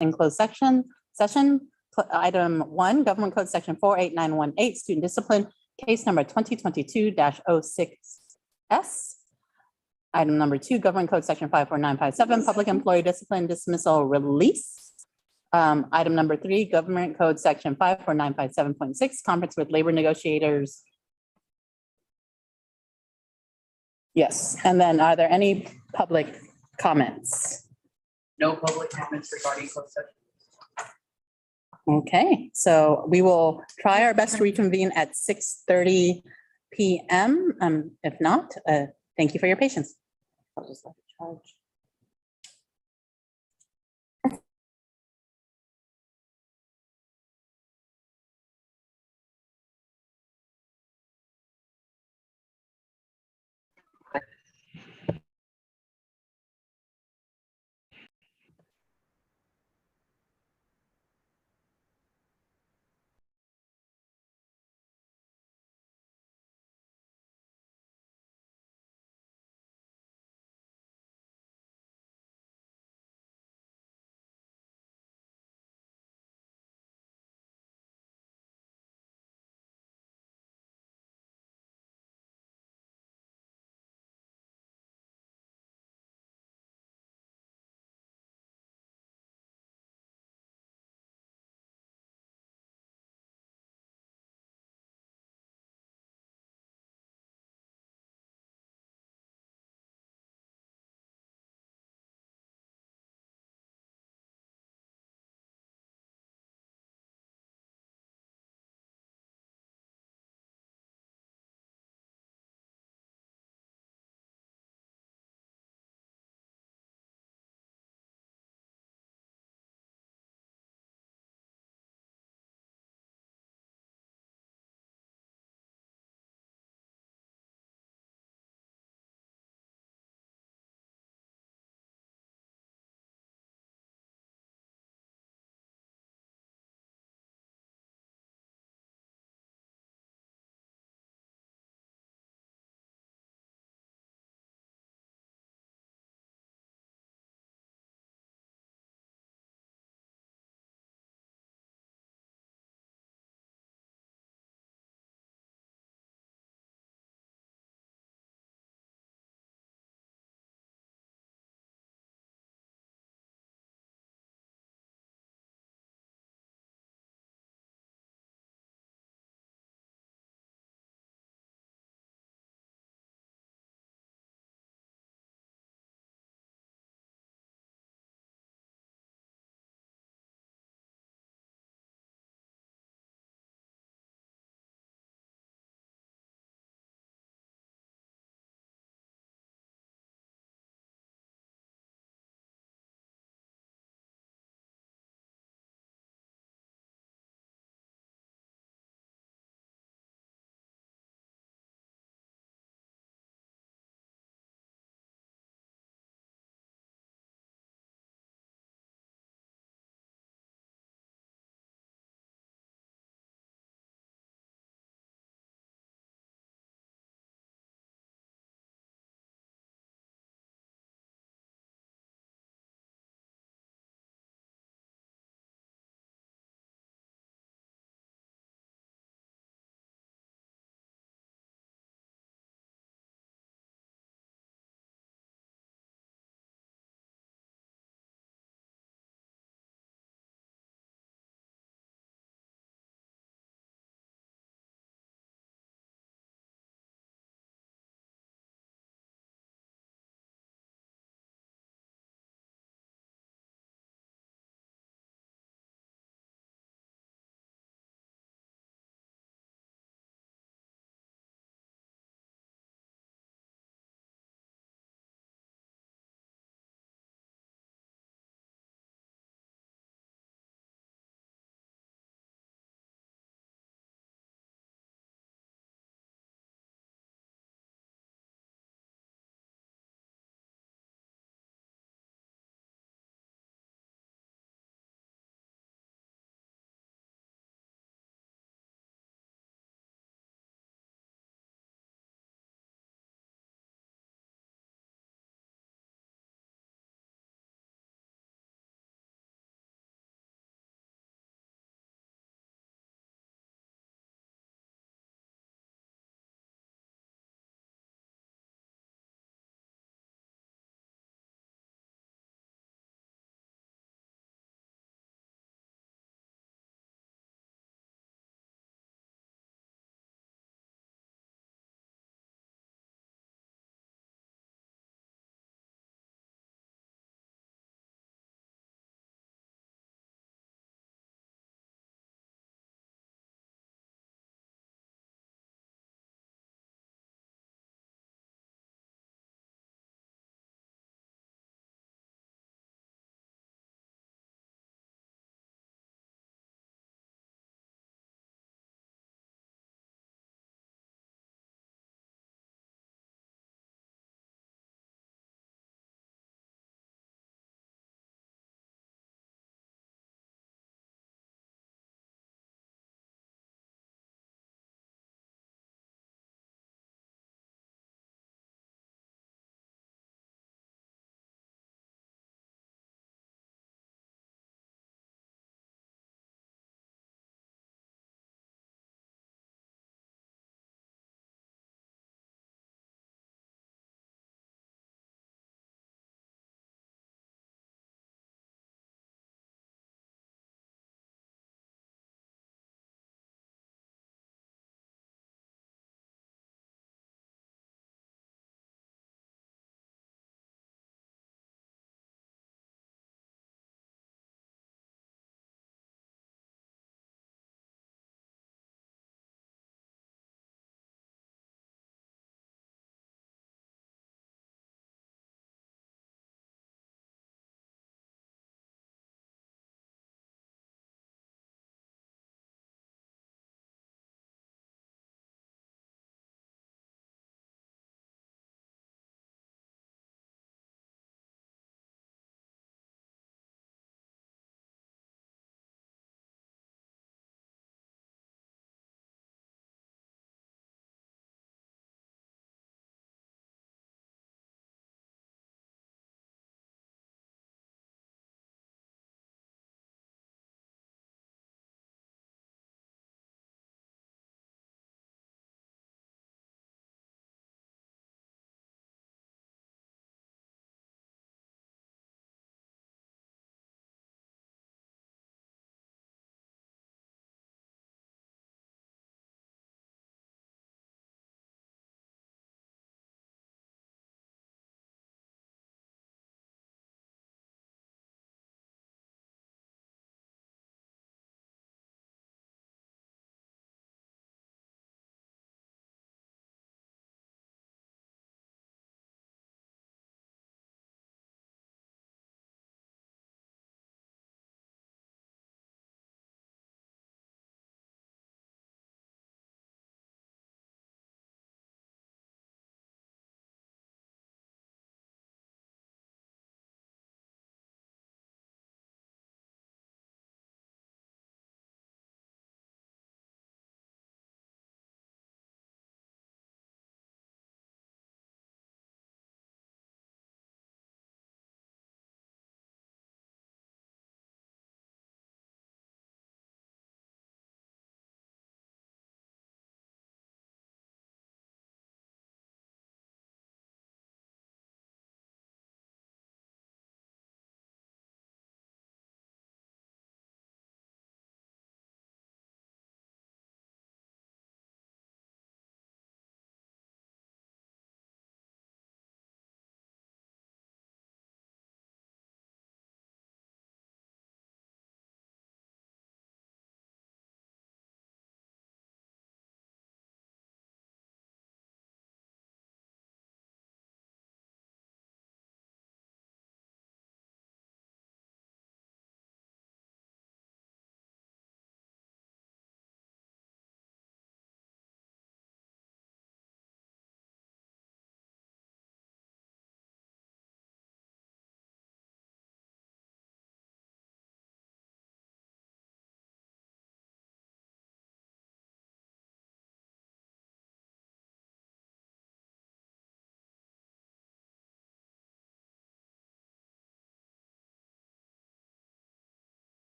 in closed session. Item 1, Government Code Section 48918, student discipline, case number 2022-06S. Item number 2, Government Code Section 54957, public employee discipline, dismissal, release. Item number 3, Government Code Section 54957.6, conference with labor negotiators. Yes, and then are there any public comments? No public comments regarding closed session. Okay, so we will try our best to reconvene at 6:30 p.m. If not, thank you for your patience. I'll just let it charge.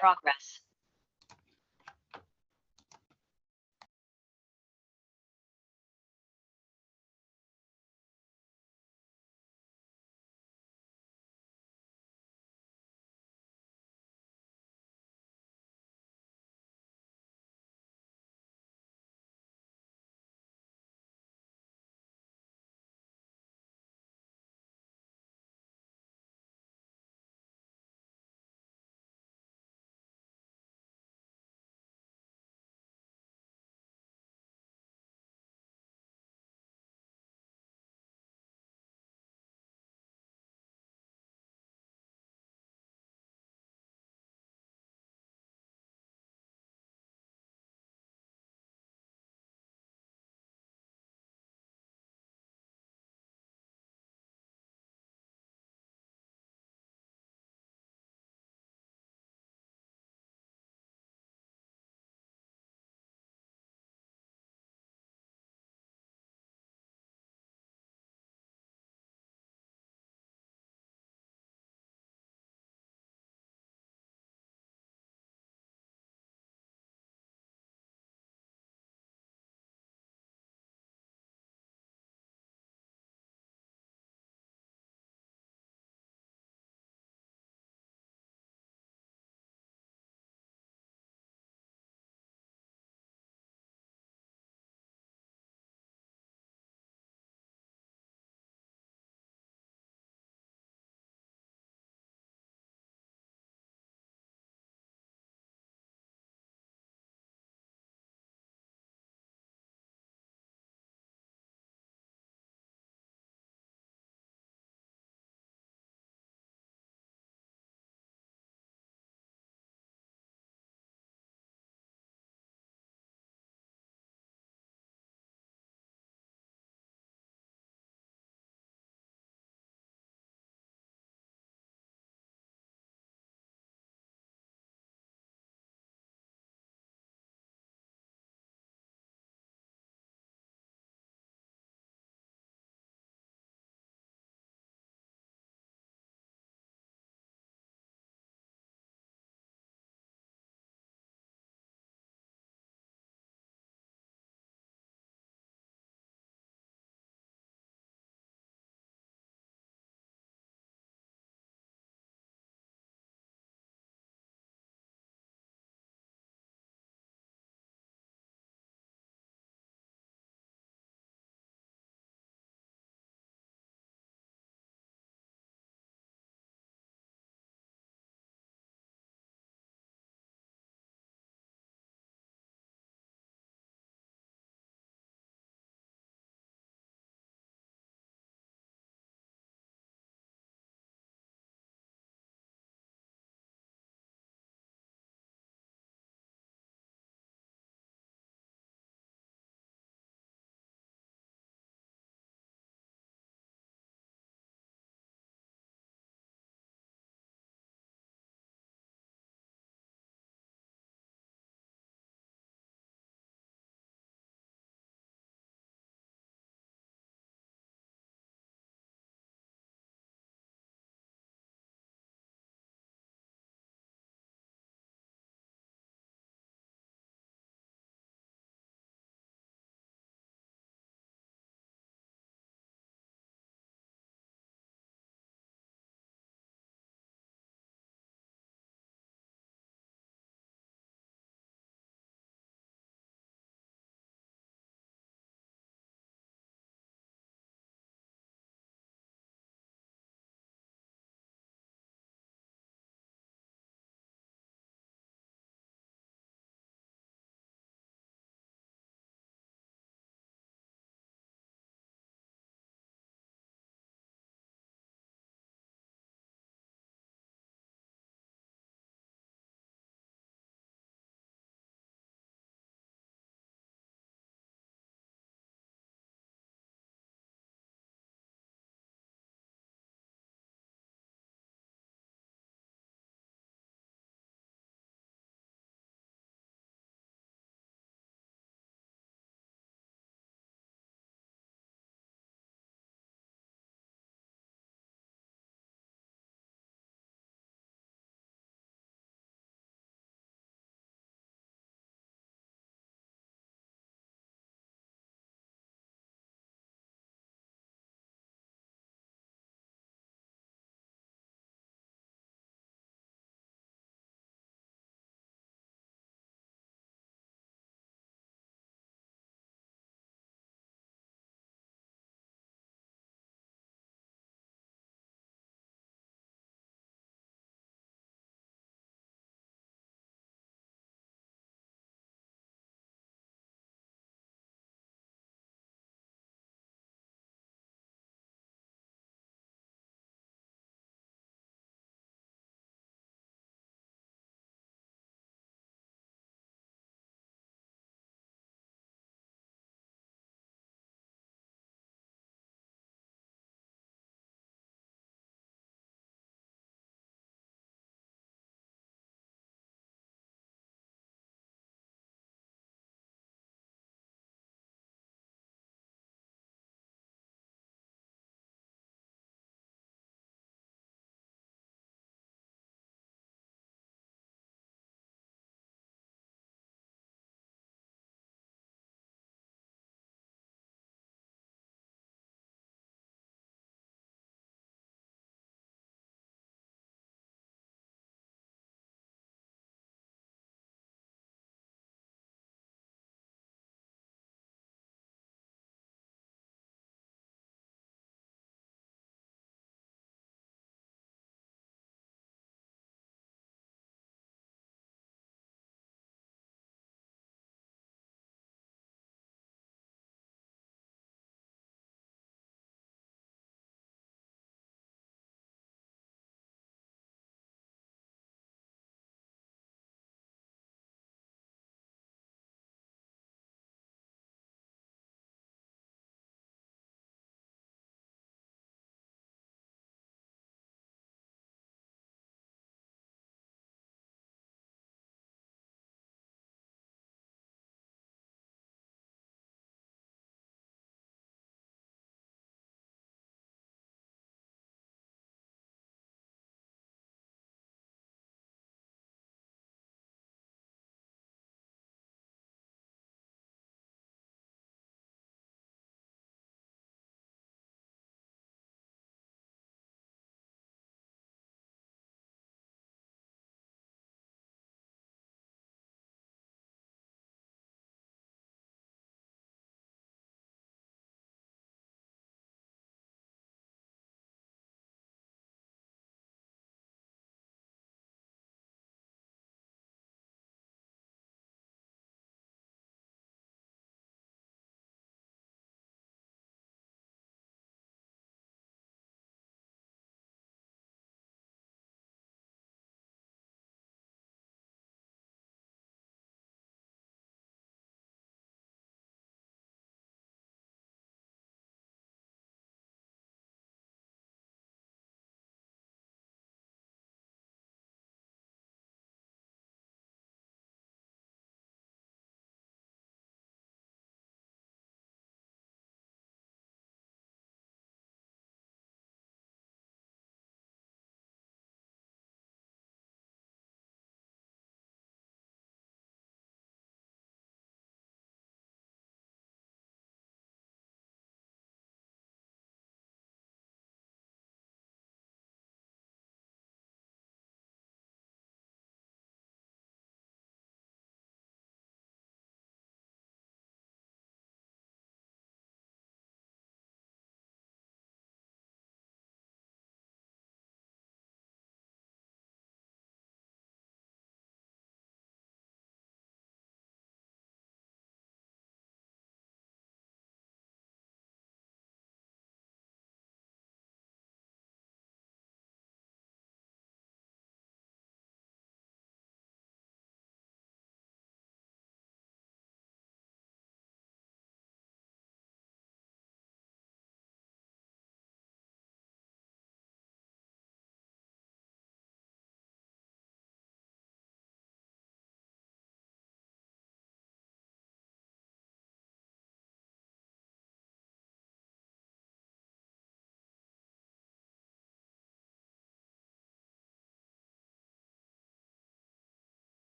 progress.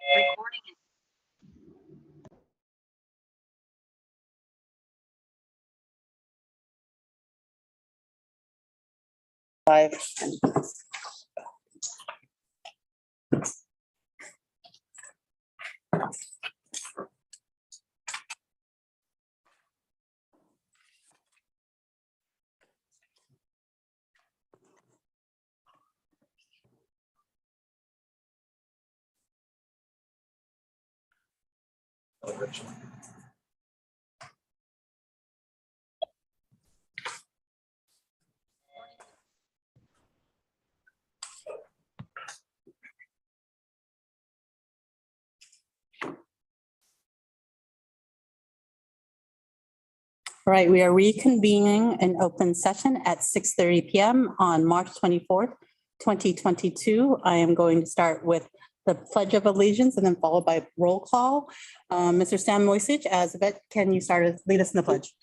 Recording in Five. All right, we are reconvening an open session at 6:30 PM on March 24th, 2022. I am going to start with the Pledge of Allegiance and then followed by roll call. Mr. Sam Moisich, as a vet, can you lead us in the pledge?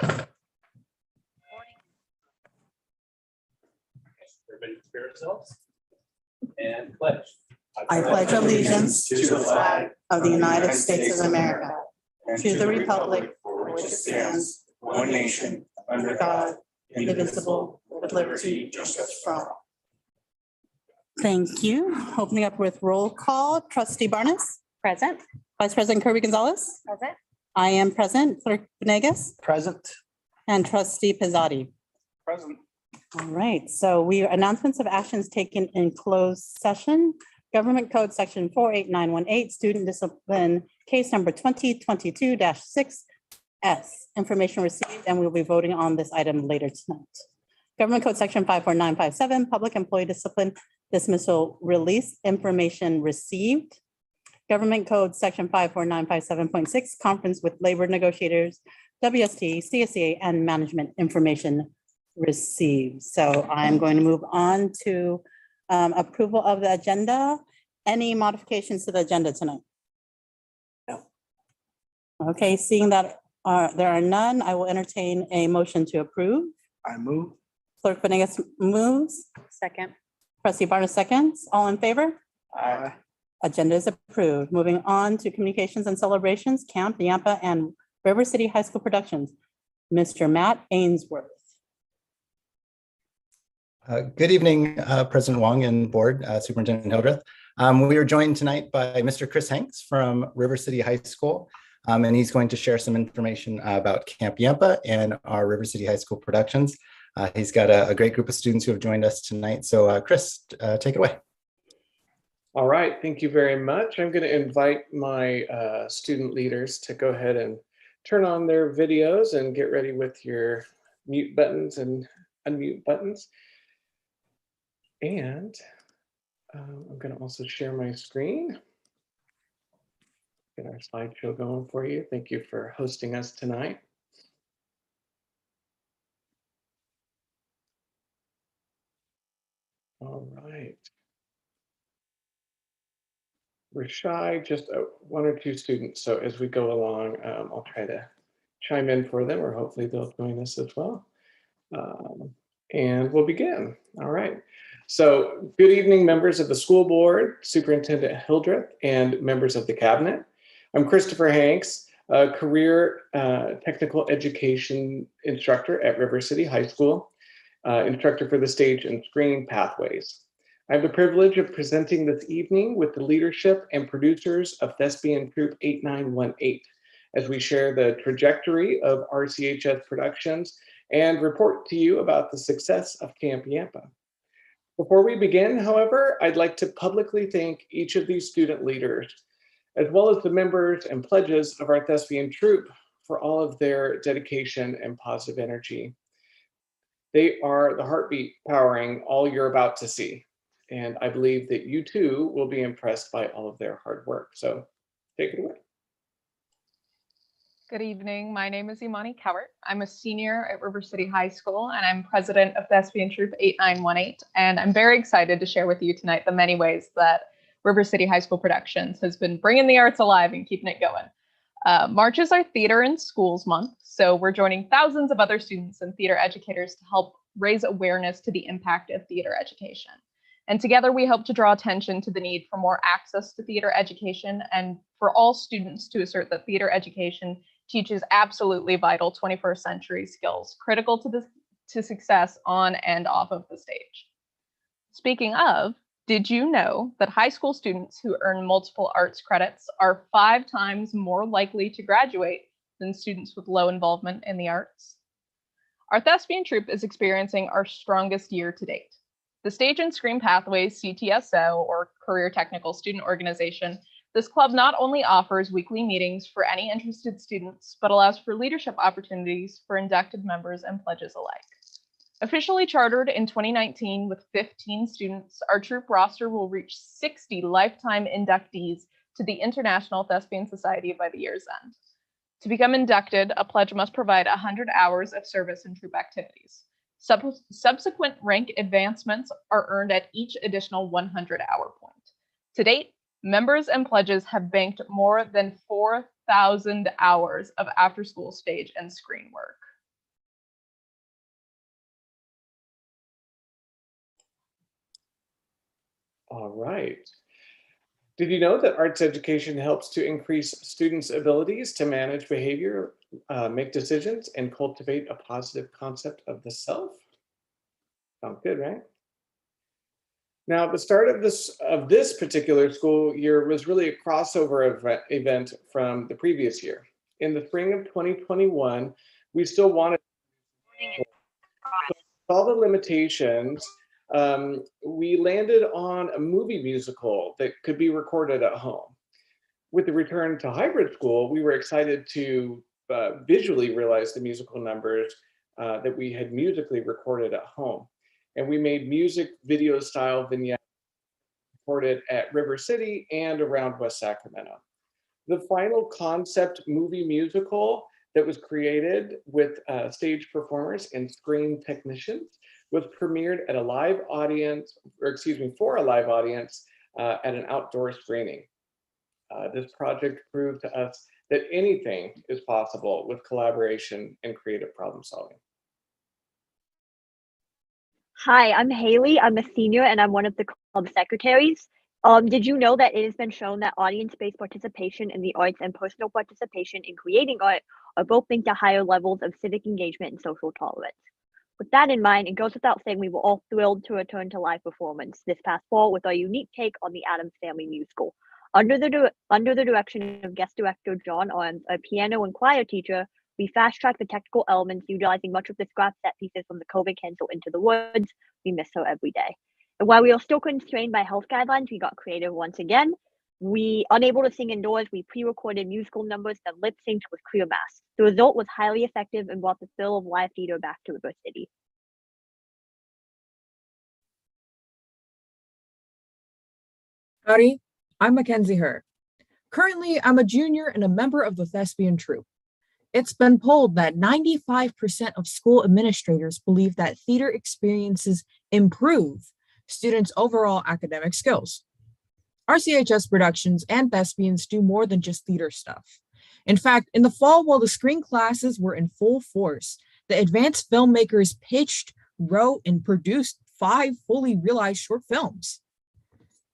Everybody prepare yourselves and pledge. I pledge allegiance to the flag of the United States of America, to the republic for which it stands, one nation, under God, indivisible, with liberty and justice for all. Thank you. Opening up with roll call, Trustee Barnes. Present. Vice President Kirby Gonzalez. Present. I am present. Clerk Venegas Present. and Trustee Pizzotti. Present. All right, so announcements of actions taken in closed session. Government Code Section 48918, Student Discipline, case number 2022-6S. Information received, and we'll be voting on this item later tonight. Government Code Section 54957, Public Employee Discipline, Dismissal, Release, Information received. Government Code Section 54957.6, Conference with Labor Negotiators, WSTA, CSEA, and Management Information received. So I'm going to move on to approval of the agenda. Any modifications to the agenda tonight? No. Okay, seeing that there are none, I will entertain a motion to approve. I move. Clerk Venegas moves. Second. Trustee Barnes seconds. All in favor? Aye. Agenda is approved. Moving on to communications and celebrations, Camp, Yampa, and River City High School Productions. Mr. Matt Ainsworth. Good evening, President Wong and Board, Superintendent Hildreth. We are joined tonight by Mr. Chris Hanks from River City High School, and he's going to share some information about Camp Yampa and our River City High School productions. He's got a great group of students who have joined us tonight. So Chris, take it away. All right, thank you very much. I'm going to invite my student leaders to go ahead and turn on their videos and get ready with your mute buttons and unmute buttons. And I'm going to also share my screen. Get our slideshow going for you. Thank you for hosting us tonight. All right. We're shy, just one or two students. So as we go along, I'll try to chime in for them, or hopefully they'll join us as well. And we'll begin. All right. So good evening, members of the school board, Superintendent Hildreth, and members of the cabinet. I'm Christopher Hanks, a career technical education instructor at River City High School, instructor for the stage and screen pathways. I have the privilege of presenting this evening with the leadership and producers of Thespian Troupe 8918 as we share the trajectory of RCHS productions and report to you about the success of Camp Yampa. Before we begin, however, I'd like to publicly thank each of these student leaders, as well as the members and pledges of our Thespian Troupe for all of their dedication and positive energy. They are the heartbeat powering all you're about to see. And I believe that you too will be impressed by all of their hard work. So take it away. Good evening. My name is Imani Cowart. I'm a senior at River City High School, and I'm president of Thespian Troupe 8918. And I'm very excited to share with you tonight the many ways that River City High School Productions has been bringing the arts alive and keeping it going. March is our Theater in Schools month, so we're joining thousands of other students and theater educators to help raise awareness to the impact of theater education. And together we hope to draw attention to the need for more access to theater education and for all students to assert that theater education teaches absolutely vital 21st century skills critical to success on and off of the stage. Speaking of, did you know that high school students who earn multiple arts credits are 5 times more likely to graduate than students with low involvement in the arts? Our thespian troupe is experiencing our strongest year to date. The Stage and Screen Pathways CTSO, or Career Technical Student Organization, this club not only offers weekly meetings for any interested students, but allows for leadership opportunities for inducted members and pledges alike. Officially chartered in 2019 with 15 students, our troupe roster will reach 60 lifetime inductees to the International Thespian Society by the year's end. To become inducted, a pledge must provide 100 hours of service in troupe activities. Subsequent rank advancements are earned at each additional 100-hour point. To date, members and pledges have banked more than 4,000 hours of after-school stage and screen work. All right. Did you know that arts education helps to increase students' abilities to manage behavior, make decisions, and cultivate a positive concept of the self? Sounds good, right? Now, the start of this particular school year was really a crossover event from the previous year. In the spring of 2021, we still wanted all the limitations. We landed on a movie musical that could be recorded at home. With the return to hybrid school, we were excited to visually realize the musical numbers that we had musically recorded at home. And we made music video style vignettes recorded at River City and around West Sacramento. The final concept movie musical that was created with stage performers and screen technicians was premiered at a live audience, for a live audience at an outdoor screening. This project proved to us that anything is possible with collaboration and creative problem solving. Hi, I'm Haley. I'm a senior and I'm one of the club secretaries. Did you know that it has been shown that audience-based participation in the arts and personal participation in creating art are both linked to higher levels of civic engagement and social tolerance? With that in mind, it goes without saying we were all thrilled to return to live performance this past fall with our unique take on the Addams Family musical. Under the direction of guest director John Arms, a piano and choir teacher, we fast-tracked the technical elements utilizing much of the scrap set pieces from the COVID cancel Into the Woods. We miss her every day. And while we are still constrained by health guidelines, we got creative once again. Unable to sing indoors, we pre-recorded musical numbers that lip-synced with clear masks. The result was highly effective and brought the thrill of live theater back to River City. Howdy, I'm Mackenzie Herr. Currently, I'm a junior and a member of the thespian troupe. It's been polled that 95% of school administrators believe that theater experiences improve students' overall academic skills. RCHS Productions and thespians do more than just theater stuff. In fact, in the fall, while the screen classes were in full force, the advanced filmmakers pitched, wrote, and produced 5 fully realized short films.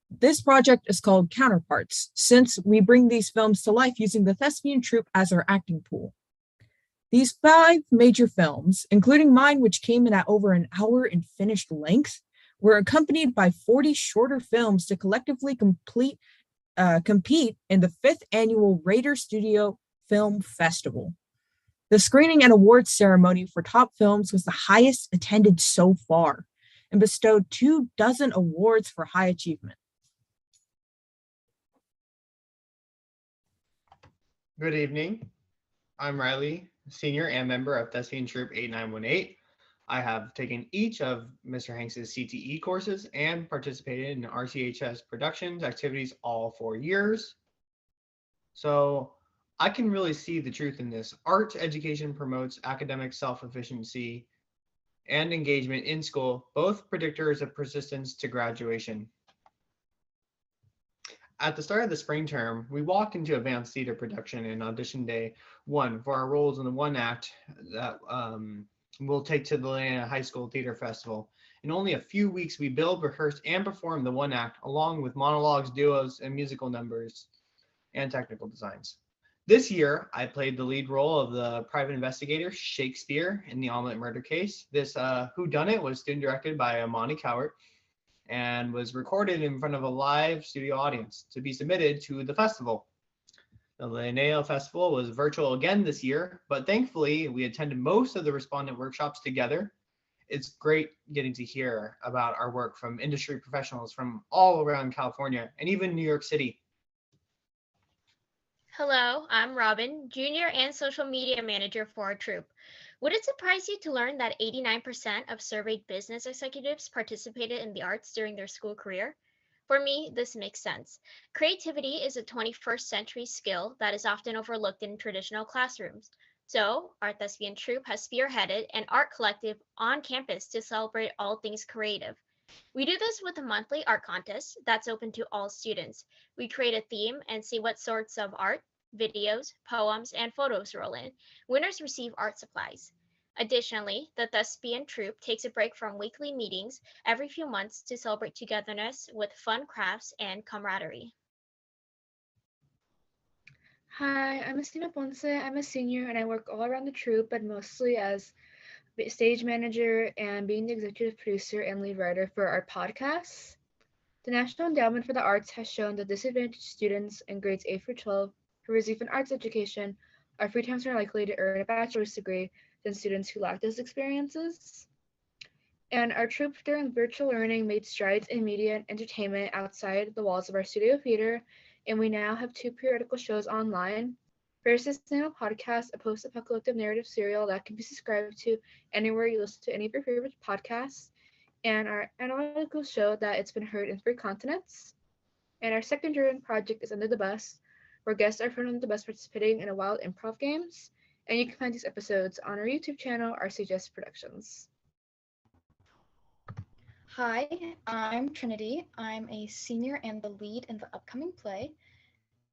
This project is called Counterparts, since we bring these films to life using the thespian troupe as our acting pool. These 5 major films, including mine, which came in at over an hour in finished length, were accompanied by 40 shorter films to collectively compete in the 5th annual Raider Studio Film Festival. The screening and awards ceremony for top films was the highest attended so far and bestowed 24 awards for high achievement. Good evening. I'm Riley, senior and member of Thespian Troupe 8918. I have taken each of Mr. Hanks's CTE courses and participated in RCHS Productions activities all 4 years. So I can really see the truth in this. Art education promotes academic self-efficiency and engagement in school, both predictors of persistence to graduation. At the start of the spring term, we walked into advanced theater production and audition day 1 for our roles in the 1 act that we'll take to the Atlanta High School Theater Festival. In only a few weeks, we build, rehearse, and perform the one act, along with monologues, duos, and musical numbers and technical designs. This year, I played the lead role of the private investigator, Shakespeare, in the Omelette murder case. This whodunit was student directed by Amani Cowart and was recorded in front of a live studio audience to be submitted to the festival. The Linneo Festival was virtual again this year, but thankfully we attended most of the respondent workshops together. It's great getting to hear about our work from industry professionals from all around California and even New York City. Hello, I'm Robin, junior and social media manager for our troop. Would it surprise you to learn that 89% of surveyed business executives participated in the arts during their school career? For me, this makes sense. Creativity is a 21st century skill that is often overlooked in traditional classrooms. So, our thespian troupe has spearheaded an art collective on campus to celebrate all things creative. We do this with a monthly art contest that's open to all students. We create a theme and see what sorts of art, videos, poems, and photos roll in. Winners receive art supplies. Additionally, the thespian troupe takes a break from weekly meetings every few months to celebrate togetherness with fun crafts and camaraderie. Hi, I'm Estina Ponce. I'm a senior and I work all around the troupe, but mostly as stage manager and being the executive producer and lead writer for our podcasts. The National Endowment for the Arts has shown that disadvantaged students in grades 8 through 12 who receive an arts education are 3 times more likely to earn a bachelor's degree than students who lack those experiences. And our troupe during virtual learning made strides in media and entertainment outside the walls of our studio theater, and we now have 2 periodical shows online. First is Snail Podcast, a post-apocalyptic narrative serial that can be subscribed to anywhere you listen to any of your favorite podcasts, and our analytical show that it's been heard in 3 continents. And our second drawing project is Under the Bus, where guests are from Under the Bus participating in a wild improv games, and you can find these episodes on our YouTube channel, RCGS Productions. Hi, I'm Trinity. I'm a senior and the lead in the upcoming play.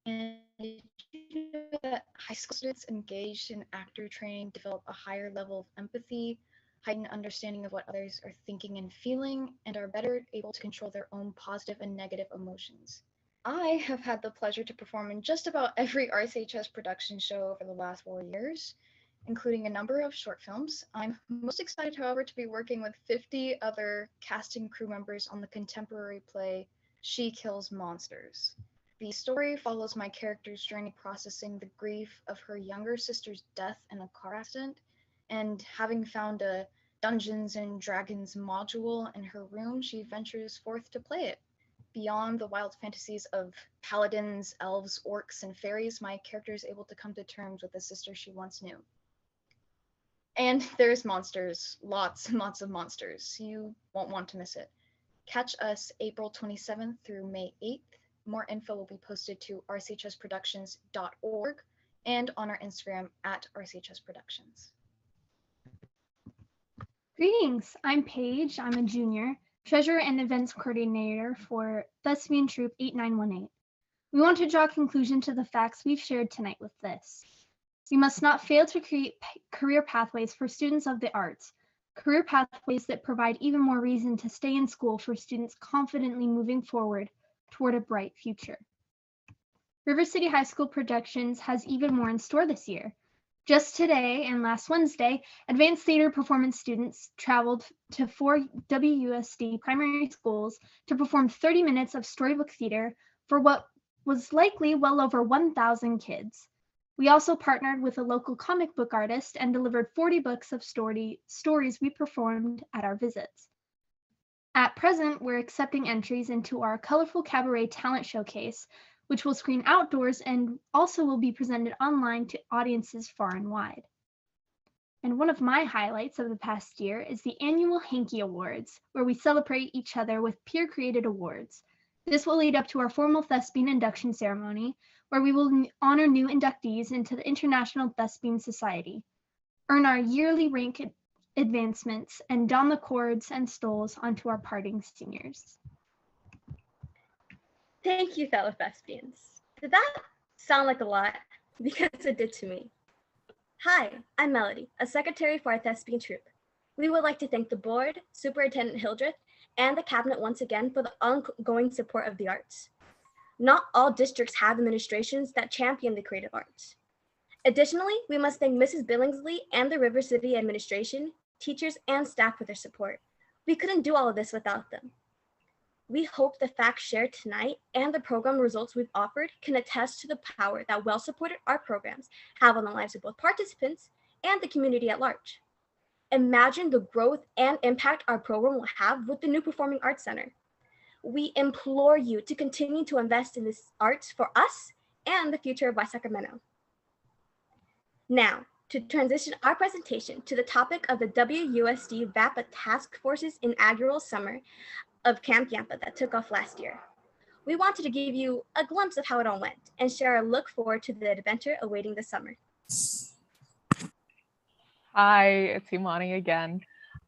And did you know that high school students engaged in actor training develop a higher level of empathy, heightened understanding of what others are thinking and feeling, and are better able to control their own positive and negative emotions? I have had the pleasure to perform in just about every RCHS production show over the last 4 years, including a number of short films. I'm most excited, however, to be working with 50 other cast and crew members on the contemporary play She Kills Monsters. The story follows my character's journey processing the grief of her younger sister's death in a car accident, and having found a Dungeons and Dragons module in her room, she ventures forth to play it. Beyond the wild fantasies of paladins, elves, orcs, and fairies, my character is able to come to terms with the sister she once knew. And there's monsters, lots and lots of monsters. You won't want to miss it. Catch us April 27th through May 8th. More info will be posted to rchsproductions.org and on our Instagram at rchsproductions. Greetings, I'm Paige. I'm a junior, treasurer and events coordinator for Thespian Troupe 8918. We want to draw a conclusion to the facts we've shared tonight with this. We must not fail to create career pathways for students of the arts, career pathways that provide even more reason to stay in school for students confidently moving forward toward a bright future. River City High School Productions has even more in store this year. Just today and last Wednesday, advanced theater performance students traveled to 4 WSTA primary schools to perform 30 minutes of storybook theater for what was likely well over 1,000 kids. We also partnered with a local comic book artist and delivered 40 books of stories we performed at our visits. At present, we're accepting entries into our Colorful Cabaret Talent Showcase, which will screen outdoors and also will be presented online to audiences far and wide. And one of my highlights of the past year is the annual Hanky Awards, where we celebrate each other with peer-created awards. This will lead up to our formal thespian induction ceremony, where we will honor new inductees into the International Thespian Society, earn our yearly rank advancements, and don the cords and stoles onto our parting seniors. Thank you, fellow thespians. Did that sound like a lot? Because it did to me. Hi, I'm Melody, a secretary for our thespian troupe. We would like to thank the board, Superintendent Hildreth, and the cabinet once again for the ongoing support of the arts. Not all districts have administrations that champion the creative arts. Additionally, we must thank Mrs. Billingsley and the River City administration, teachers, and staff for their support. We couldn't do all of this without them. We hope the facts shared tonight and the program results we've offered can attest to the power that well-supported art programs have on the lives of both participants and the community at large. Imagine the growth and impact our program will have with the new Performing Arts Center. We implore you to continue to invest in this arts for us and the future of West Sacramento. Now, to transition our presentation to the topic of the WUSD VAPA Task Force's inaugural summer of Camp Yampa that took off last year. We wanted to give you a glimpse of how it all went and share a look forward to the adventure awaiting this summer. Hi, it's Imani again.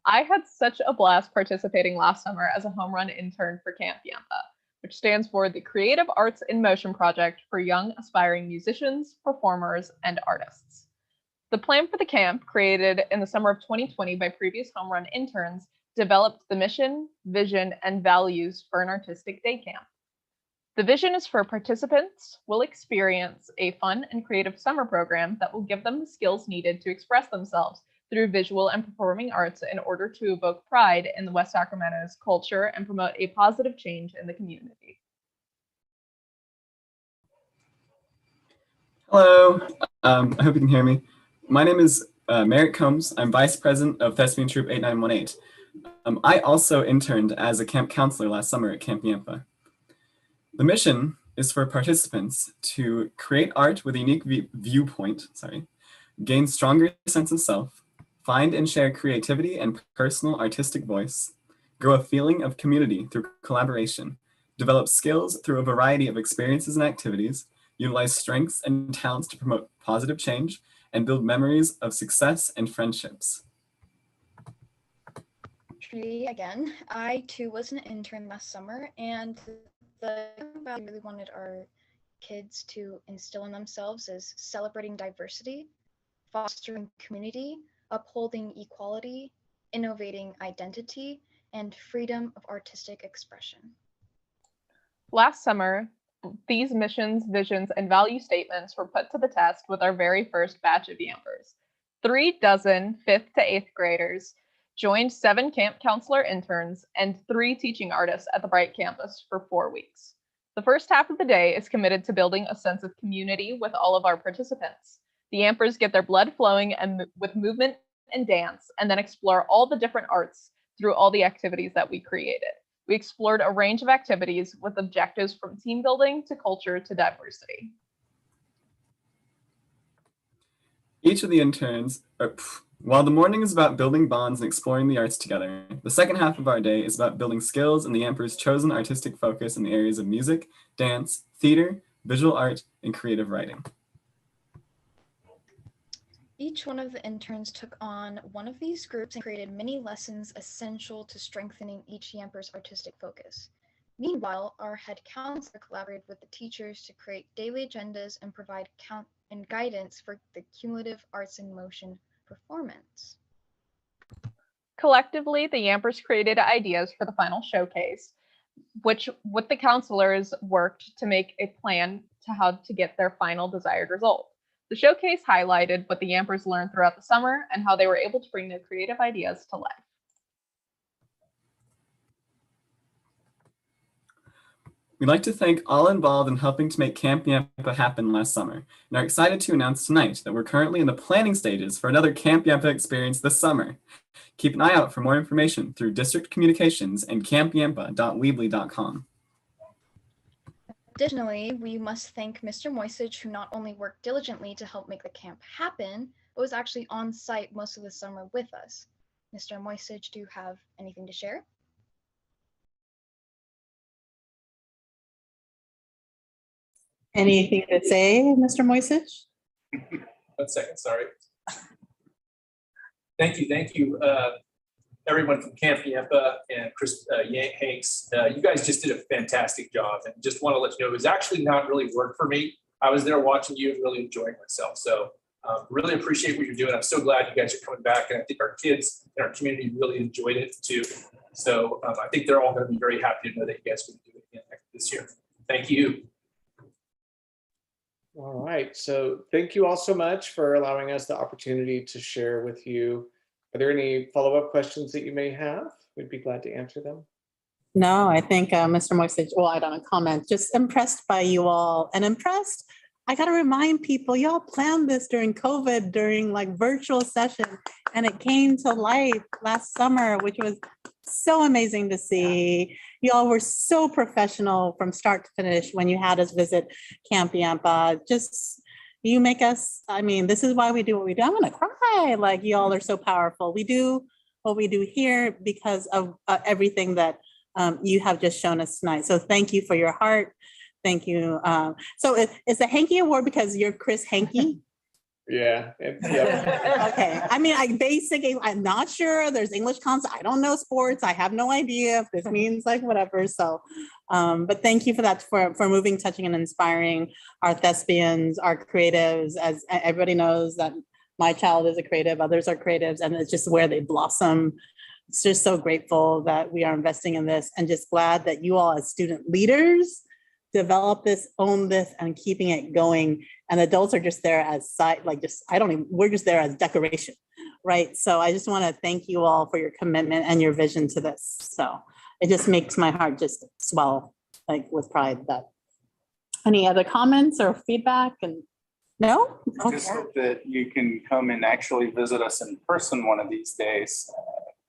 I had such a blast participating last summer as a home run intern for Camp Yampa, which stands for the Creative Arts in Motion Project for young aspiring musicians, performers, and artists. The plan for the camp, created in the summer of 2020 by previous home run interns, developed the mission, vision, and values for an artistic day camp. The vision is for participants will experience a fun and creative summer program that will give them the skills needed to express themselves through visual and performing arts in order to evoke pride in the West Sacramento's culture and promote a positive change in the community. Hello, I hope you can hear me. My name is Merrick Combs. I'm Vice President of Thespian Troop 8918. I also interned as a camp counselor last summer at Camp Yampa. The mission is for participants to create art with a unique viewpoint, gain stronger sense of self, find and share creativity and personal artistic voice, grow a feeling of community through collaboration, develop skills through a variety of experiences and activities, utilize strengths and talents to promote positive change, and build memories of success and friendships. Trinity again. I too was an intern last summer, and the thing I really wanted our kids to instill in themselves is celebrating diversity, fostering community, upholding equality, innovating identity, and freedom of artistic expression. Last summer, these missions, visions, and value statements were put to the test with our very first batch of Yampers. 36 5th to 8th graders joined 7 camp counselor interns and 3 teaching artists at the Bright campus for 4 weeks. The first half of the day is committed to building a sense of community with all of our participants. The Yampers get their blood flowing and with movement and dance, and then explore all the different arts through all the activities that we created. We explored a range of activities with objectives from team building to culture to diversity. Each of the interns, while the morning is about building bonds and exploring the arts together, the second half of our day is about building skills in the Yamper's chosen artistic focus in the areas of music, dance, theater, visual art, and creative writing. Each one of the interns took on one of these groups and created many lessons essential to strengthening each Yamper's artistic focus. Meanwhile, our head counselor collaborated with the teachers to create daily agendas and provide count and guidance for the cumulative arts in motion performance. Collectively, the Yampers created ideas for the final showcase, which with the counselors worked to make a plan to how to get their final desired result. The showcase highlighted what the Yampers learned throughout the summer and how they were able to bring their creative ideas to life. We'd like to thank all involved in helping to make Camp Yampa happen last summer, and are excited to announce tonight that we're currently in the planning stages for another Camp Yampa experience this summer. Keep an eye out for more information through district communications and campyampa.weebly.com. Additionally, we must thank Mr. Moisage, who not only worked diligently to help make the camp happen, but was actually on site most of the summer with us. Mr. Moisage, do you have anything to share? Anything to say, Mr. Moisich? 1 second, sorry. Thank you, everyone from Camp Yampa and Chris Hanks. You guys just did a fantastic job, and just want to let you know it was actually not really work for me. I was there watching you and really enjoying myself. So Really appreciate what you're doing. I'm so glad you guys are coming back, and I think our kids and our community really enjoyed it too. So I think they're all going to be very happy to know that you guys will do it again this year. Thank you. All right, so thank you all so much for allowing us the opportunity to share with you. Are there any follow-up questions that you may have? We'd be glad to answer them. No, I think Mr. Moisage, well, I don't know, comment, just impressed by you all and impressed. I got to remind people, y'all planned this during COVID, during like virtual session, and it came to life last summer, which was so amazing to see. Y'all were so professional from start to finish when you had us visit Camp Yampa. Just, you make us, I mean, this is why we do what we do. I'm gonna cry, like y'all are so powerful. We do what we do here because of everything that you have just shown us tonight. So thank you for your heart. Thank you. So it's a Hanky Award because you're Chris Hanky. Yeah. Okay. I mean, I'm not sure. There's English concept. I don't know sports. I have no idea if this means like whatever. So, but thank you for that, for moving, touching, and inspiring our thespians, our creatives. As everybody knows that my child is a creative, others are creatives, and it's just where they blossom. It's just so grateful that we are investing in this, and just glad that you all as student leaders develop this, own this, and keeping it going. And adults are just there as side, like just, we're just there as decoration, right? So I just want to thank you all for your commitment and your vision to this. So it just makes my heart just swell, like with pride. That. Any other comments or feedback? And no? I just hope that you can come and actually visit us in person one of these days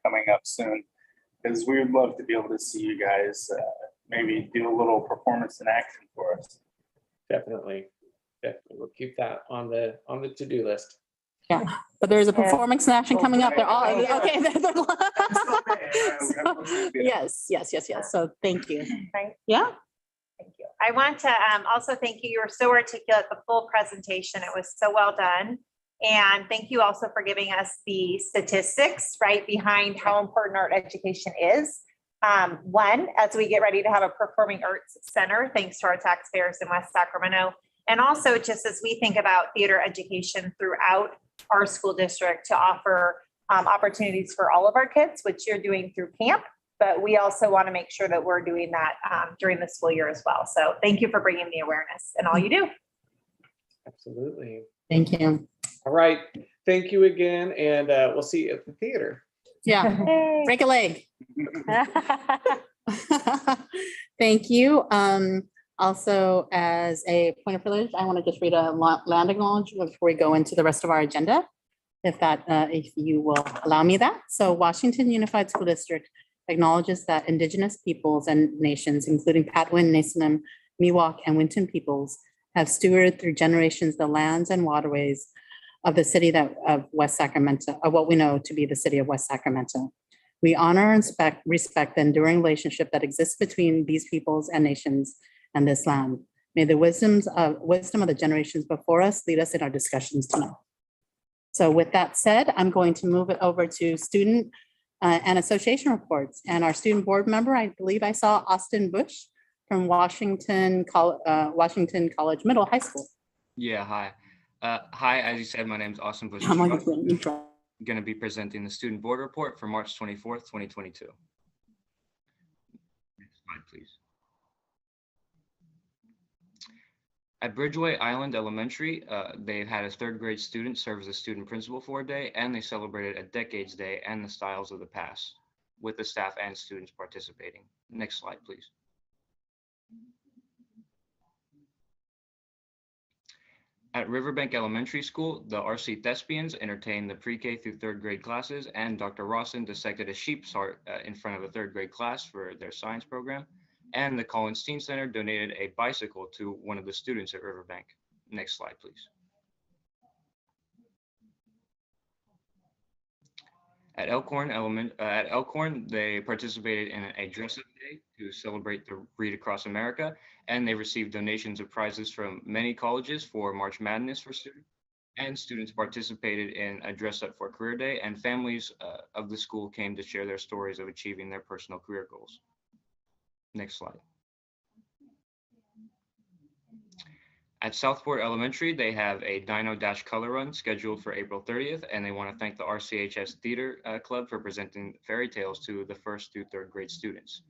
coming up soon, because we would love to be able to see you guys maybe do a little performance in action for us. Definitely. Definitely. We'll keep that on the to-do list. Yeah, but there's a performance in action coming up. They're all okay. Yes. So thank you. Right. Yeah. Thank you. I want to also thank you. You were so articulate, the full presentation. It was so well done. And thank you also for giving us the statistics right behind how important art education is. One, as we get ready to have a performing arts center, thanks to our taxpayers in West Sacramento. And also just as we think about theater education throughout our school district to offer opportunities for all of our kids, which you're doing through camp, but we also want to make sure that we're doing that during the school year as well. So thank you for bringing the awareness and all you do. Absolutely. Thank you. All right. Thank you again. And we'll see you at the theater. Yeah. Break a leg. Thank you. Also, as a point of privilege, I want to just read a land acknowledgement before we go into the rest of our agenda, if you will allow me that. So Washington Unified School District acknowledges that Indigenous peoples and nations, including Patwin, Nasinam, Miwok, and Winton peoples, have stewarded through generations the lands and waterways of the city of West Sacramento, of what we know to be the city of West Sacramento. We honor and respect the enduring relationship that exists between these peoples and nations and this land. May the wisdom of the generations before us lead us in our discussions tonight. So with that said, I'm going to move it over to student and association reports. And our student board member, I believe I saw Austin Bush from Washington College Middle High School. Yeah, hi. Hi, as you said, my name is Austin Bush. I'm I'm going to be presenting the student board report for March 24th, 2022. Next slide, please. At Bridgeway Island Elementary, they've had a third grade student serve as a student principal for a day, and they celebrated a Decades Day and the Styles of the Past with the staff and students participating. Next slide, please. At Riverbank Elementary School, the RC Thespians entertained the pre-K through third grade classes, and Dr. Rawson dissected a sheep's heart in front of a third grade class for their science program. And the Collins Teen Center donated a bicycle to one of the students at Riverbank. Next slide, please. At Elkhorn, they participated in a dress-up day to celebrate the Read Across America, and they received donations of prizes from many colleges for March Madness for students. And students participated in a dress-up for Career Day, and families of the school came to share their stories of achieving their personal career goals. Next slide. At Southport Elementary, they have a Dino Dash Color Run scheduled for April 30th, and they want to thank the RCHS Theater Club for presenting fairy tales to the 1st through 3rd grade students.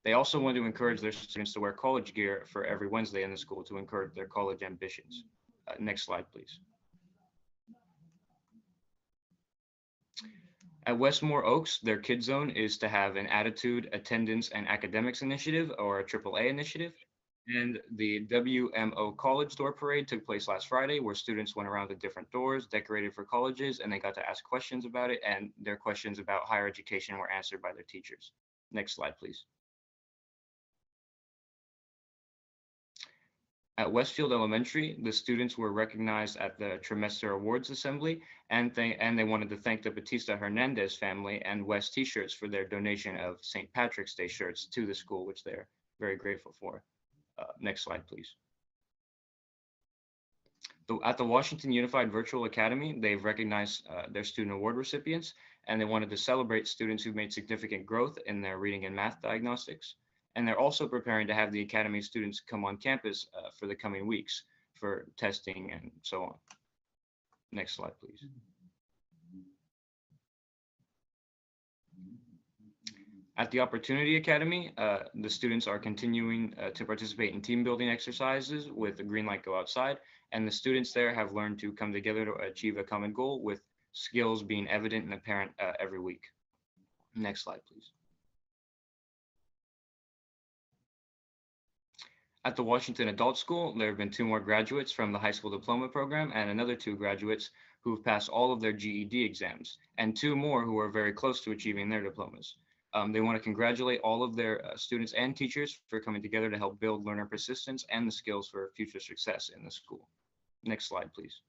They also want to encourage their students to wear college gear for every Wednesday in the school to encourage their college ambitions. Next slide, please. At Westmore Oaks, their Kid Zone is to have an attitude, attendance, and academics initiative, or a AAA initiative. And the WMO College Door Parade took place last Friday, where students went around to different doors decorated for colleges, and they got to ask questions about it, and their questions about higher education were answered by their teachers. Next slide, please. At Westfield Elementary, the students were recognized at the Trimester Awards Assembly, and they wanted to thank the Batista Hernandez family and West T-shirts for their donation of St. Patrick's Day shirts to the school, which they're very grateful for. Next slide, please. At the Washington Unified Virtual Academy, they've recognized their student award recipients, and they wanted to celebrate students who've made significant growth in their reading and math diagnostics. And they're also preparing to have the Academy students come on campus for the coming weeks for testing and so on. Next slide, please. At the Opportunity Academy, the students are continuing to participate in team building exercises with the Green Light Go Outside, and the students there have learned to come together to achieve a common goal with skills being evident and apparent every week. Next slide, please. At the Washington Adult School, there have been 2 more graduates from the high school diploma program and another 2 graduates who've passed all of their GED exams, and 2 more who are very close to achieving their diplomas. They want to congratulate all of their students and teachers for coming together to help build learner persistence and the skills for future success in the school. Next slide, please.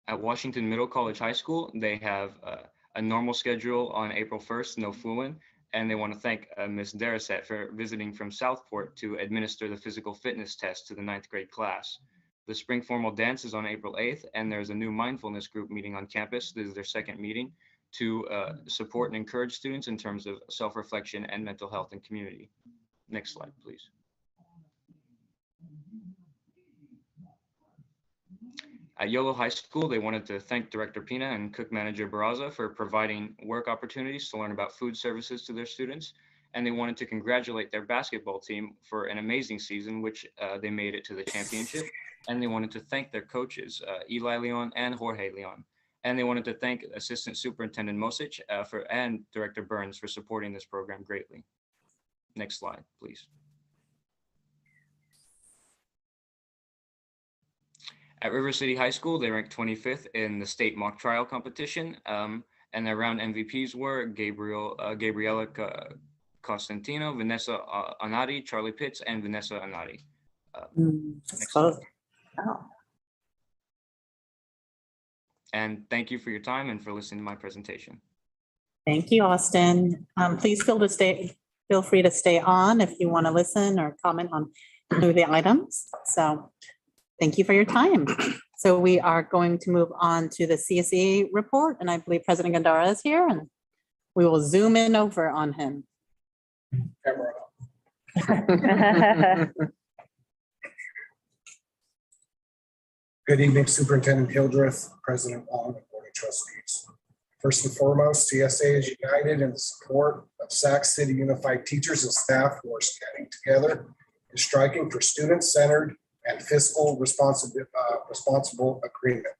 At Washington Middle College High School, they have a normal schedule on April 1st, no fooling, and they want to thank Ms. Darasset for visiting from Southport to administer the physical fitness test to the 9th grade class. The spring formal dance is on April 8th, and there's a new mindfulness group meeting on campus. This is their 2nd meeting to support and encourage students in terms of self-reflection and mental health and community. Next slide, please. At Yolo High School, they wanted to thank Director Pina and Cook Manager Barraza for providing work opportunities to learn about food services to their students. And they wanted to congratulate their basketball team for an amazing season, which they made it to the championship. And they wanted to thank their coaches, Eli Leon and Jorge Leon. And they wanted to thank Assistant Superintendent Mosic and Director Burns for supporting this program greatly. Next slide, please. At River City High School, they ranked 25th in the state mock trial competition, and their round MVPs were Gabriela Costantino, Vanessa Anati, Charlie Pitts, and Vanessa Anati. Next slide. Oh. And thank you for your time and for listening to my presentation. Thank you, Austin. Please feel free to stay on if you want to listen or comment on any of the items. So thank you for your time. So we are going to move on to the CSE report, and I believe President Gandara is here, and we will zoom in over on him. Camera up. Good evening, Superintendent Hildreth, President Wong, and Board of Trustees. First and foremost, CSA is united in the support of Sac City Unified teachers and staff who are standing together and striking for student-centered and fiscal responsible agreement.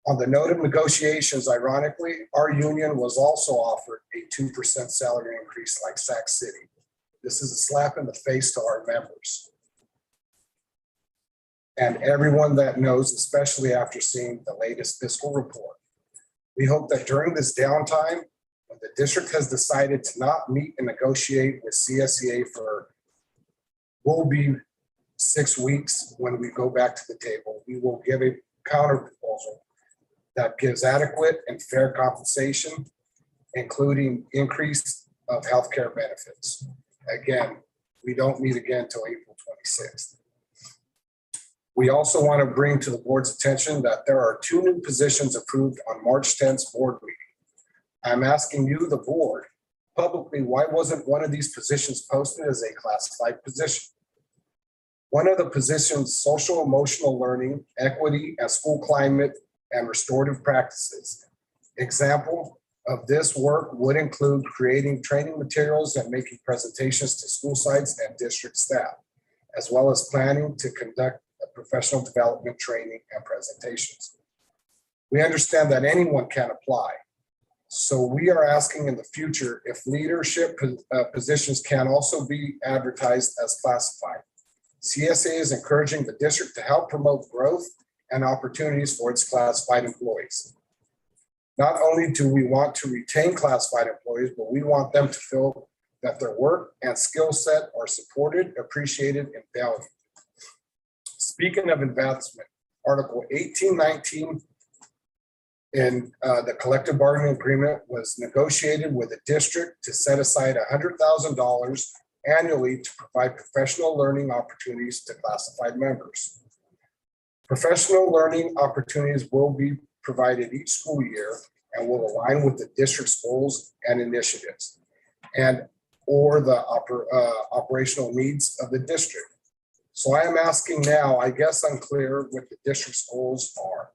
On the note of negotiations, ironically, our union was also offered a 2% salary increase like Sac City. This is a slap in the face to our members and everyone that knows, especially after seeing the latest fiscal report. We hope that during this downtime, when the district has decided to not meet and negotiate with CSEA will be 6 weeks when we go back to the table, we will give a counter proposal that gives adequate and fair compensation, including increase of healthcare benefits. Again, we don't meet again until April 26th. We also want to bring to the board's attention that there are 2 new positions approved on March 10th board meeting. I'm asking you, the board, publicly, why wasn't one of these positions posted as a classified position? One of the positions, social emotional learning, equity, and school climate and restorative practices. Example of this work would include creating training materials and making presentations to school sites and district staff, as well as planning to conduct a professional development training and presentations. We understand that anyone can apply. So we are asking in the future if leadership positions can also be advertised as classified. CSA is encouraging the district to help promote growth and opportunities for its classified employees. Not only do we want to retain classified employees, but we want them to feel that their work and skill set are supported, appreciated, and valued. Speaking of advancement, Article 1819 in the collective bargaining agreement was negotiated with the district to set aside $100,000 annually to provide professional learning opportunities to classified members. Professional learning opportunities will be provided each school year and will align with the district's goals and initiatives and or the operational needs of the district. So I am asking now, I guess unclear what the district's goals are.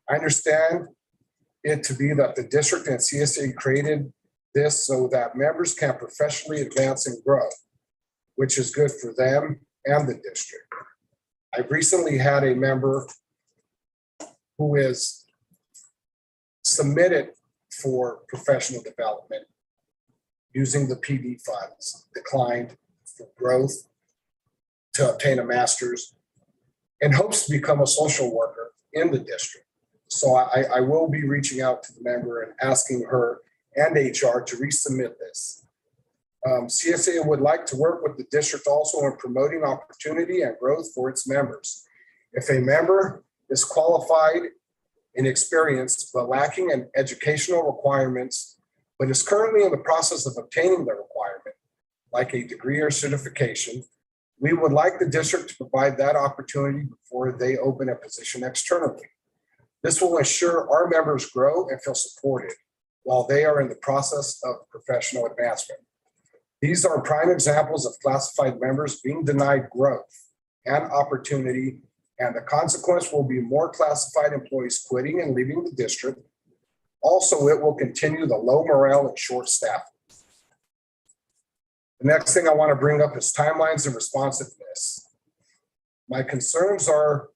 I understand it to be that the district and CSA created this so that members can professionally advance and grow, which is good for them and the district. I've recently had a member who is submitted for professional development using the PD funds, declined for growth to obtain a master's, and hopes to become a social worker in the district. So I will be reaching out to the member and asking her and HR to resubmit this. CSA would like to work with the district also in promoting opportunity and growth for its members. If a member is qualified and experienced but lacking in educational requirements, but is currently in the process of obtaining the requirement, like a degree or certification, we would like the district to provide that opportunity before they open a position externally. This will ensure our members grow and feel supported while they are in the process of professional advancement. These are prime examples of classified members being denied growth and opportunity, and the consequence will be more classified employees quitting and leaving the district. Also, it will continue the low morale and short staffing. The next thing I want to bring up is timelines and responsiveness. My concerns are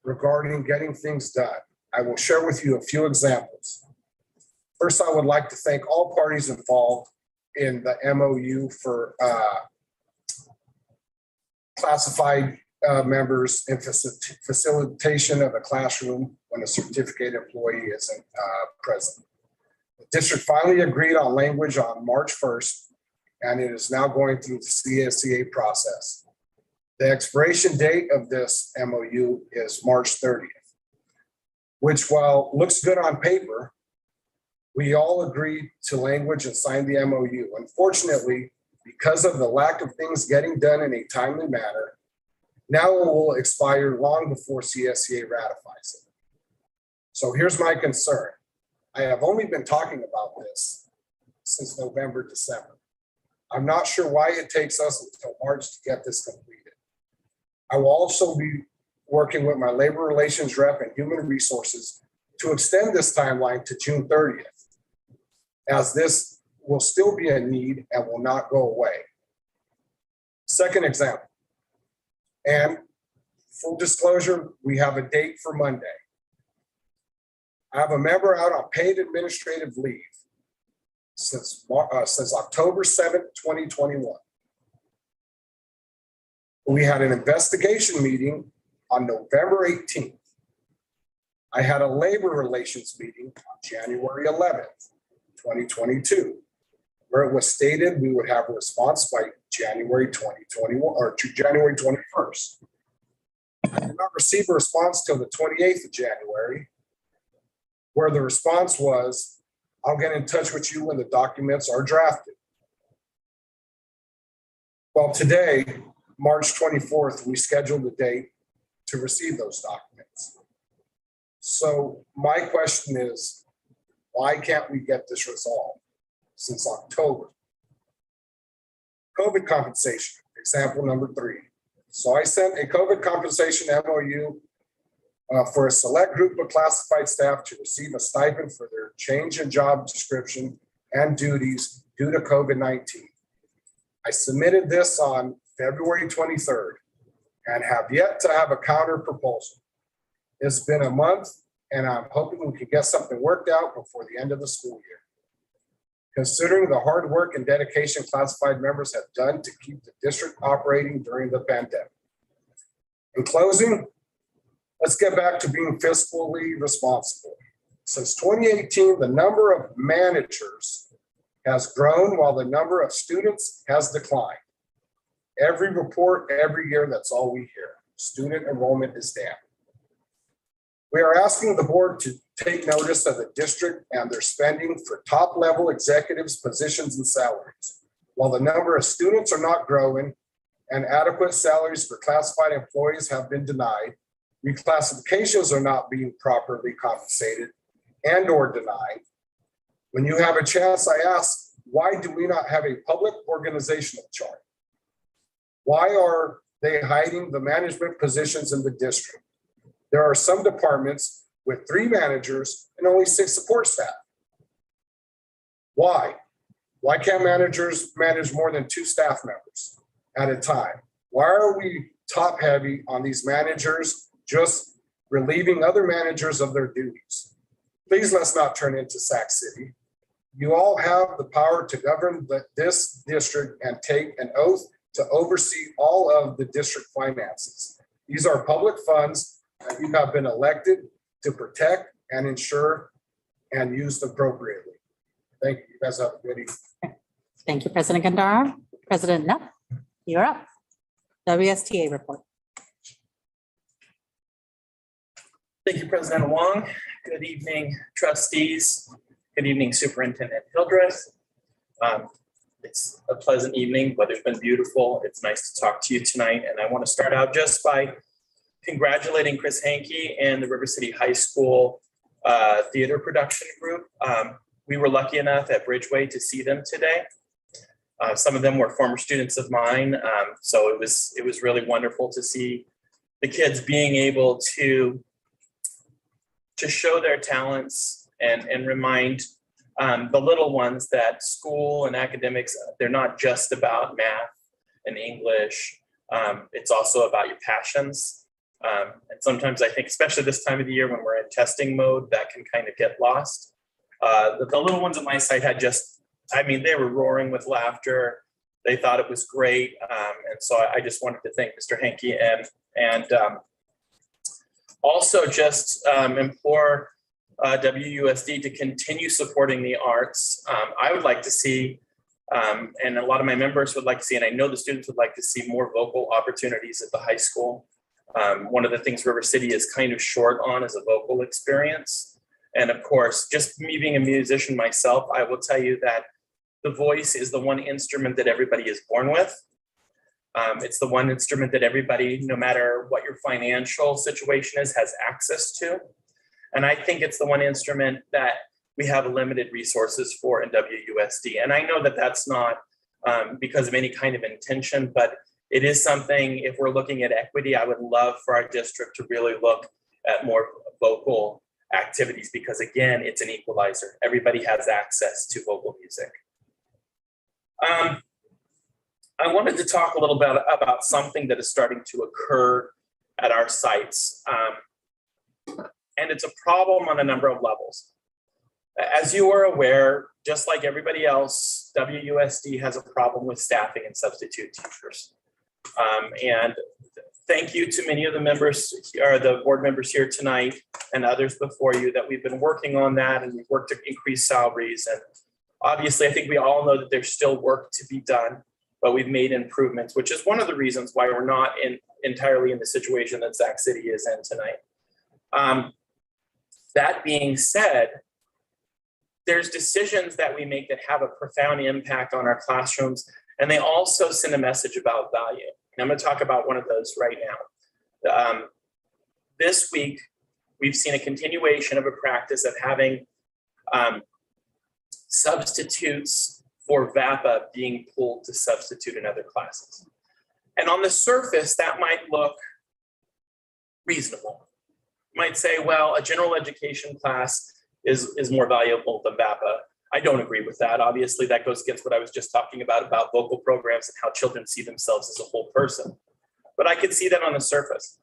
regarding getting things done. I will share with you a few examples. First, I would like to thank all parties involved in the MOU for classified members in facilitation of a classroom when a certificate employee isn't present. The district finally agreed on language on March 1st, and it is now going through the CSEA process. The expiration date of this MOU is March 30th, which while looks good on paper, we all agreed to language and signed the MOU. Unfortunately, because of the lack of things getting done in a timely manner, now it will expire long before CSEA ratifies it. So here's my concern. I have only been talking about this since November, December. I'm not sure why it takes us until March to get this completed. I will also be working with my labor relations rep and human resources to extend this timeline to June 30th, as this will still be a need and will not go away. Second example, and full disclosure, we have a date for Monday. I have a member out on paid administrative leave since October 7th, 2021. We had an investigation meeting on November 18th. I had a labor relations meeting on January 11th, 2022, where it was stated we would have a response by January 2021 or to January 21st. I did not receive a response till the 28th of January, where the response was, I'll get in touch with you when the documents are drafted. Well, today, March 24th, we scheduled the date to receive those documents. So my question is, why can't we get this resolved since October? COVID compensation, example number 3. So I sent a COVID compensation MOU for a select group of classified staff to receive a stipend for their change in job description and duties due to COVID-19. I submitted this on February 23rd and have yet to have a counter proposal. It's been a month and I'm hoping we can get something worked out before the end of the school year. Considering the hard work and dedication classified members have done to keep the district operating during the pandemic. In closing, let's get back to being fiscally responsible. Since 2018, the number of managers has grown while the number of students has declined. Every report, every year, that's all we hear. Student enrollment is down. We are asking the board to take notice of the district and their spending for top-level executives, positions, and salaries. While the number of students are not growing and adequate salaries for classified employees have been denied, reclassifications are not being properly compensated and/or denied. When you have a chance, I ask, why do we not have a public organizational chart? Why are they hiding the management positions in the district? There are some departments with 3 managers and only 6 support staff. Why? Why can't managers manage more than 2 staff members at a time? Why are we top heavy on these managers just relieving other managers of their duties? Please let's not turn into Sac City. You all have the power to govern this district and take an oath to oversee all of the district finances. These are public funds that you have been elected to protect and ensure and used appropriately. Thank you. You guys have a good evening. Thank you, President Gandara. President Nutt, you're up. WSTA report. Thank you, President Wong. Good evening, trustees. Good evening, Superintendent Hildreth. It's a pleasant evening. Weather's been beautiful. It's nice to talk to you tonight. And I want to start out just by congratulating Chris Hankey and the River City High School theater production group. We were lucky enough at Bridgeway to see them today. Some of them were former students of mine. So it was really wonderful to see the kids being able to show their talents and remind the little ones that school and academics, they're not just about math and English. It's also about your passions. And sometimes I think, especially this time of the year when we're in testing mode, that can kind of get lost. The little ones at my site had they were roaring with laughter. They thought it was great. And so I just wanted to thank Mr. Hankey and also just implore WUSD to continue supporting the arts. I would like to see, and a lot of my members would like to see, and I know the students would like to see more vocal opportunities at the high school. One of the things River City is kind of short on is a vocal experience. And of course, just me being a musician myself, I will tell you that the voice is the one instrument that everybody is born with. It's the one instrument that everybody, no matter what your financial situation is, has access to. And I think it's the one instrument that we have limited resources for in WUSD. And I know that that's not because of any kind of intention, but it is something, if we're looking at equity, I would love for our district to really look at more vocal activities because, again, it's an equalizer. Everybody has access to vocal music. I wanted to talk a little bit about something that is starting to occur at our sites. And it's a problem on a number of levels. As you are aware, just like everybody else, WUSD has a problem with staffing and substitute teachers. And thank you to many of the members, or the board members here tonight and others before you that we've been working on that and we've worked to increase salaries. And obviously, I think we all know that there's still work to be done, but we've made improvements, which is one of the reasons why we're not entirely in the situation that Sac City is in tonight. That being said, there's decisions that we make that have a profound impact on our classrooms, and they also send a message about value. And I'm going to talk about one of those right now. This week, we've seen a continuation of a practice of having substitutes for VAPA being pulled to substitute in other classes. And on the surface, that might look reasonable. You might say, well, a general education class is more valuable than VAPA. I don't agree with that. Obviously, that goes against what I was just talking about vocal programs and how children see themselves as a whole person. But I could see that on the surface.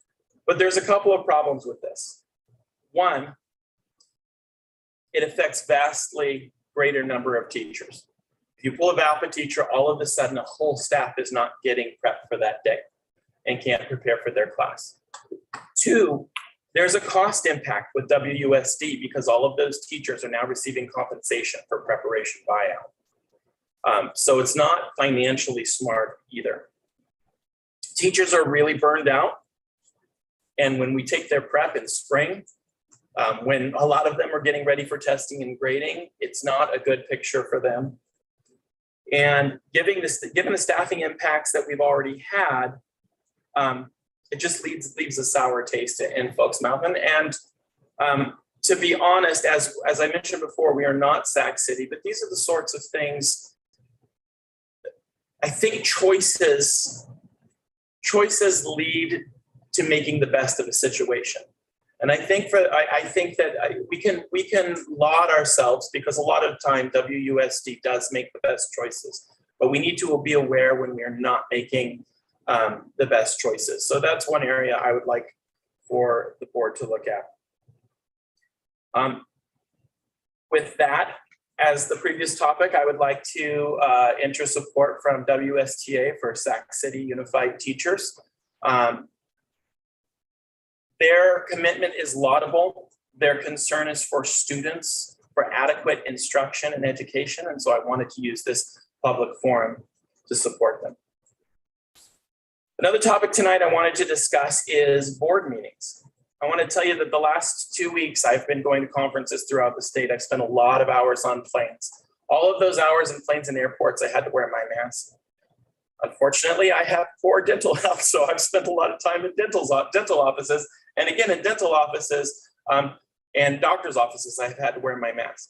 But there's a couple of problems with this. One, it affects vastly greater number of teachers. If you pull a VAPA teacher, all of a sudden a whole staff is not getting prepped for that day and can't prepare for their class. Two, there's a cost impact with WUSD because all of those teachers are now receiving compensation for preparation buyout. So it's not financially smart either. Teachers are really burned out. And when we take their prep in spring, when a lot of them are getting ready for testing and grading, it's not a good picture for them. And given the staffing impacts that we've already had, it just leaves a sour taste in folks' mouth. And to be honest, as I mentioned before, we are not Sac City, but these are the sorts of things. I think choices lead to making the best of a situation. And I think that we can laud ourselves because a lot of time WUSD does make the best choices, but we need to be aware when we are not making the best choices. So that's one area I would like for the board to look at. With that, as the previous topic, I would like to enter support from WSTA for Sac City Unified Teachers. Their commitment is laudable. Their concern is for students, for adequate instruction and education. And so I wanted to use this public forum to support them. Another topic tonight I wanted to discuss is board meetings. I want to tell you that the last 2 weeks I've been going to conferences throughout the state. I've spent a lot of hours on planes. All of those hours in planes and airports, I had to wear my mask. Unfortunately, I have poor dental health, so I've spent a lot of time in dental offices. And again, in dental offices and doctor's offices, I've had to wear my mask.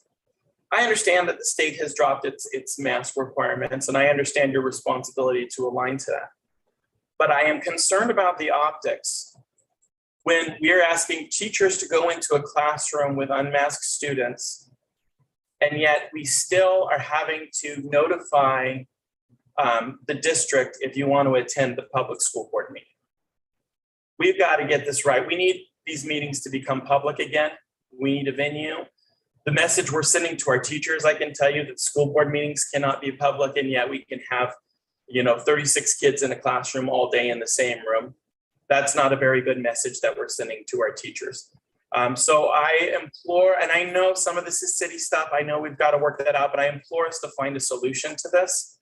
I understand that the state has dropped its mask requirements, and I understand your responsibility to align to that. But I am concerned about the optics when we are asking teachers to go into a classroom with unmasked students, and yet we still are having to notify the district if you want to attend the public school board meeting. We've got to get this right. We need these meetings to become public again. We need a venue. The message we're sending to our teachers, I can tell you that school board meetings cannot be public, and yet we can have 36 kids in a classroom all day in the same room. That's not a very good message that we're sending to our teachers. So I implore, and I know some of this is city stuff. I know we've got to work that out, but I implore us to find a solution to this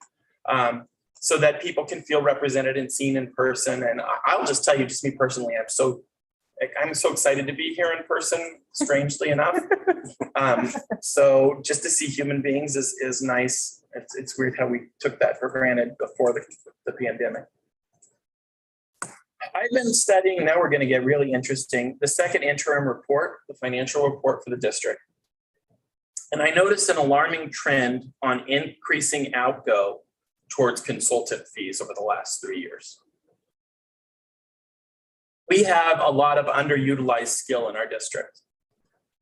so that people can feel represented and seen in person. And I'll just tell you, just me personally, I'm so excited to be here in person, strangely enough. So just to see human beings is nice. It's weird how we took that for granted before the pandemic. I've been studying, now we're going to get really interesting, the second interim report, the financial report for the district. And I noticed an alarming trend on increasing outgo towards consultant fees over the last 3 years. We have a lot of underutilized skill in our district.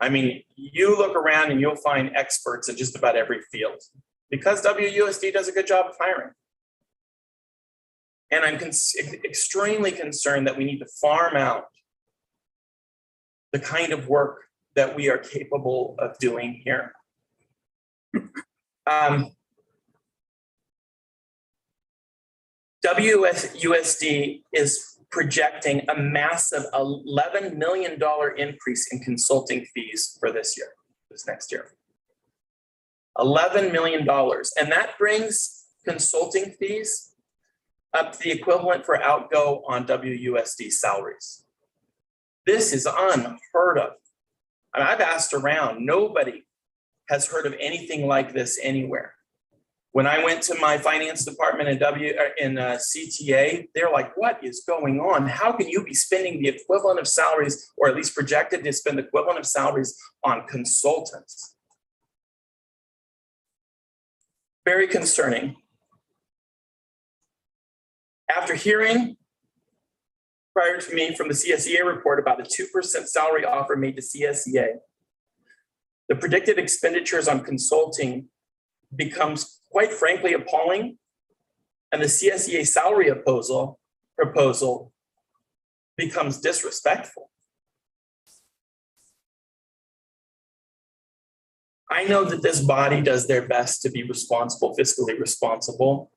I mean, you look around and you'll find experts in just about every field because WUSD does a good job of hiring. And I'm extremely concerned that we need to farm out the kind of work that we are capable of doing here. WUSD is projecting a massive $11 million increase in consulting fees for this next year. $11 million. And that brings consulting fees up to the equivalent for outgo on WUSD salaries. This is unheard of. And I've asked around, nobody has heard of anything like this anywhere. When I went to my finance department in CTA, they're like, what is going on? How can you be spending the equivalent of salaries, or at least projected to spend the equivalent of salaries on consultants? Very concerning. After hearing prior to me from the CSEA report about the 2% salary offer made to CSEA, the predicted expenditures on consulting becomes quite frankly appalling, and the CSEA salary proposal becomes disrespectful. I know that this body does their best to be responsible, fiscally responsible.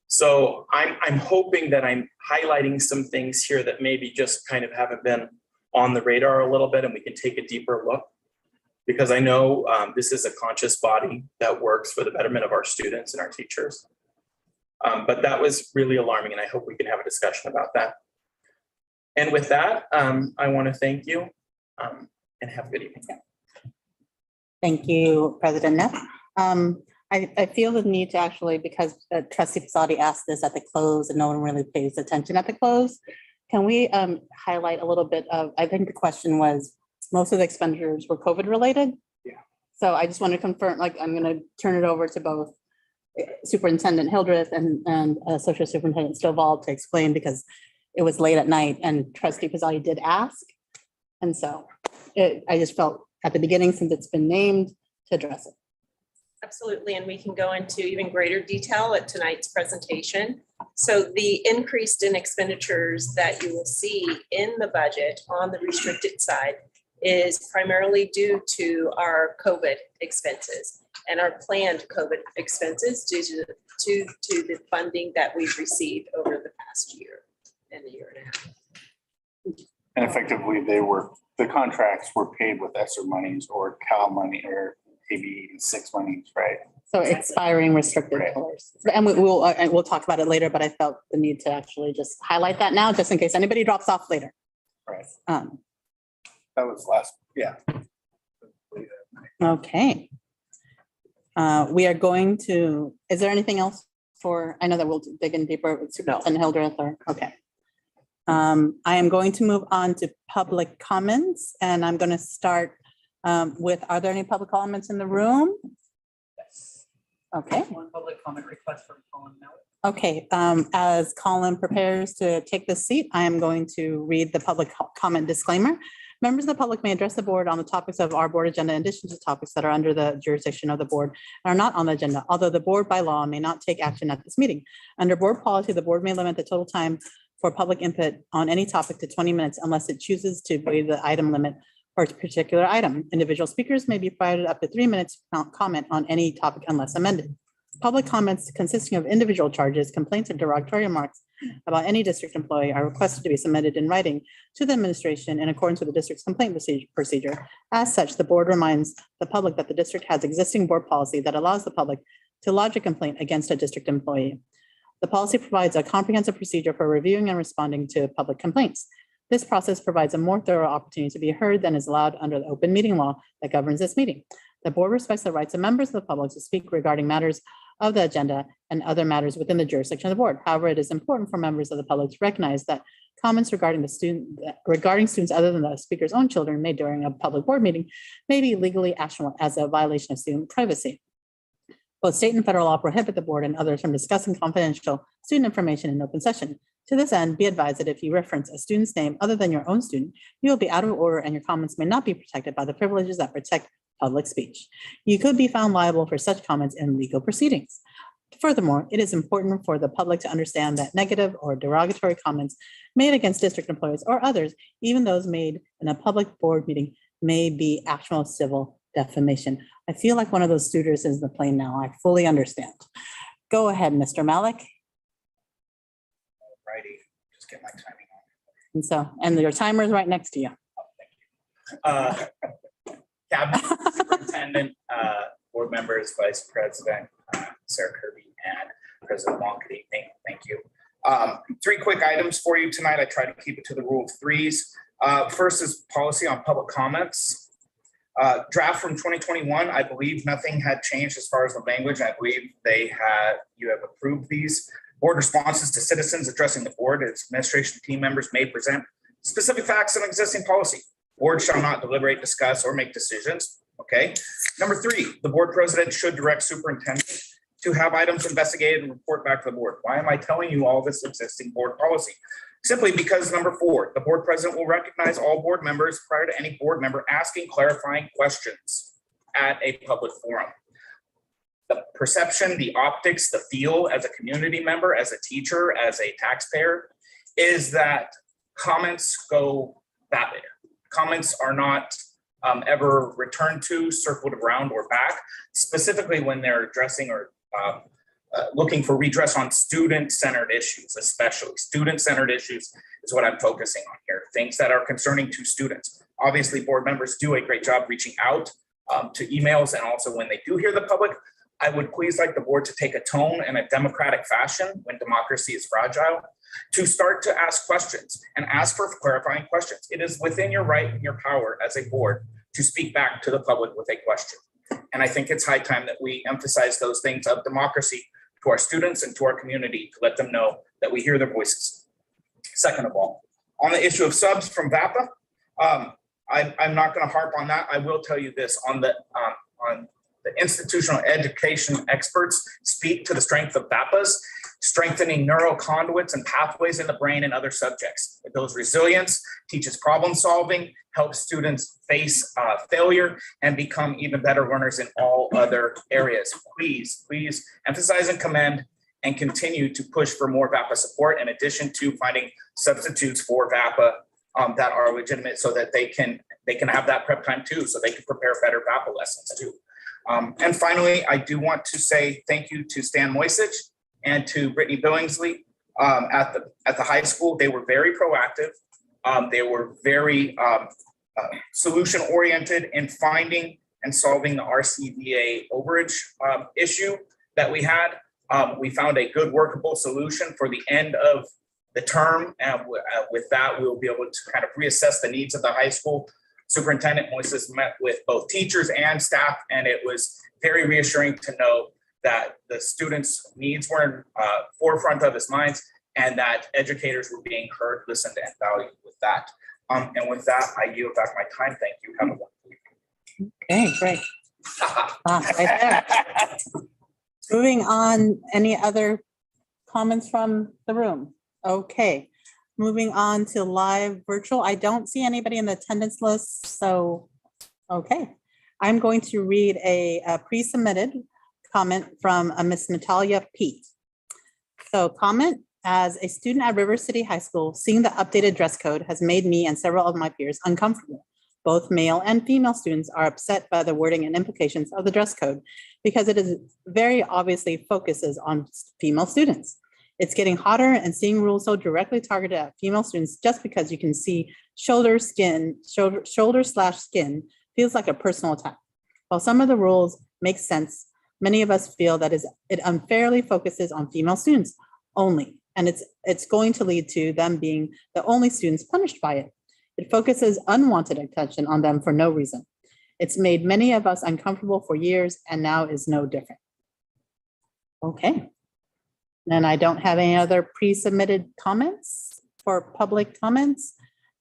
So I'm hoping that I'm highlighting some things here that maybe just kind of haven't been on the radar a little bit, and we can take a deeper look. Because I know this is a conscious body that works for the betterment of our students and our teachers. But that was really alarming, and I hope we can have a discussion about that. And with that, I want to thank you and have a good evening. Thank you, President Neff. I feel the need to actually, because Trustee Fasadi asked this at the close and no one really pays attention at the close, can we highlight a little bit of, I think the question was, most of the expenditures were COVID related. Yeah. So I just want to confirm, like, I'm going to turn it over to both Superintendent Hildreth and Associate Superintendent Stovall to explain, because it was late at night and Trustee Fasadi did ask. And so I just felt at the beginning, since it's been named, to address it. Absolutely, and we can go into even greater detail at tonight's presentation. So the increase in expenditures that you will see in the budget on the restricted side is primarily due to our COVID expenses and our planned COVID expenses due to the funding that we've received over the past year and a year and a half. And effectively, the contracts were paid with ESSER monies or CAL money or AB 6 monies, right? So expiring restricted dollars. And we'll talk about it later, but I felt the need to actually just highlight that now, just in case anybody drops off later. Right. That was last, yeah. Okay. We are going to, is there anything else for, I know that we'll dig in deeper with Superintendent Hildreth or, okay. I am going to move on to public comments, and I'm going to start with, are there any public comments in the room? Yes. Okay. One public comment request from Colin Mallett. Okay, as Colin prepares to take this seat, I am going to read the public comment disclaimer. Members of the public may address the board on the topics of our board agenda in addition to topics that are under the jurisdiction of the board and are not on the agenda, although the board by law may not take action at this meeting. Under board policy, the board may limit the total time for public input on any topic to 20 minutes unless it chooses to waive the item limit for a particular item. Individual speakers may be provided up to 3 minutes to comment on any topic unless amended. Public comments consisting of individual charges, complaints, or derogatory remarks about any district employee are requested to be submitted in writing to the administration in accordance with the district's complaint procedure. As such, the board reminds the public that the district has existing board policy that allows the public to lodge a complaint against a district employee. The policy provides a comprehensive procedure for reviewing and responding to public complaints. This process provides a more thorough opportunity to be heard than is allowed under the open meeting law that governs this meeting. The board respects the rights of members of the public to speak regarding matters of the agenda and other matters within the jurisdiction of the board. However, it is important for members of the public to recognize that comments regarding students other than the speaker's own children made during a public board meeting may be legally actionable as a violation of student privacy. Both state and federal law prohibit the board and others from discussing confidential student information in open session. To this end, be advised that if you reference a student's name other than your own student, you will be out of order and your comments may not be protected by the privileges that protect public speech. You could be found liable for such comments in legal proceedings. Furthermore, it is important for the public to understand that negative or derogatory comments made against district employees or others, even those made in a public board meeting, may be actual civil defamation. I feel like one of those students is the plane now. I fully understand. Go ahead, Mr. Malik. Righty, just get my timing on. And so, and your timer is right next to you. Cabinet Superintendent, board members, Vice President Sarah Kirby, and President Wong, good evening. Thank you. 3 quick items for you tonight. I try to keep it to the rule of 3s. First is policy on public comments. Draft from 2021, I believe nothing had changed as far as the language. I believe you have approved these. Board responses to citizens addressing the board, its administration team members may present specific facts and existing policy. Board shall not deliberate, discuss, or make decisions. Okay. Number 3, the board president should direct superintendent to have items investigated and report back to the board. Why am I telling you all this existing board policy? Simply because number 4, the board president will recognize all board members prior to any board member asking clarifying questions at a public forum. The perception, the optics, the feel as a community member, as a teacher, as a taxpayer, is that comments go vapid. Comments are not ever returned to, circled around, or back, specifically when they're addressing or looking for redress on student-centered issues, especially. Student-centered issues is what I'm focusing on here, things that are concerning to students. Obviously, board members do a great job reaching out to emails, and also when they do hear the public. I would please like the board to take a tone in a democratic fashion when democracy is fragile, to start to ask questions and ask for clarifying questions. It is within your right and your power as a board to speak back to the public with a question. And I think it's high time that we emphasize those things of democracy to our students and to our community to let them know that we hear their voices. Second of all, on the issue of subs from VAPA, I'm not going to harp on that. I will tell you this, on the institutional education experts speak to the strength of VAPAs, strengthening neural conduits and pathways in the brain and other subjects. It builds resilience, teaches problem solving, helps students face failure, and become even better learners in all other areas. Please emphasize and commend and continue to push for more VAPA support, in addition to finding substitutes for VAPA that are legitimate, so that they can have that prep time too, so they can prepare better VAPA lessons too. And finally, I do want to say thank you to Stan Moisich and to Brittany Billingsley at the high school. They were very proactive. They were very solution-oriented in finding and solving the RCVA overage issue that we had. We found a good workable solution for the end of the term. And with that, we'll be able to kind of reassess the needs of the high school. Superintendent Moises met with both teachers and staff, and it was very reassuring to know that the students' needs were in forefront of his minds, and that educators were being heard, listened, and valued with that. And with that, I yield back my time. Thank you. Have a wonderful evening. Okay, great. Right there. Moving on, any other comments from the room? Okay, moving on to live virtual. I don't see anybody in the attendance list, so, okay. I'm going to read a pre-submitted comment from Miss Natalia Pete. So comment: as a student at River City High School, seeing the updated dress code has made me and several of my peers uncomfortable. Both male and female students are upset by the wording and implications of the dress code because it is very obviously focuses on female students. It's getting hotter, and seeing rules so directly targeted at female students just because you can see shoulder slash skin feels like a personal attack. While some of the rules make sense, many of us feel that it unfairly focuses on female students only, and it's going to lead to them being the only students punished by it. It focuses unwanted attention on them for no reason. It's made many of us uncomfortable for years, and now is no different. Okay. And I don't have any other pre-submitted comments for public comments.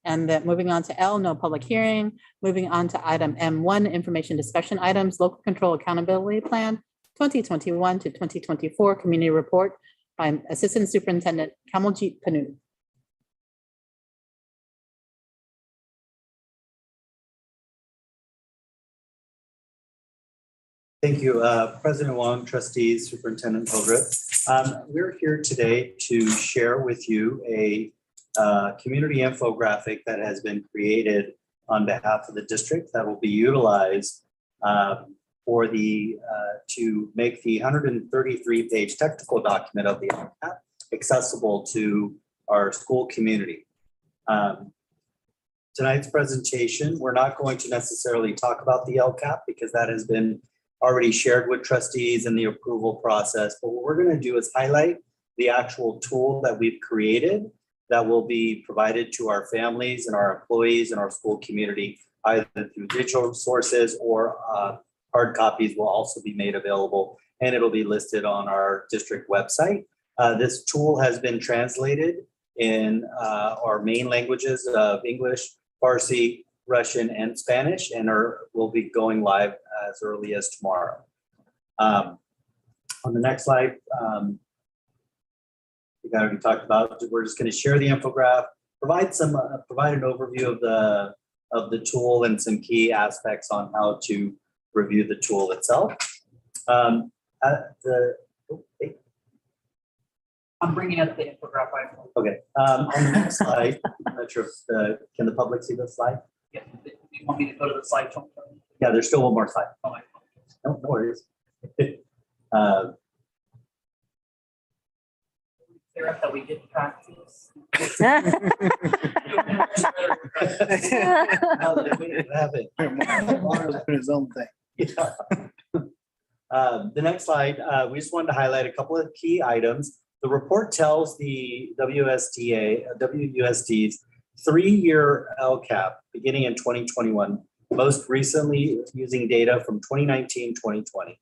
And that moving on to L, no public hearing. Moving on to item M1, information discussion items, local control accountability plan, 2021 to 2024 community report by Assistant Superintendent Kamaljeet Panu. Thank you, President Wong, trustees, Superintendent Hildreth. We're here today to share with you a community infographic that has been created on behalf of the district that will be utilized for to make the 133-page technical document of the LCAP accessible to our school community. Tonight's presentation, we're not going to necessarily talk about the LCAP because that has been already shared with trustees in the approval process. But what we're going to do is highlight the actual tool that we've created that will be provided to our families and our employees and our school community, either through digital sources or hard copies will also be made available, and it'll be listed on our district website. This tool has been translated in our main languages of English, Farsi, Russian, and Spanish, and will be going live as early as tomorrow. On the next slide, we already talked about, we're just going to share the infographic, provide an overview of the tool and some key aspects on how to review the tool itself. I'm bringing up the infographic. Okay, on the next slide, I'm not sure if can the public see this slide? Yeah, you want me to go to the slide? Yeah, there's still one more slide. Oh, No worries. Clear up that we get practice. His own thing. The next slide, we just wanted to highlight a couple of key items. The report tells the WST's 3-year LCAP beginning in 2021, most recently using data from 2019, 2020.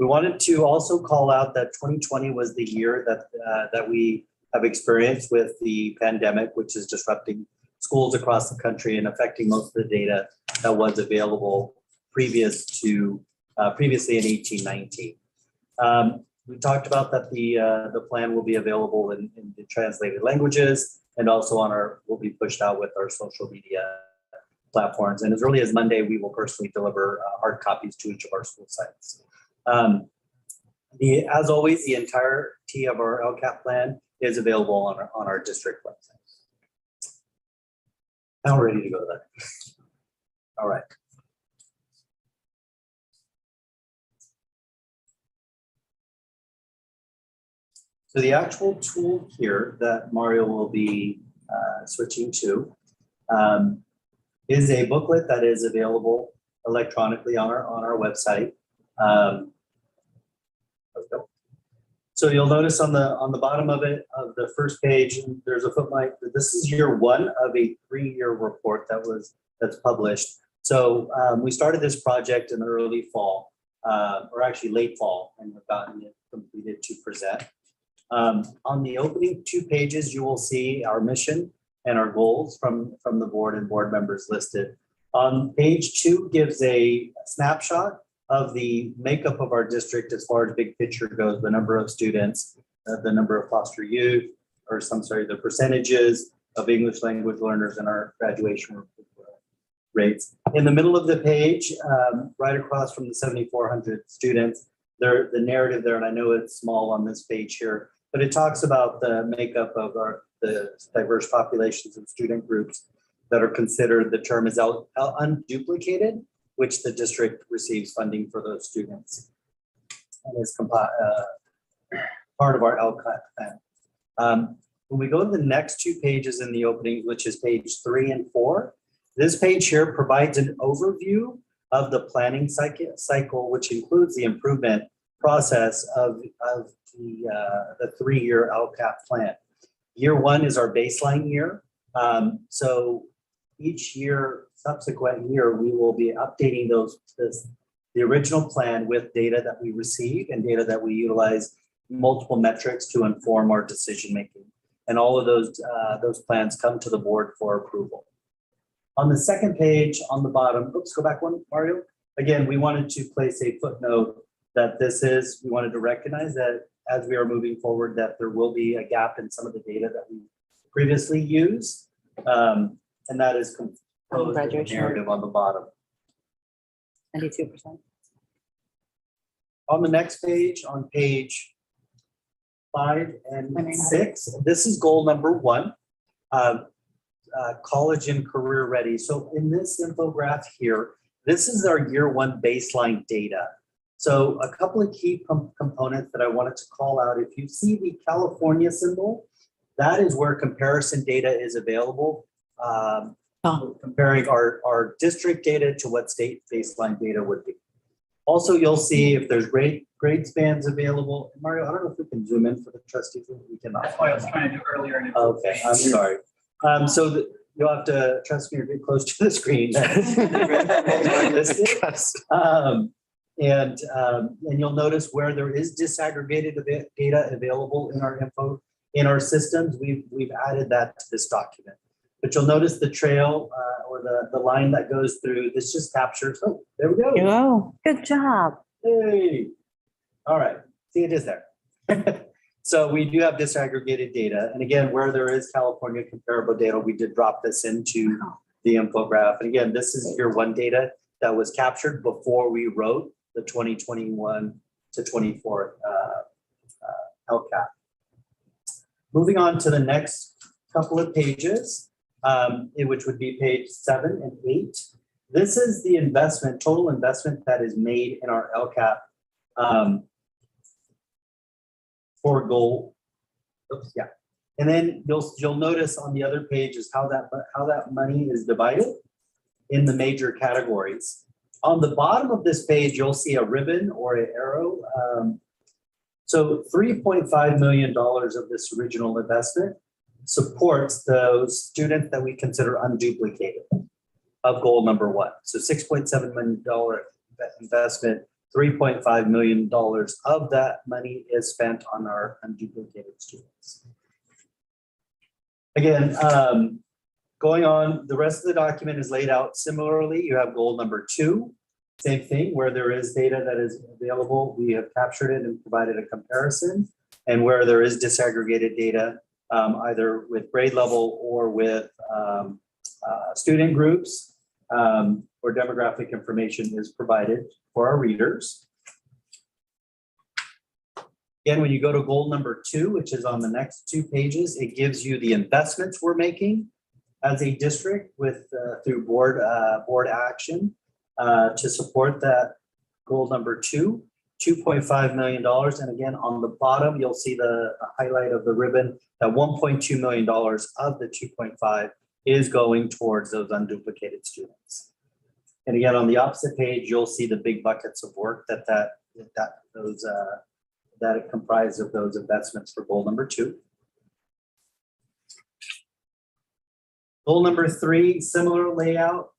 We wanted to also call out that 2020 was the year that we have experienced with the pandemic, which is disrupting schools across the country and affecting most of the data that was available previously in 1819. We talked about that the plan will be available in the translated languages and also will be pushed out with our social media platforms. And as early as Monday, we will personally deliver hard copies to each of our school sites. As always, the entirety of our LCAP plan is available on our district website. Now we're ready to go to that. All right. So the actual tool here that Mario will be switching to is a booklet that is available electronically on our website. So you'll notice on the bottom of it, of the first page, there's a footnote. This is year 1 of a 3-year report that's published. So we started this project in early fall, or actually late fall, and have gotten it completed to present. On the opening 2 pages, you will see our mission and our goals from the board and board members listed. On page 2 gives a snapshot of the makeup of our district as far as big picture goes, the number of students, the number of foster youth, the percentages of English language learners in our graduation rates. In the middle of the page, right across from the 7,400 students, the narrative there, and I know it's small on this page here, but it talks about the makeup of the diverse populations and student groups that are considered, the term is unduplicated, which the district receives funding for those students. And is part of our LCAP plan. When we go to the next 2 pages in the opening, which is page 3 and 4, this page here provides an overview of the planning cycle, which includes the improvement process of the 3-year LCAP plan. Year 1 is our baseline year. So each year, subsequent year, we will be updating the original plan with data that we receive and data that we utilize multiple metrics to inform our decision making. And all of those plans come to the board for approval. On the second page on the bottom, oops, go back one, Mario. Again, we wanted to place a footnote that we wanted to recognize that as we are moving forward, that there will be a gap in some of the data that we previously used. And that is composed of the narrative on the bottom. 92%. On the next page, on page 5 and 6, this is goal number 1, college and career ready. So in this infographic here, this is our year 1 baseline data. So a couple of key components that I wanted to call out. If you see the California symbol, that is where comparison data is available. Comparing our district data to what state baseline data would be. Also, you'll see if there's grade spans available. Mario, I don't know if we can zoom in for the trustees. We cannot. That's why I was trying to do earlier. Okay, I'm sorry. You'll have to trust me or get close to the screen. And you'll notice where there is disaggregated data available in our systems. We've added that to this document. But you'll notice the trail or the line that goes through, this just captures, oh, there we go. Oh, good job. Hey. All right. See, it is there. So we do have disaggregated data. And again, where there is California comparable data, we did drop this into the infographic. And again, this is year one data that was captured before we wrote the 2021 to 24 LCAP. Moving on to the next couple of pages, which would be page 7 and 8. This is the investment, total investment that is made in our LCAP for goal. Oops, yeah. And then you'll notice on the other page is how that money is divided in the major categories. On the bottom of this page, you'll see a ribbon or an arrow. So $3.5 million of this original investment supports those students that we consider unduplicated of goal number 1. So $6.7 million investment, $3.5 million of that money is spent on our unduplicated students. Again, going on, the rest of the document is laid out similarly. You have goal number 2, same thing, where there is data that is available, we have captured it and provided a comparison. And where there is disaggregated data, either with grade level or with student groups, or demographic information is provided for our readers. Again, when you go to goal number 2, which is on the next 2 pages, it gives you the investments we're making as a district with through board action to support that goal number 2, $2.5 million. And again, on the bottom, you'll see the highlight of the ribbon that $1.2 million of the 2.5 is going towards those unduplicated students. And again, on the opposite page, you'll see the big buckets of work that comprise of those investments for goal number 2. Goal number 3, similar layout,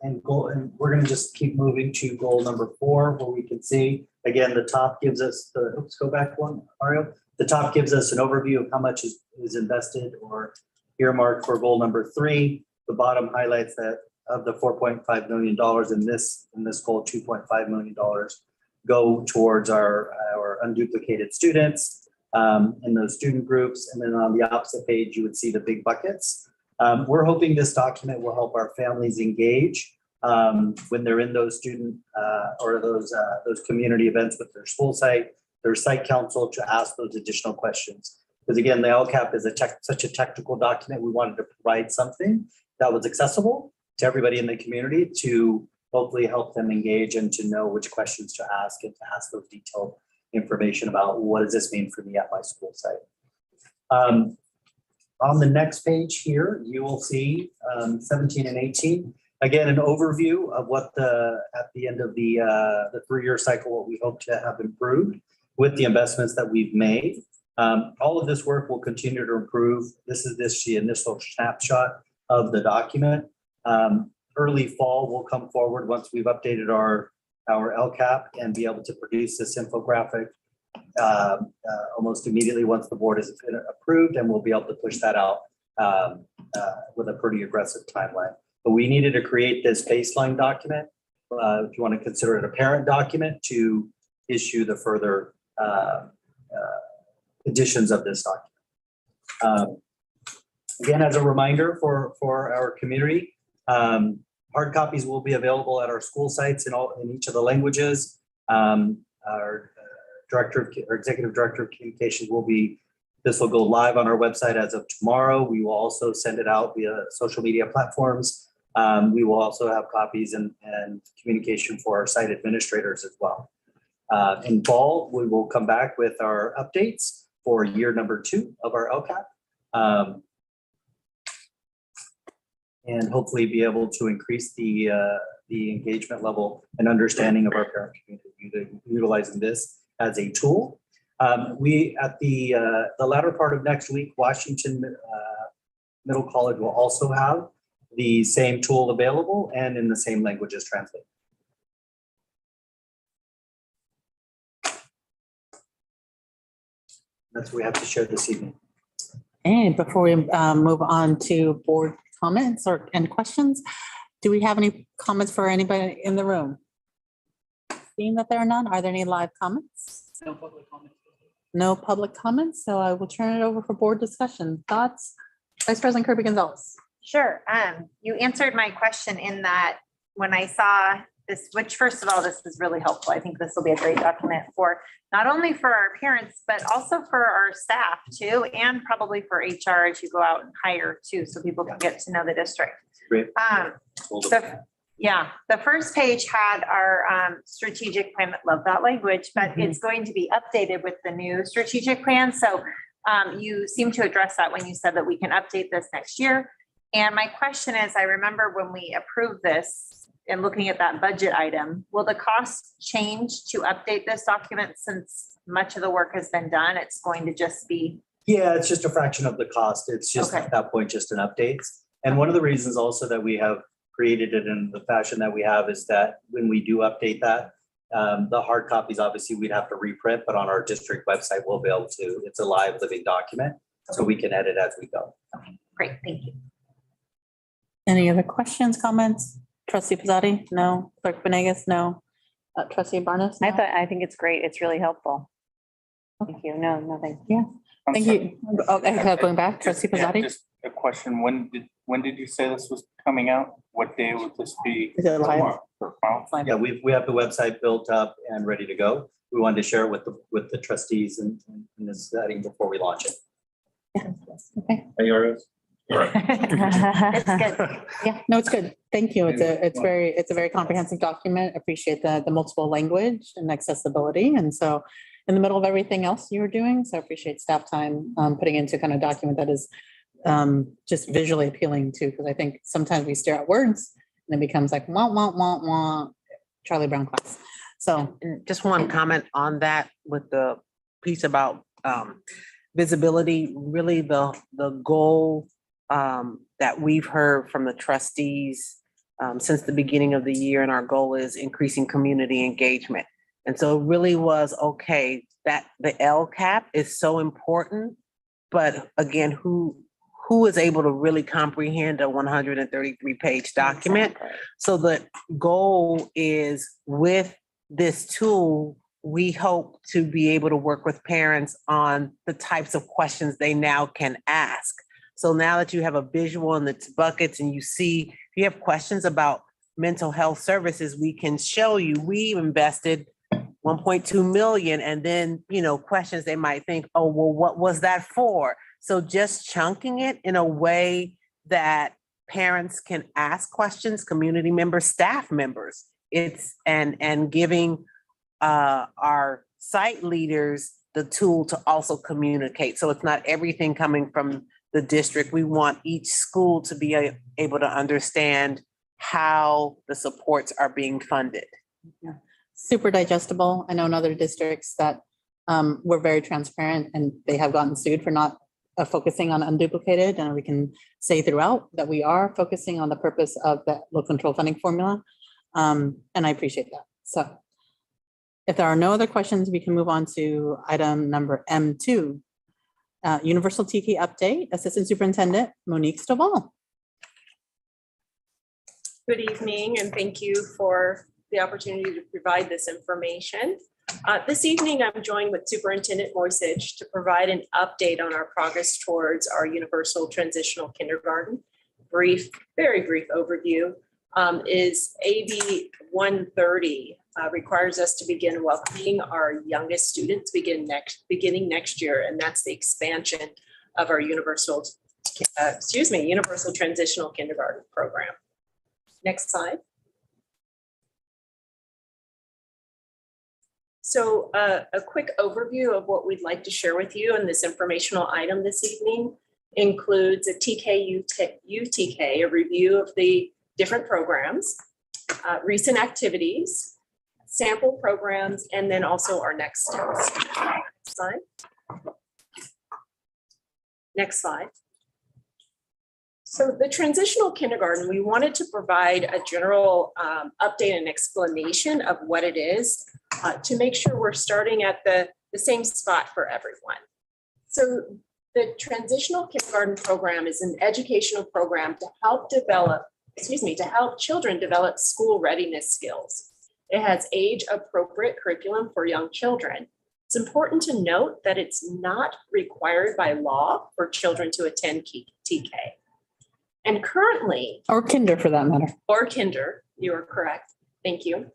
and we're going to just keep moving to goal number 4, where we can see again the top gives us the. Oops, go back one, Mario. The top gives us an overview of how much is invested or earmarked for goal number 3. The bottom highlights that of the $4.5 million in this goal, $2.5 million go towards our unduplicated students in those student groups. And then on the opposite page, you would see the big buckets. We're hoping this document will help our families engage when they're in those student or those community events with their school site, their site council, to ask those additional questions. Because again, the LCAP is such a technical document. We wanted to provide something that was accessible to everybody in the community to hopefully help them engage and to know which questions to ask and to ask those detailed information about what does this mean for me at my school site. On the next page here, you will see 17 and 18. Again, an overview of what at the end of the 3-year cycle, what we hope to have improved with the investments that we've made. All of this work will continue to improve. This is the initial snapshot of the document. Early fall will come forward once we've updated our LCAP and be able to produce this infographic almost immediately once the board is approved, and we'll be able to push that out with a pretty aggressive timeline. But we needed to create this baseline document, if you want to consider it a parent document, to issue the further editions of this document. Again, as a reminder for our community, hard copies will be available at our school sites in each of the languages. Our executive director of communications this will go live on our website as of tomorrow. We will also send it out via social media platforms. We will also have copies and communication for our site administrators as well. In fall, we will come back with our updates for year number 2 of our LCAP. And hopefully be able to increase the engagement level and understanding of our parent community utilizing this as a tool. We at the latter part of next week, Washington Middle College will also have the same tool available and in the same languages translated. That's what we have to share this evening. And before we move on to board comments and questions, do we have any comments for anybody in the room? Seeing that there are none, are there any live comments? No public comments. No public comments, so I will turn it over for board discussion. Thoughts? Vice President Kirby Gonzalez. Sure. You answered my question in that when I saw this, which first of all, this is really helpful. I think this will be a great document for not only for our parents, but also for our staff too, and probably for HR as you go out and hire too, so people can get to know the district. Great. The first page had our strategic plan. Love that language, but it's going to be updated with the new strategic plan. So you seem to address that when you said that we can update this next year. And my question is, I remember when we approved this and looking at that budget item, will the cost change to update this document since much of the work has been done? It's going to just be. Yeah, it's just a fraction of the cost. It's just at that point, just an update. And one of the reasons also that we have created it in the fashion that we have is that when we do update that, the hard copies, obviously we'd have to reprint, but on our district website, we'll be able to, it's a live living document. So we can edit as we go. Okay, great, thank you. Any other questions, comments? Trustee Pizzotti? No. Clerk Benegas? No. Trustee Barnes? No? I think it's great. It's really helpful. Thank you. No, thank you. Yeah. Thank you. Okay, going back, Trustee Pizzotti? Just a question. When did you say this was coming out? What day would this be? Is it live? Tomorrow? Yeah, we have the website built up and ready to go. We wanted to share it with the trustees in this setting before we launch it. Okay. Are yours? It's good. Yeah, no, it's good. Thank you. It's a very comprehensive document. Appreciate the multiple language and accessibility. And so in the middle of everything else you were doing, so I appreciate staff time putting into kind of document that is just visually appealing too, because I think sometimes we stare at words and it becomes like wah, Charlie Brown class. So and just one comment on that with the piece about visibility, really the goal that we've heard from the trustees since the beginning of the year, and our goal is increasing community engagement. And so it really was okay that the LCAP is so important, but again, who is able to really comprehend a 133-page document? So the goal is with this tool, we hope to be able to work with parents on the types of questions they now can ask. So now that you have a visual and it's buckets and you see, if you have questions about mental health services, we can show you, we invested 1.2 million, and then, questions they might think, oh, well, what was that for? So just chunking it in a way that parents can ask questions, community members, staff members, and giving our site leaders the tool to also communicate. So it's not everything coming from the district. We want each school to be able to understand how the supports are being funded. Yeah. Super digestible. I know in other districts that we're very transparent and they have gotten sued for not focusing on unduplicated, and we can say throughout that we are focusing on the purpose of the local control funding formula. And I appreciate that. So if there are no other questions, we can move on to item number M2. Universal TK update, Assistant Superintendent Monique Stovall. Good evening, and thank you for the opportunity to provide this information. This evening, I'm joined with Superintendent Moisich to provide an update on our progress towards our universal transitional kindergarten. Very brief overview is AB 130 requires us to begin welcoming our youngest students beginning next year, and that's the expansion of our universal transitional kindergarten program. Next slide. So a quick overview of what we'd like to share with you in this informational item this evening includes a UTK, a review of the different programs, recent activities, sample programs, and then also our next steps. Next slide. Next slide. So the transitional kindergarten, we wanted to provide a general update and explanation of what it is to make sure we're starting at the same spot for everyone. So the transitional kindergarten program is an educational program to help children develop school readiness skills. It has age-appropriate curriculum for young children. It's important to note that it's not required by law for children to attend TK. And currently, Or kinder for that matter. or kinder, you are correct. Thank you.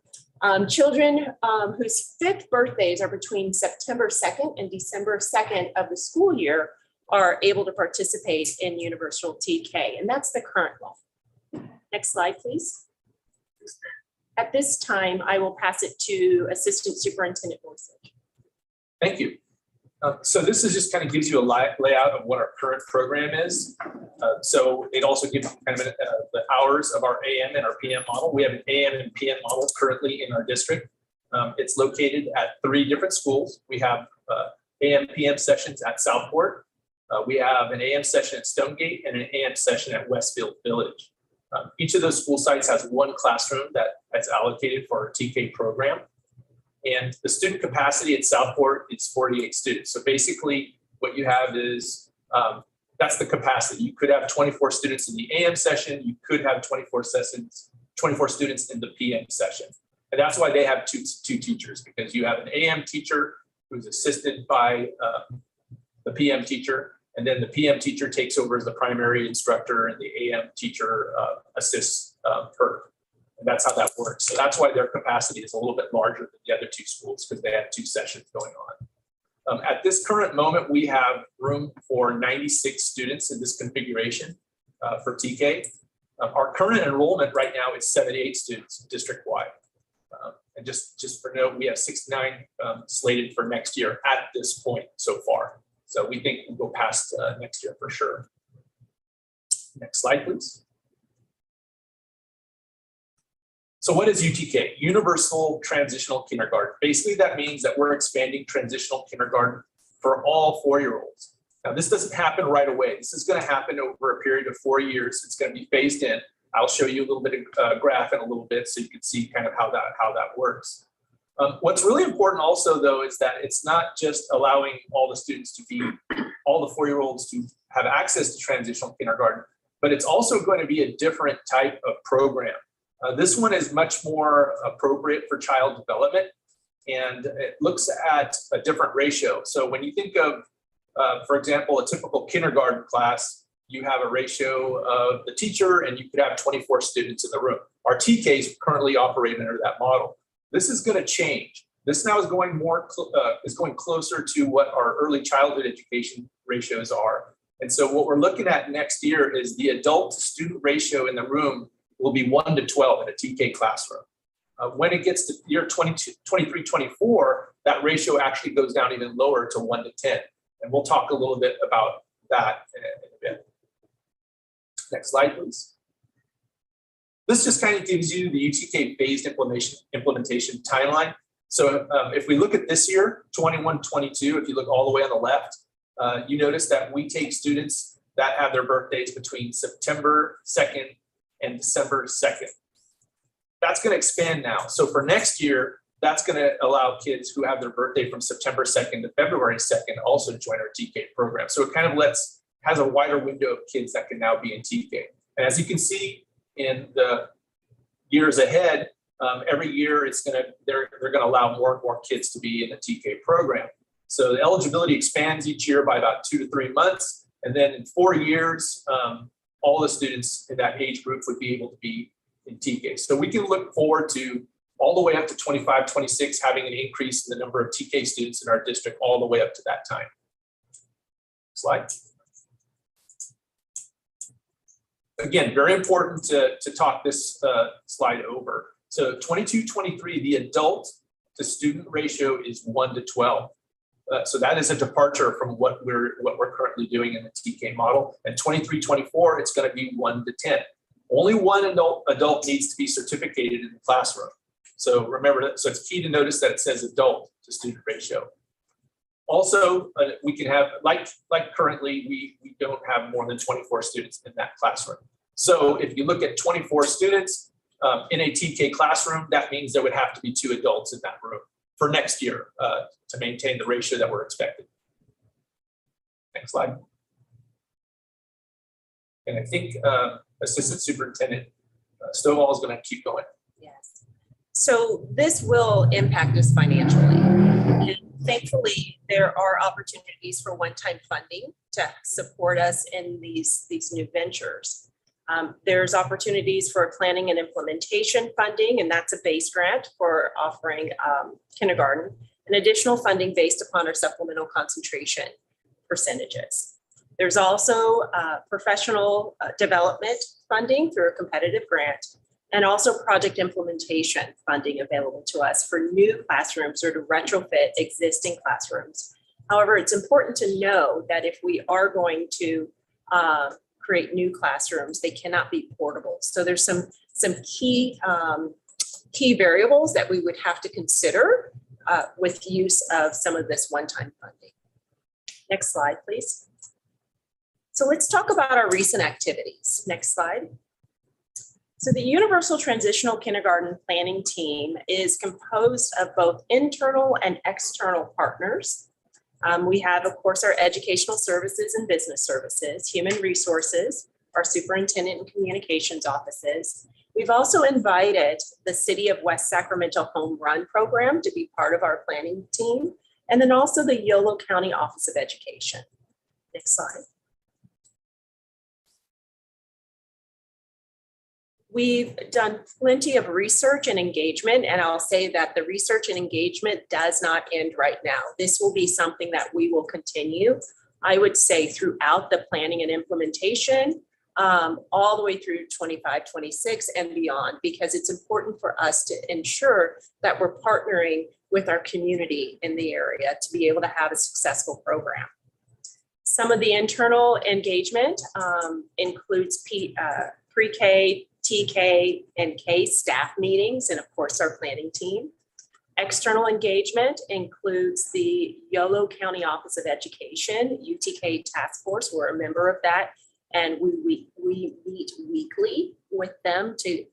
Children whose 5th birthdays are between September 2nd and December 2nd of the school year are able to participate in universal TK, and that's the current law. Next slide, please. At this time, I will pass it to Assistant Superintendent Gorsuch. Thank you. So this is just kind of gives you a layout of what our current program is. So it also gives you kind of the hours of our AM and our PM model. We have an AM and PM model currently in our district. It's located at 3 different schools. We have AM, PM sessions at Southport. We have an AM session at Stonegate and an AM session at Westfield Village. Each of those school sites has 1 classroom that's allocated for our TK program. And the student capacity at Southport is 48 students. So basically what you have is, that's the capacity. You could have 24 students in the AM session. You could have 24 students in the PM session. And that's why they have two teachers, because you have an AM teacher who's assisted by the PM teacher. And then the PM teacher takes over as the primary instructor and the AM teacher assists her. And that's how that works. So that's why their capacity is a little bit larger than the other 2 schools, because they have 2 sessions going on. At this current moment, we have room for 96 students in this configuration for TK. Our current enrollment right now is 78 students district-wide. And just for note, we have 69 slated for next year at this point so far. So we think we'll go past next year for sure. Next slide, please. So what is UTK? Universal Transitional Kindergarten. Basically, that means that we're expanding transitional kindergarten for all 4-year-olds. Now, this doesn't happen right away. This is going to happen over a period of 4 years. It's going to be phased in. I'll show you a little bit of graph in a little bit so you can see kind of how that works. What's really important also, though, is that it's not just allowing all the 4-year-olds to have access to transitional kindergarten, but it's also going to be a different type of program. This one is much more appropriate for child development, and it looks at a different ratio. So when you think of, for example, a typical kindergarten class, you have a ratio of the teacher and you could have 24 students in the room. Our TKs currently operate under that model. This is going to change. This now is going closer to what our early childhood education ratios are. And so what we're looking at next year is the adult to student ratio in the room will be 1 to 12 in a TK classroom. When it gets to year 23, 24, that ratio actually goes down even lower to 1 to 10. And we'll talk a little bit about that in a bit. Next slide, please. This just kind of gives you the UTK phased implementation timeline. So if we look at this year, 21, 22, if you look all the way on the left, you notice that we take students that have their birthdays between September 2nd and December 2nd. That's going to expand now. So for next year, that's going to allow kids who have their birthday from September 2nd to February 2nd also to join our TK program. So it kind of has a wider window of kids that can now be in TK. And as you can see in the years ahead, every year they're going to allow more and more kids to be in the TK program. So the eligibility expands each year by about 2 to 3 months. And then in 4 years, all the students in that age group would be able to be in TK. So we can look forward to all the way up to 25, 26, having an increase in the number of TK students in our district all the way up to that time. Slide. Again, very important to talk this slide over. So 22, 23, the adult to student ratio is 1 to 12. So that is a departure from what we're currently doing in the TK model. And 23, 24, it's going to be 1 to 10. Only one adult needs to be certificated in the classroom. So remember that. So it's key to notice that it says adult to student ratio. Also, we can have, like currently, we don't have more than 24 students in that classroom. So if you look at 24 students in a TK classroom, that means there would have to be 2 adults in that room for next year to maintain the ratio that we're expecting. Next slide. And I think Assistant Superintendent Stovall is going to keep going. Yes. So this will impact us financially. And thankfully, there are opportunities for one-time funding to support us in these new ventures. There's opportunities for planning and implementation funding, and that's a base grant for offering kindergarten, and additional funding based upon our supplemental concentration percentages. There's also professional development funding through a competitive grant, and also project implementation funding available to us for new classrooms or to retrofit existing classrooms. However, it's important to know that if we are going to create new classrooms, they cannot be portable. So there's some key variables that we would have to consider with use of some of this one-time funding. Next slide, please. So let's talk about our recent activities. Next slide. So the Universal Transitional Kindergarten Planning Team is composed of both internal and external partners. We have, of course, our educational services and business services, human resources, our superintendent and communications offices. We've also invited the City of West Sacramento Home Run Program to be part of our planning team, and then also the Yolo County Office of Education. Next slide. We've done plenty of research and engagement, and I'll say that the research and engagement does not end right now. This will be something that we will continue, I would say, throughout the planning and implementation, all the way through 25, 26 and beyond, because it's important for us to ensure that we're partnering with our community in the area to be able to have a successful program. Some of the internal engagement includes pre-K, TK, and K staff meetings, and of course our planning team. External engagement includes the Yolo County Office of Education, UTK Task Force. We're a member of that, and we meet weekly with them to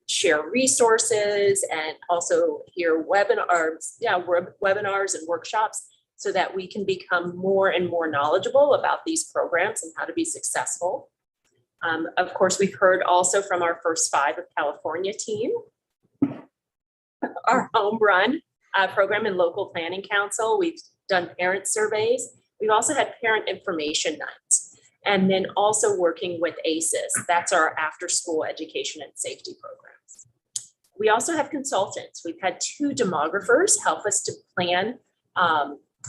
share resources and also hear webinars and workshops so that we can become more and more knowledgeable about these programs and how to be successful. Of course, we've heard also from our First Five of California team, our home run program and local planning council. We've done parent surveys. We've also had parent information nights, and then also working with ACES. That's our after school education and safety programs. We also have consultants. We've had 2 demographers help us to plan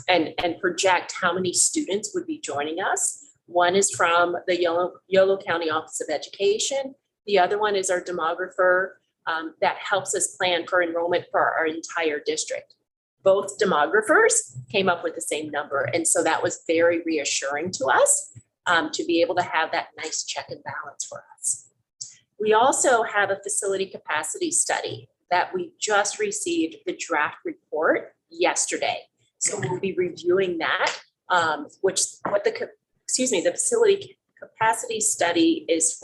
and project how many students would be joining us. One is from the Yolo County Office of Education. The other one is our demographer that helps us plan for enrollment for our entire district. Both demographers came up with the same number. And so that was very reassuring to us to be able to have that nice check and balance for us. We also have a facility capacity study that we just received the draft report yesterday. So we'll be reviewing that, the facility capacity study is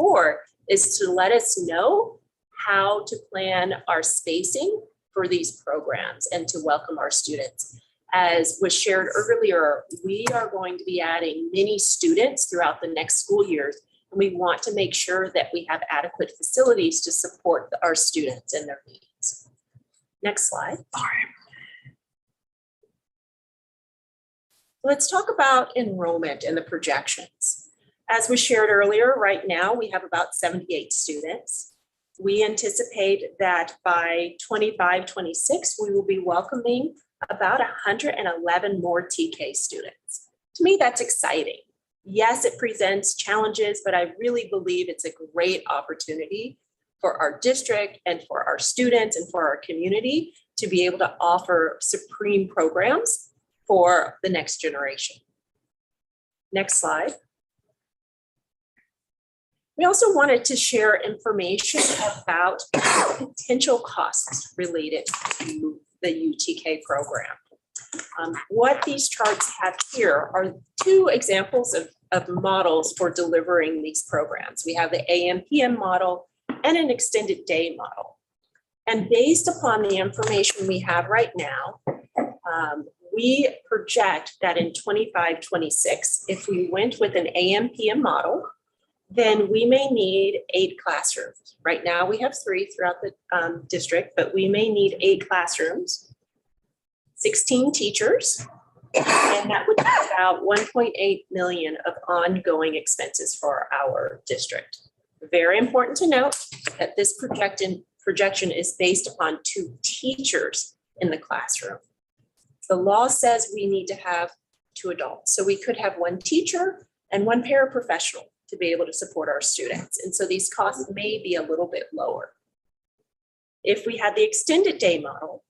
to let us know how to plan our spacing for these programs and to welcome our students. As was shared earlier, we are going to be adding many students throughout the next school years, and we want to make sure that we have adequate facilities to support our students and their needs. Next slide. Let's talk about enrollment and the projections. As was shared earlier, right now we have about 78 students. We anticipate that by 25, 26, we will be welcoming about 111 more TK students. To me, that's exciting. Yes, it presents challenges, but I really believe it's a great opportunity for our district and for our students and for our community to be able to offer supreme programs for the next generation. Next slide. We also wanted to share information about potential costs related to the UTK program. What these charts have here are 2 examples of models for delivering these programs. We have the AM/PM model and an extended day model. And based upon the information we have right now, we project that in 25, 26, if we went with an AM/PM model, then we may need 8 classrooms. Right now we have 3 throughout the district, but we may need 8 classrooms, 16 teachers, And that would be about 1.8 million of ongoing expenses for our district. Very important to note that this projection is based upon 2 teachers in the classroom. The law says we need to have 2 adults. So we could have 1 teacher and 1 paraprofessional to be able to support our students. And so these costs may be a little bit lower. If we had the extended day model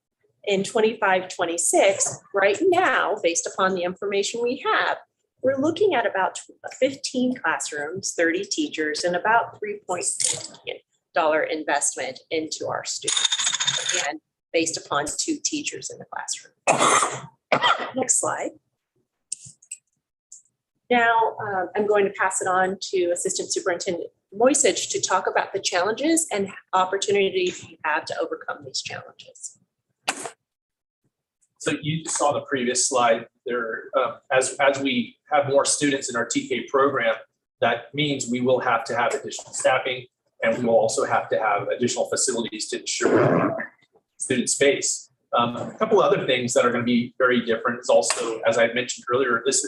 in 25-26, right now, based upon the information we have, we're looking at about 15 classrooms, 30 teachers, and about $3.4 million investment into our students. Again, based upon 2 teachers in the classroom. Next slide. Now, I'm going to pass it on to Assistant Superintendent Moisich to talk about the challenges and opportunities you have to overcome these challenges. So you saw the previous slide there. As we have more students in our TK program, that means we will have to have additional staffing, and we will also have to have additional facilities to ensure student space. A couple other things that are going to be very different is also, as I mentioned earlier, this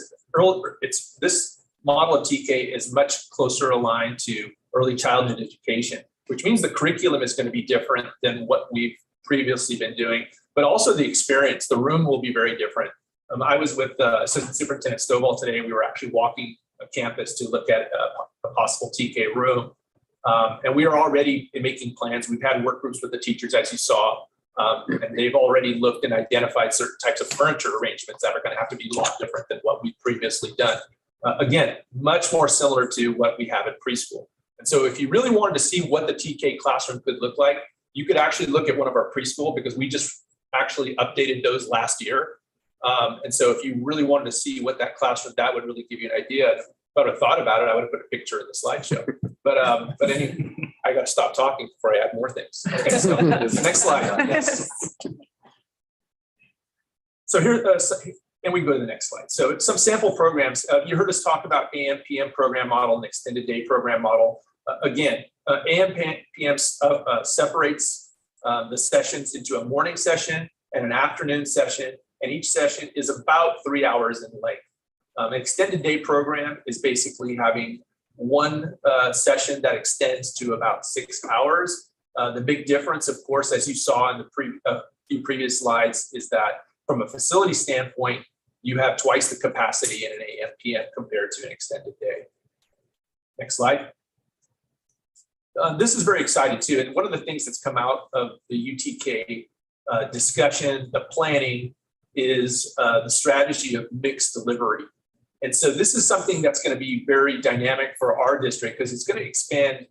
model of TK is much closer aligned to early childhood education, which means the curriculum is going to be different than what we've previously been doing, but also the experience. The room will be very different. I was with Assistant Superintendent Stovall today. We were actually walking a campus to look at a possible TK room. And we are already making plans. We've had work groups with the teachers, as you saw, and they've already looked and identified certain types of furniture arrangements that are going to have to be a lot different than what we've previously done. Again, much more similar to what we have at preschool. And so if you really wanted to see what the TK classroom could look like, you could actually look at one of our preschool, because we just actually updated those last year. And so if you really wanted to see what that classroom, that would really give you an idea. If I would have thought about it, I would have put a picture in the slideshow. But anyway, I got to stop talking before I add more things. Okay, so next slide. Yes. So here, and we can go to the next slide. So some sample programs. You heard us talk about AM, PM program model and extended day program model. Again, AM, PM separates the sessions into a morning session and an afternoon session, and each session is about 3 hours in length. An extended day program is basically having one session that extends to about 6 hours. The big difference, of course, as you saw in the few previous slides, is that from a facility standpoint, you have twice the capacity in an AM, PM compared to an extended day. Next slide. This is very exciting too. And one of the things that's come out of the UTK discussion, the planning, is the strategy of mixed delivery. And so this is something that's going to be very dynamic for our district, because it's going to expand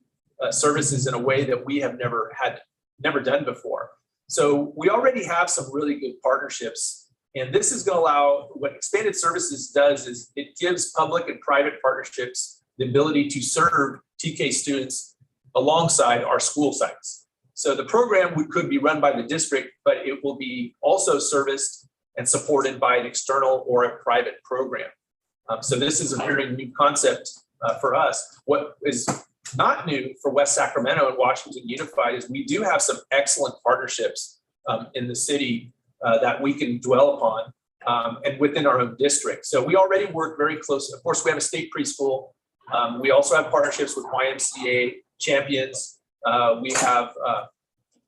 services in a way that we have never done before. So we already have some really good partnerships, and this is going to allow, what expanded services does is it gives public and private partnerships the ability to serve TK students alongside our school sites. So the program could be run by the district, but it will be also serviced and supported by an external or a private program. So this is a very new concept for us. What is not new for West Sacramento and Washington Unified is we do have some excellent partnerships in the city that we can dwell upon and within our own district. So we already work very closely. Of course, we have a state preschool. We also have partnerships with YMCA Champions. We have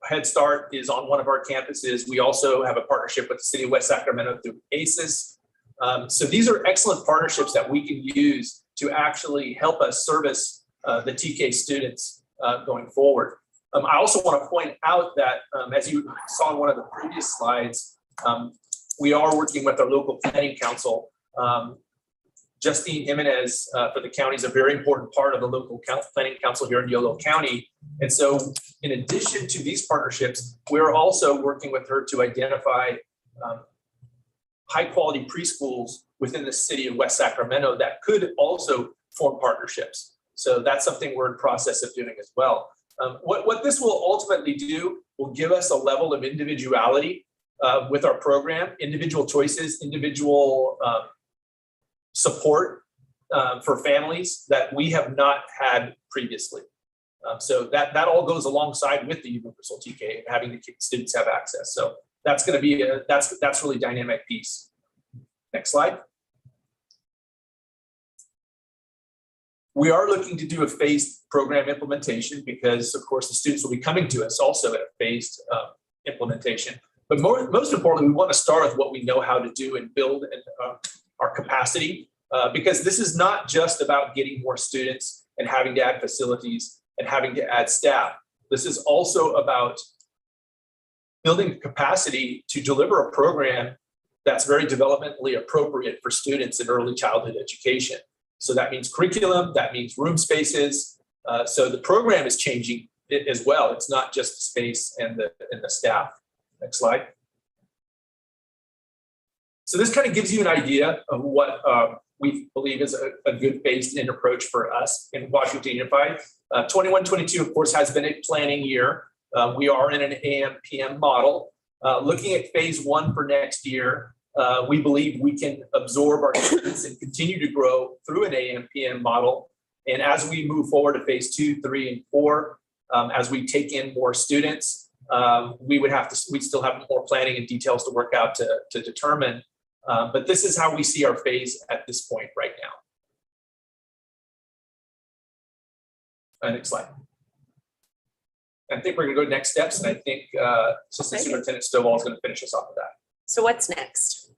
Head Start is on one of our campuses. We also have a partnership with the city of West Sacramento through ACES. So these are excellent partnerships that we can use to actually help us service the TK students going forward. I also want to point out that, as you saw in one of the previous slides, we are working with our local planning council. Justine Jimenez for the county is a very important part of the local planning council here in Yolo County. And so in addition to these partnerships, we're also working with her to identify high quality preschools within the city of West Sacramento that could also form partnerships. So that's something we're in process of doing as well. What this will ultimately do will give us a level of individuality with our program, individual choices, individual support for families that we have not had previously. So that all goes alongside with the universal TK, having the students have access. So that's going to be that's really dynamic piece. Next slide. We are looking to do a phased program implementation because, of course, the students will be coming to us also at a phased implementation. But most importantly, we want to start with what we know how to do and build our capacity, because this is not just about getting more students and having to add facilities and having to add staff. This is also about building capacity to deliver a program that's very developmentally appropriate for students in early childhood education. So that means curriculum, that means room spaces. So the program is changing as well. It's not just the space and the staff. Next slide. So this kind of gives you an idea of what we believe is a good phased-in approach for us in Washington Unified. 21-22, of course, has been a planning year. We are in an AM/PM model. Looking at phase 1 for next year, we believe we can absorb our students and continue to grow through an AM/PM model. And as we move forward to phase 2, 3, and 4, as we take in more students, we still have more planning and details to work out to determine. But this is how we see our phase at this point right now. Next slide. I think we're going to go to next steps, and I think Assistant Superintendent Stovall is going to finish us off with that. So what's next?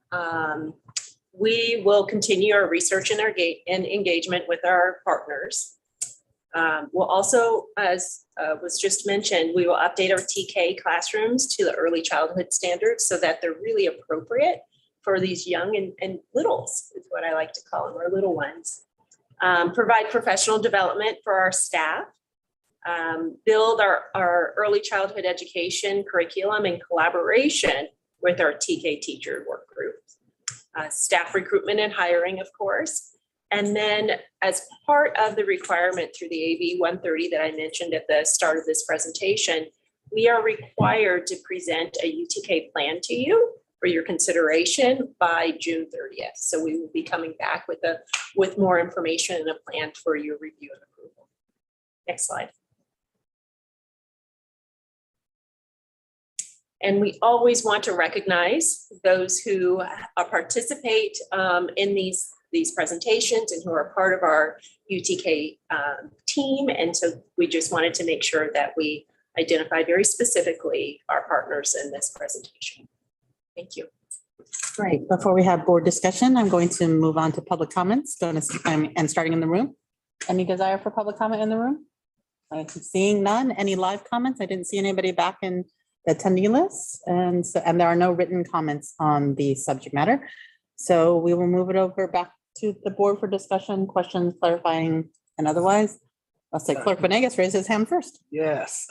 We will continue our research and engagement with our partners. We'll also, as was just mentioned, we will update our TK classrooms to the early childhood standards so that they're really appropriate for these young and littles, is what I like to call them, our little ones. Provide professional development for our staff. Build our early childhood education curriculum in collaboration with our TK teacher work groups. Staff recruitment and hiring, of course. And then as part of the requirement through the AB 130 that I mentioned at the start of this presentation, we are required to present a UTK plan to you for your consideration by June 30th. So we will be coming back with more information and a plan for your review and approval. Next slide. And we always want to recognize those who participate in these presentations and who are part of our UTK team. And so we just wanted to make sure that we identify very specifically our partners in this presentation. Thank you. Great. Before we have board discussion, I'm going to move on to public comments, and starting in the room. Any desire for public comment in the room? I'm seeing none. Any live comments? I didn't see anybody back in the attendee list. And there are no written comments on the subject matter. So we will move it over back to the board for discussion, questions, clarifying, and otherwise. I'll say Clerk Venegas raised his hand first. Yes,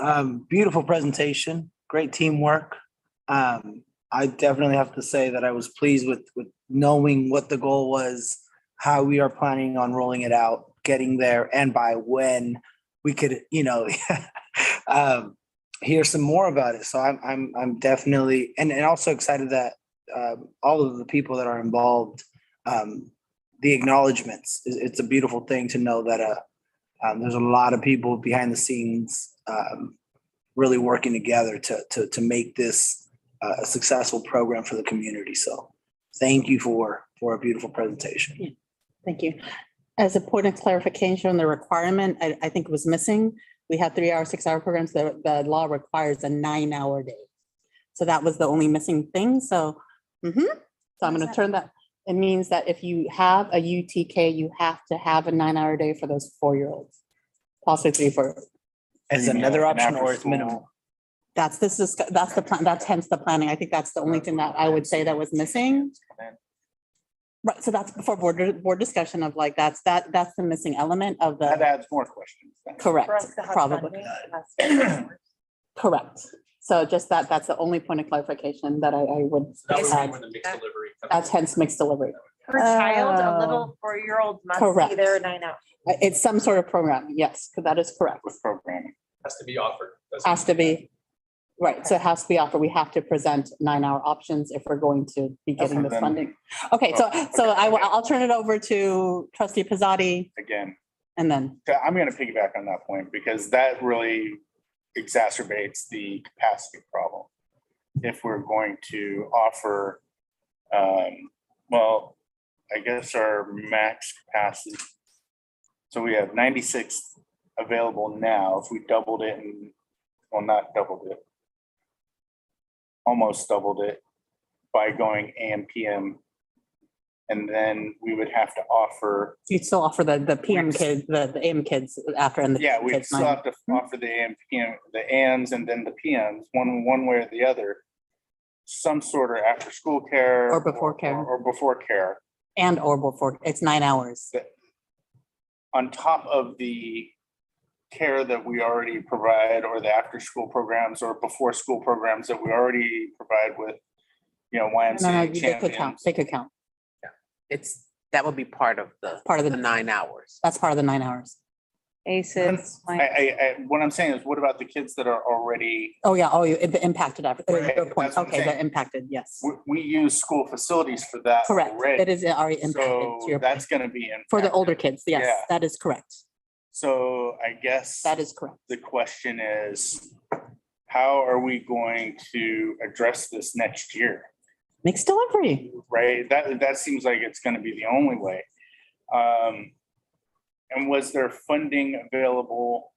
beautiful presentation, great teamwork. I definitely have to say that I was pleased with knowing what the goal was, how we are planning on rolling it out, getting there, and by when we could, hear some more about it. So I'm definitely and also excited that all of the people that are involved, the acknowledgements. It's a beautiful thing to know that there's a lot of people behind the scenes really working together to make this a successful program for the community. So thank you for a beautiful presentation. Yeah. Thank you. As a point of clarification, the requirement, I think was missing. We have 3-hour, 6-hour programs. The law requires a 9-hour day. So that was the only missing thing. So, so I'm going to turn that. It means that if you have a UTK, you have to have a 9-hour day for those 4-year-olds, possibly 3, 4. As another option or it's minimal? That's the plan. That's hence the planning. I think that's the only thing that I would say that was missing. Right. So that's for board discussion of like, that's the missing element of the. That adds more questions. Correct, probably. Correct. So just that's the only point of clarification that I would add. That's hence mixed delivery. Per child, a little 4-year-old must be there 9 hours. It's some sort of program. Yes, that is correct. With programming. Has to be offered. Has to be. Right, so it has to be offered. We have to present 9-hour options if we're going to be getting this funding. Okay, so I'll turn it over to Trustee Pizzotti. Again. And then. I'm going to piggyback on that point because that really exacerbates the capacity problem. If we're going to offer Well, I guess our max capacity. So we have 96 available now. If we doubled it and, well, not doubled it, almost doubled it by going AM, PM. And then we would have to offer. You'd still offer the PM kids, the AM kids after and the. Yeah, we kids still nine. have to offer the AM, PM, the AMs and then the PMs, one way or the other. Some sort of after school care. Or before care. Or before care. And or before, it's 9 hours. On top of the care that we already provide, or the after school programs or before school programs that we already provide with, No, YMCA they could count, champions. they could count. That would be part of the 9 hours. That's part of the 9 hours. ACEs. What I'm saying is, what about the kids that are already, Oh, yeah, the impacted, Right, good point. that's what I'm Okay, the saying. impacted, yes. we use school facilities for that Correct, already. it is already impacted. to So your that's point. gonna be in. For the older kids, yes, Yeah. that is correct. So I guess. That is correct. The question is, how are we going to address this next year? Mixed delivery. Right? That seems like it's gonna be the only way. And was there funding available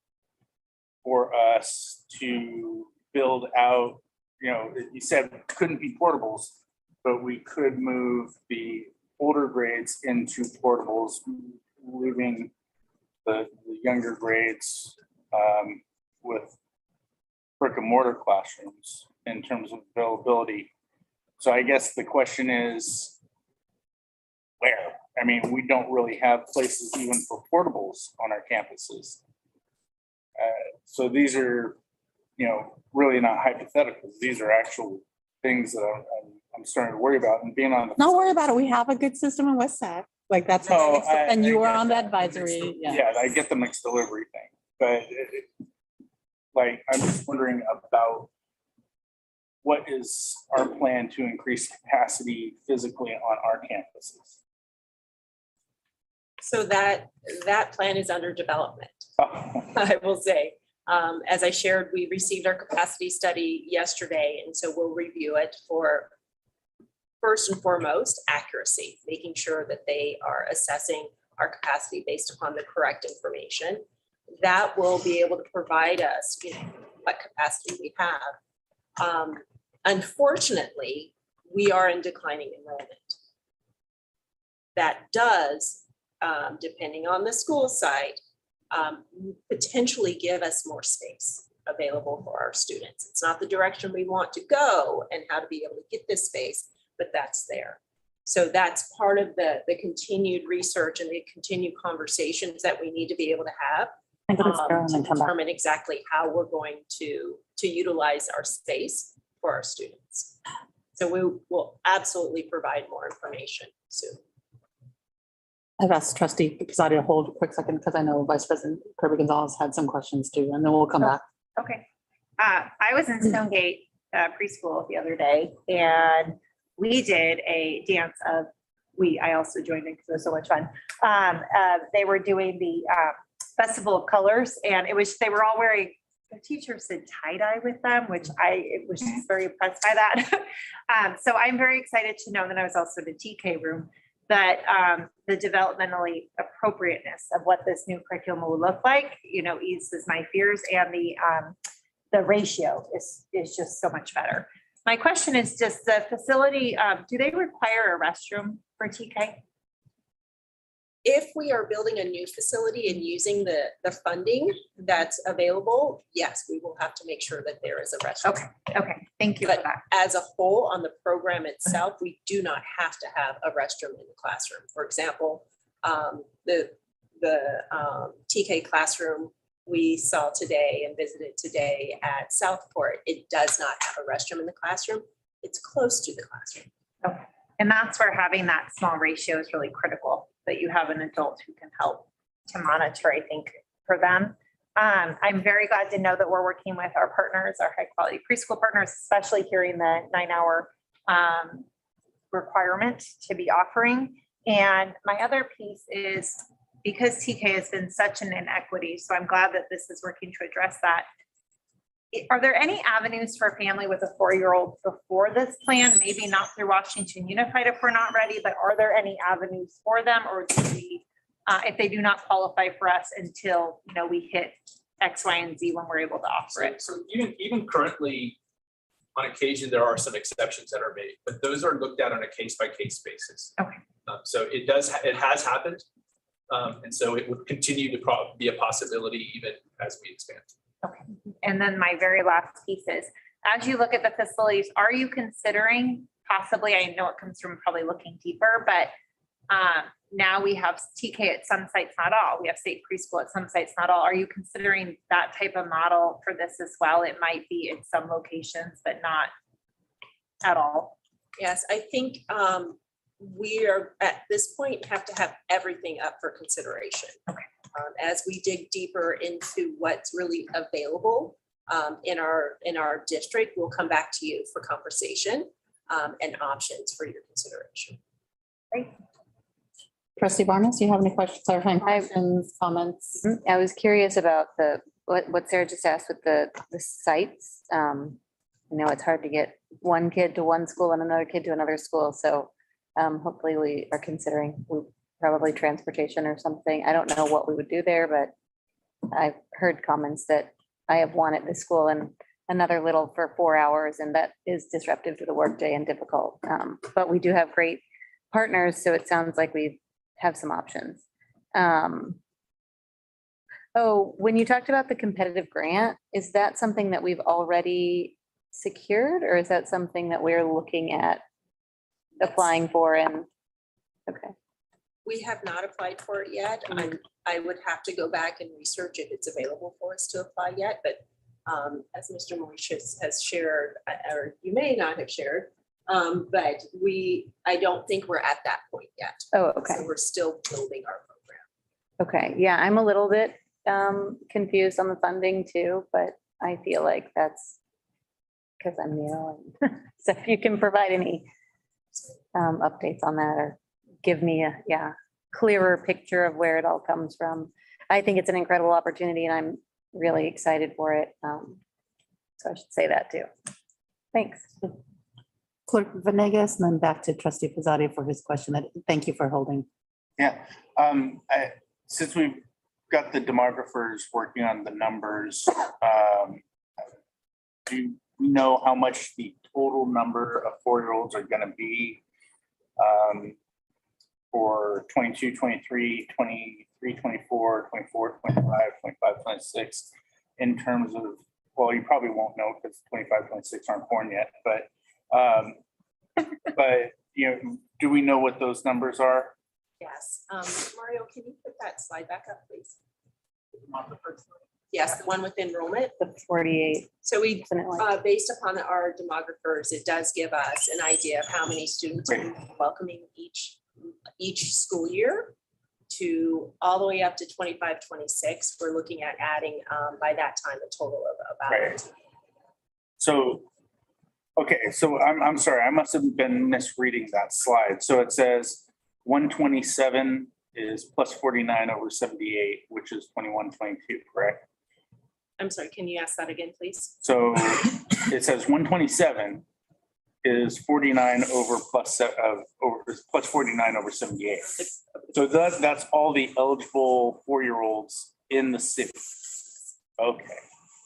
for us to build out, you said couldn't be portables, but we could move the older grades into portables, leaving the younger grades with brick and mortar classrooms in terms of availability. So I guess the question is, where? I mean, we don't really have places even for portables on our campuses. So these are, really not hypotheticals. These are actual things that I'm starting to worry about, and being on the. Don't worry about it. We have a good system in West Sac. Like that's, No, and you were get on the that. advisory. Yeah, I get the mixed delivery thing, but I'm just wondering about what is our plan to increase capacity physically on our campuses? So that plan is under development, I will say. As I shared, we received our capacity study yesterday, and so we'll review it for, first and foremost, accuracy, making sure that they are assessing our capacity based upon the correct information. That will be able to provide us what capacity we have. Unfortunately, we are in declining enrollment. That does, depending on the school site, potentially give us more space available for our students. It's not the direction we want to go and how to be able to get this space, but that's there. So that's part of the continued research and the continued conversations that we need to be able to have to determine exactly how we're going to utilize our space for our students. So we will absolutely provide more information soon. I've asked trustee Pisati to hold a quick second because I know Vice President Kirby Gonzalez had some questions too, and then we'll come back. Okay. I was in Stonegate preschool the other day, and we did a dance of, I also joined in because it was so much fun. They were doing the Festival of Colors, and they were all wearing, the teacher said tie-dye with them, which I was just very impressed by that. So I'm very excited to know that I was also in the TK room, that the developmentally appropriateness of what this new curriculum will look like, eases my fears, and the ratio is just so much better. My question is just the facility, do they require a restroom for TK? If we are building a new facility and using the funding that's available, yes, we will have to make sure that there is a restroom. Okay, thank you But for that. as a whole, on the program itself, we do not have to have a restroom in the classroom. For example, the TK classroom we saw today and visited today at Southport, it does not have a restroom in the classroom. It's close to the classroom. Okay. And that's where having that small ratio is really critical, that you have an adult who can help to monitor, I think, for them. I'm very glad to know that we're working with our partners, our high quality preschool partners, especially hearing the 9-hour requirement to be offering. And my other piece is, because TK has been such an inequity, so I'm glad that this is working to address that. are there any avenues for a family with a 4-year-old before this plan? Maybe not through Washington Unified if we're not ready, but are there any avenues for them, or do we, if they do not qualify for us until, you know, we hit X, Y, and Z when we're able to offer it? So even currently, on occasion, there are some exceptions that are made, but those are looked at on a case-by-case basis. Okay. So it has happened. And so it would continue to be a possibility even as we expand. Okay. And then my very last piece is, as you look at the facilities, are you considering possibly, I know it comes from probably looking deeper, but now we have TK at some sites, not all. We have state preschool at some sites, not all. Are you considering that type of model for this as well? It might be in some locations, but not at all. Yes, I think we are at this point have to have everything up for consideration. Okay. As we dig deeper into what's really available in our district, we'll come back to you for conversation and options for your consideration. Great. Trustee Barnes, do you have any questions, clarifying questions, comments? I was curious about what Sarah just asked with the sites. You know, it's hard to get one kid to one school and another kid to another school. So hopefully we are considering probably transportation or something. I don't know what we would do there, but I've heard comments that I have one at this school and another little for 4 hours, and that is disruptive to the workday and difficult. But we do have great partners, so it sounds like we have some options. Oh, when you talked about the competitive grant, is that something that we've already secured, or is that something that we're looking at applying for? And okay. We have not applied for it yet. I would have to go back and research if it's available for us to apply yet, but as Mr. Mauritius has shared, or you may not have shared, but I don't think we're at that point yet. Oh, okay. So we're still building our program. Okay, yeah, I'm a little bit confused on the funding too, but I feel like that's because I'm new. And so if you can provide any updates on that, or give me a clearer picture of where it all comes from. I think it's an incredible opportunity and I'm really excited for it. So I should say that too. Thanks. Clerk Venegas, and then back to Trustee Pizzotti for his question. Thank you for holding. Yeah, since we've got the demographers working on the numbers, do you know how much the total number of 4-year-olds are going to be for 22, 23, 23, 24, 24, 25, 25, 26 in terms of, well, you probably won't know because 25, 26 aren't born yet, but you know, do we know what those numbers are? Yes. Mario, can you put that slide back up, please? Yes, the one with enrollment. The 48. So we, based upon our demographers, it does give us an idea of how many students are welcoming each school year to all the way up to 25, 26. We're looking at adding by that time a total of about. Right. So, okay, so I'm sorry, I must have been misreading that slide. So it says 127 is plus 49 over 78, which is 21, 22, correct? I'm sorry, can you ask that again, please? So it says 127 is 49 over plus 49 over 78. So that's all the eligible 4-year-olds in the city. Okay,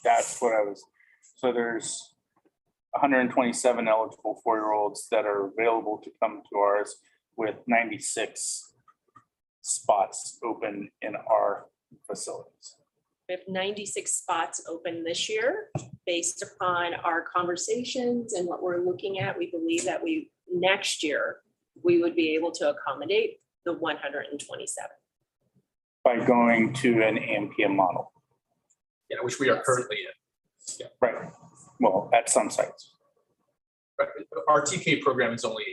that's what I was. So there's 127 eligible 4-year-olds that are available to come to ours, with 96 spots open in our facilities. We have 96 spots open this year. Based upon our conversations and what we're looking at, we believe that next year we would be able to accommodate the 127. By going to an AMPM model. Yeah, which we are currently in. Yeah. Right. Well, at some sites. Right. Our TK program is only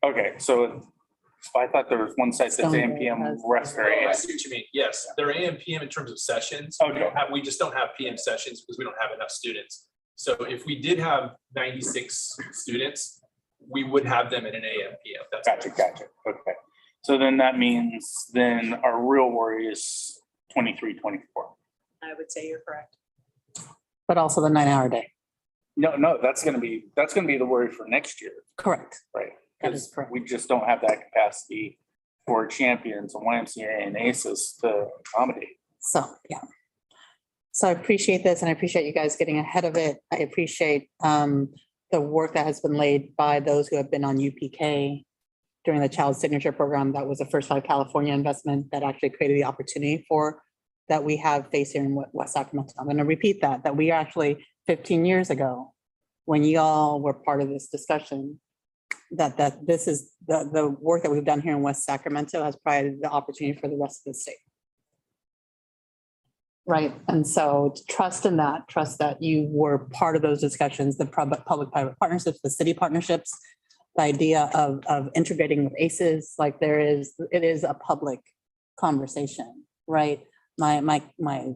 8. Okay, so I thought there was one site that's AMPM, rest are I AM. see what you mean. Yes, they're AM/PM in terms of sessions. Okay. We just don't have PM sessions because we don't have enough students. So if we did have 96 students, we would have them in an AM/PM. That's Gotcha. Okay. So then that means then our real worry is 23, 24. I would say you're correct. But also the 9-hour day. No, that's gonna be the worry for next year, Correct. right? That is Because correct. we just don't have that capacity for champions and YMCA and ACES to accommodate. So, yeah. So I appreciate this and I appreciate you guys getting ahead of it. I appreciate the work that has been laid by those who have been on UPK during the Child Signature Program. That was a First Five California investment that actually created the opportunity for that we have faced here in West Sacramento. I'm going to repeat that we actually 15 years ago, when y'all were part of this discussion, that this is the work that we've done here in West Sacramento has provided the opportunity for the rest of the state. Right. And so trust in that, trust that you were part of those discussions, the public-private partnerships, the city partnerships, the idea of integrating with ACES, like it is a public conversation, right? The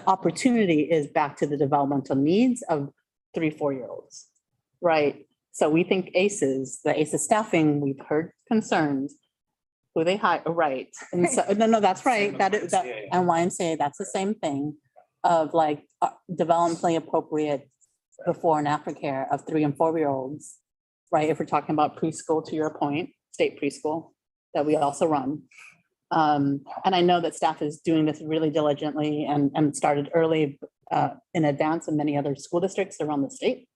opportunity is back to the developmental needs of 3-4-year-olds, right? So we think ACES, the ACES staffing, we've heard concerns, who they hire, right? And so, no, that's right. That and YMCA, that's the same thing of like developmentally appropriate before and after care of 3- and 4-year-olds, right? If we're talking about preschool, to your point, state preschool that we also run. And I know that staff is doing this really diligently and started early in advance of many other school districts around the state.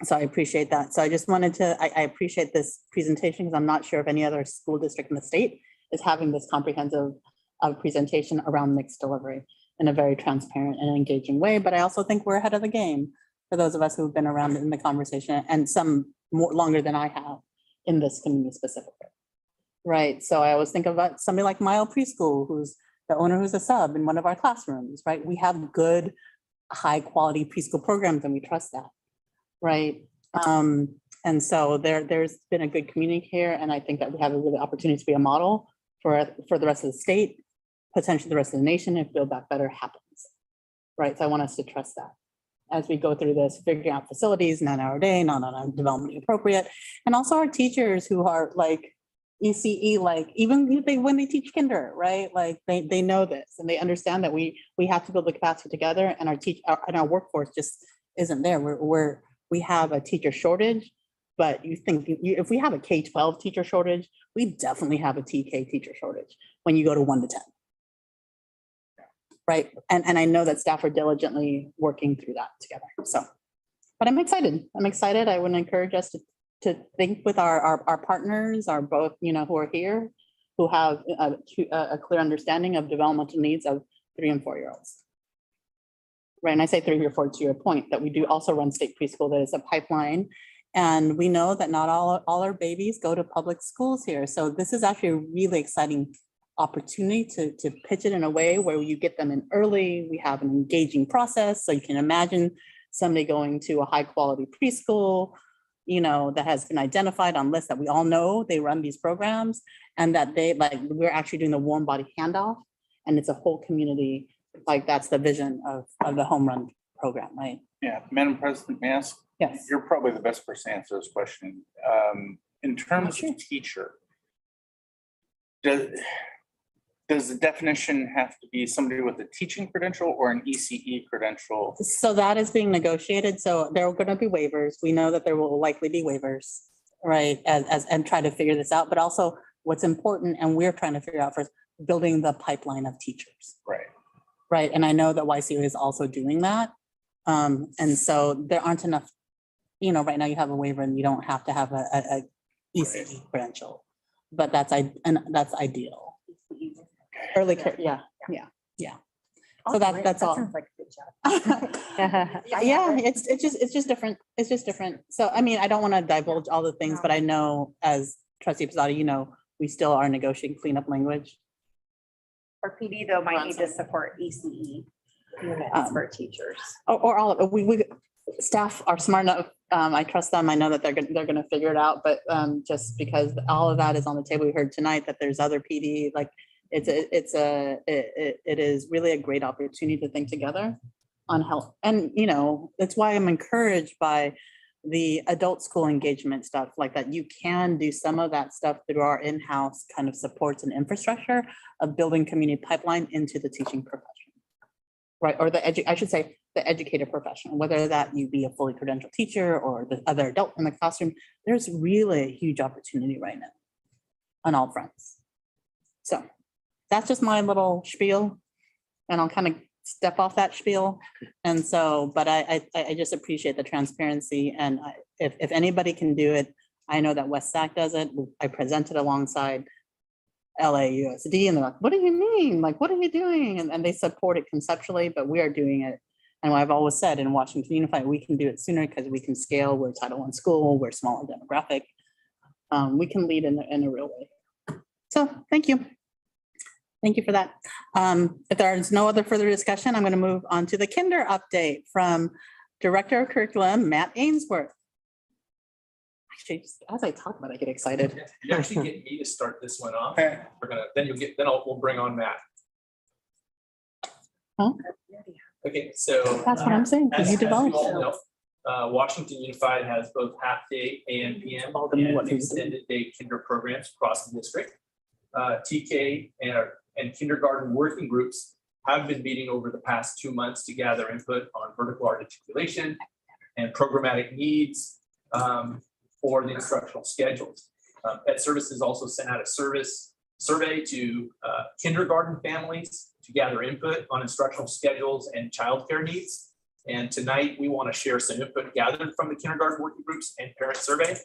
So I appreciate that. So I just wanted to, I appreciate this presentation because I'm not sure if any other school district in the state is having this comprehensive presentation around mixed delivery in a very transparent and engaging way. But I also think we're ahead of the game for those of us who've been around in the conversation and some more longer than I have in this community specifically. Right. So I always think about somebody like Mile Preschool, who's the owner, who's a sub in one of our classrooms, right? We have good, high quality preschool programs and we trust that. Right. And so there's been a good community here. And I think that we have a really opportunity to be a model for the rest of the state, potentially the rest of the nation if Build Back Better happens. Right. So I want us to trust that as we go through this, figuring out facilities, 9-hour day, not developmentally appropriate. And also our teachers who are like ECE, like even when they teach kinder, right? Like they know this and they understand that we have to build the capacity together and our workforce just isn't there. We have a teacher shortage, but you think if we have a K-12 teacher shortage, we definitely have a TK teacher shortage when you go to 1 to 10. Right. And I know that staff are diligently working through that together. So, but I'm excited. I would encourage us to think with our partners, our both, who are here, who have a clear understanding of developmental needs of 3- and 4-year-olds. Right, and I say 3 or 4 to your point that we do also run state preschool that is a pipeline. And we know that not all our babies go to public schools here. So this is actually a really exciting opportunity to pitch it in a way where you get them in early. We have an engaging process. So you can imagine somebody going to a high quality preschool, that has been identified on lists that we all know they run these programs and that we're actually doing the warm body handoff and it's a whole community. Like that's the vision of the home run program, right? Yeah, Madam President, may I ask? Yes. You're probably the best person to answer this question. In terms of teacher, does the definition have to be somebody with a teaching credential or an ECE credential? So that is being negotiated. So there are going to be waivers. We know that there will likely be waivers, right? And try to figure this out. But also what's important, and we're trying to figure out first, building the pipeline of teachers. Right. Right. And I know that YCO is also doing that. And so there aren't enough, right now you have a waiver and you don't have to have a ECE credential, but that's ideal. Early care, yeah. So that's all. Sounds like a good job. Yeah, it's just different. It's just different. So, I mean, I don't want to divulge all the things, but I know as Trustee Posada, we still are negotiating cleanup language. Or PD though might need to support ECE units for teachers. Or all of it. We staff are smart enough. I trust them. I know that they're going to figure it out. But just because all of that is on the table, we heard tonight that there's other PD. Like it is really a great opportunity to think together on health. And that's why I'm encouraged by the adult school engagement stuff like that. You can do some of that stuff through our in-house kind of supports and infrastructure of building community pipeline into the teaching profession. right? Or I should say, the educator professional, whether that you be a fully credentialed teacher or the other adult in the classroom, there's really a huge opportunity right now on all fronts. So that's just my little spiel, and I'll kind of step off that spiel. And so, but I just appreciate the transparency, and if anybody can do it, I know that WSTA does it. I presented alongside LAUSD, and they're like, what do you mean? Like, what are you doing? And they support it conceptually, but we are doing it. And I've always said in Washington Unified, we can do it sooner because we can scale. We're Title I school, we're smaller demographic. We can lead in a real way. So thank you. Thank you for that. If there's no other further discussion, I'm going to move on to the Kinder update from Director of Curriculum, Matt Ainsworth. Actually, as I talk about it, I get excited. You actually get me to start this one off. We'll bring on Matt. Huh? Okay, so. That's what I'm saying, because you as you developed all it. know, Washington Unified has both half-day AM, PM, and extended day kinder programs across the district. TK and kindergarten working groups have been meeting over the past 2 months to gather input on vertical articulation and programmatic needs for the instructional schedules. Pet Services also sent out a survey to kindergarten families to gather input on instructional schedules and childcare needs. And tonight we want to share some input gathered from the kindergarten working groups and parent survey.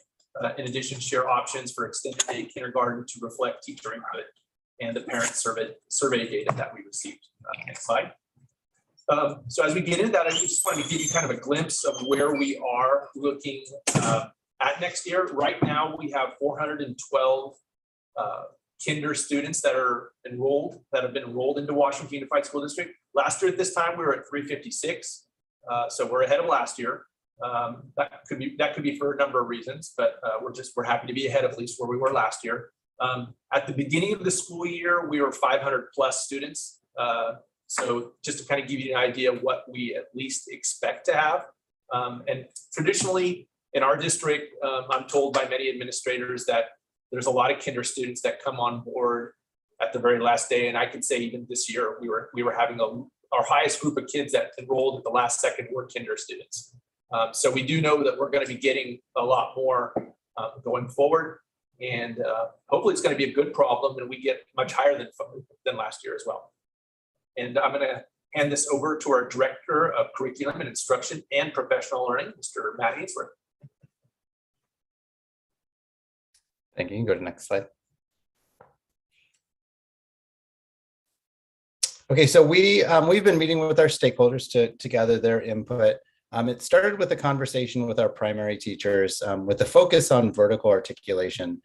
In addition, share options for extended day kindergarten to reflect teacher input and the parent survey data that we received. Next slide. So as we get into that, I just wanted to give you kind of a glimpse of where we are looking at next year. Right now, we have 412 kinder students that have been enrolled into Washington Unified School District. Last year at this time, we were at 356. So we're ahead of last year. That could be for a number of reasons, but we're happy to be ahead of at least where we were last year. At the beginning of the school year, we were 500 plus students. So just to kind of give you an idea of what we at least expect to have. And traditionally in our district, I'm told by many administrators that there's a lot of kinder students that come on board at the very last day. And I can say even this year, we were having our highest group of kids that enrolled at the last second were kinder students. So we do know that we're going to be getting a lot more going forward, and hopefully it's going to be a good problem and we get much higher than last year as well. And I'm going to hand this over to our Director of Curriculum and Instruction and Professional Learning, Mr. Matt Ainsworth. Thank you. You can go to the next slide. Okay, so we've been meeting with our stakeholders to gather their input. It started with a conversation with our primary teachers with a focus on vertical articulation,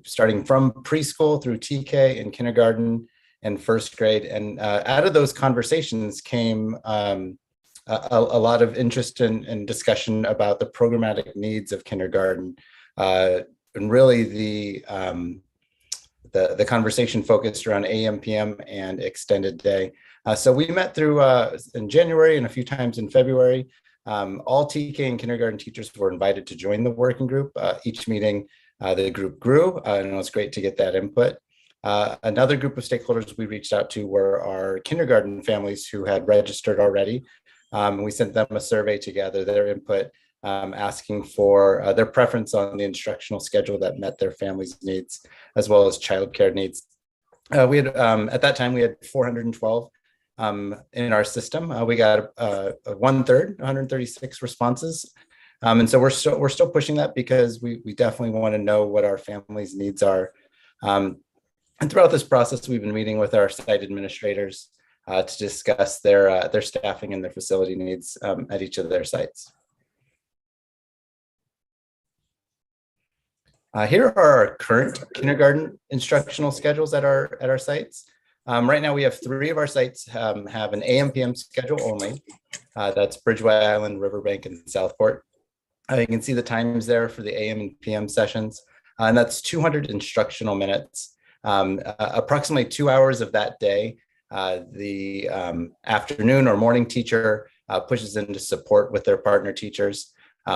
starting from preschool through TK and kindergarten and first grade. And out of those conversations came a lot of interest and discussion about the programmatic needs of kindergarten. And really the conversation focused around AM, PM, and extended day. So we met through in January and a few times in February. All TK and kindergarten teachers were invited to join the working group. Each meeting, the group grew, and it was great to get that input. Another group of stakeholders we reached out to were our kindergarten families who had registered already. We sent them a survey to gather their input, asking for their preference on the instructional schedule that met their family's needs, as well as childcare needs. We had at that time we had 412 in our system. We got 1/3, 136 responses, and so we're still pushing that because we definitely want to know what our families' needs are. And throughout this process, we've been meeting with our site administrators to discuss their staffing and their facility needs at each of their sites. Here are our current kindergarten instructional schedules at our sites. Right now, we have 3 of our sites have an AM/PM schedule only. That's Bridgeway Island, Riverbank, and Southport. You can see the times there for the AM and PM sessions, and that's 200 instructional minutes. Approximately 2 hours of that day, the afternoon or morning teacher pushes into support with their partner teachers,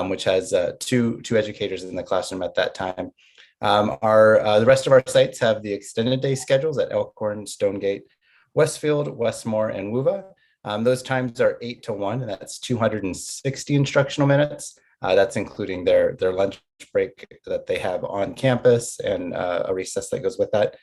which has two educators in the classroom at that time. The rest of our sites have the extended day schedules at Elkhorn, Stonegate, Westfield, Westmore, and Wova. Those times are 8 to 1, and that's 260 instructional minutes. That's including their lunch break that they have on campus and a recess that goes with that.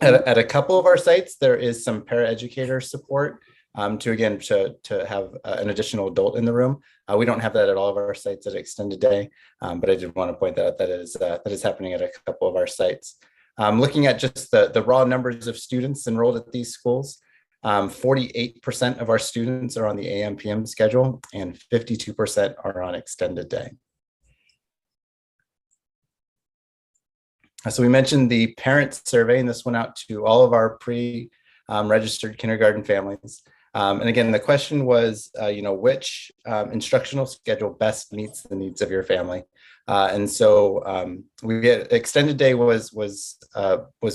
At a couple of our sites, there is some paraeducator support to have an additional adult in the room. We don't have that at all of our sites at Extended Day, but I did want to point that out. That is happening at a couple of our sites. Looking at just the raw numbers of students enrolled at these schools, 48% of our students are on the AM/PM schedule and 52% are on Extended Day. So we mentioned the parent survey, and this went out to all of our pre-registered kindergarten families. And again, the question was, which instructional schedule best meets the needs of your family? And so Extended Day was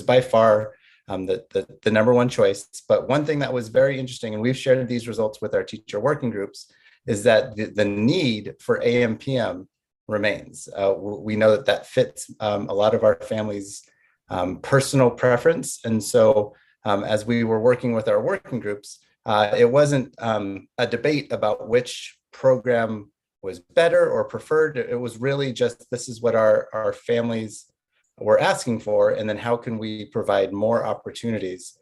by far the number one choice. But one thing that was very interesting, and we've shared these results with our teacher working groups, is that the need for AM/PM remains. We know that fits a lot of our families' personal preference. And so as we were working with our working groups, it wasn't a debate about which program was better or preferred. It was really just, this is what our families were asking for, and then how can we provide more opportunities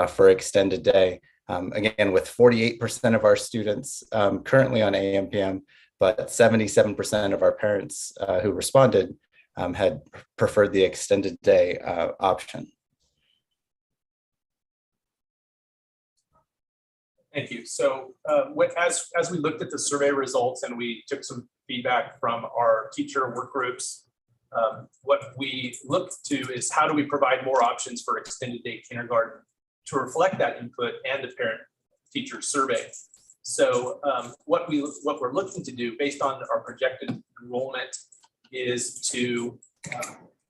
for Extended Day. Again, with 48% of our students currently on AM/PM, but 77% of our parents who responded had preferred the Extended Day option. Thank you. So as we looked at the survey results and we took some feedback from our teacher work groups, what we looked to is how do we provide more options for Extended Day kindergarten to reflect that input and the parent teacher survey. So what we're looking to do based on our projected enrollment is to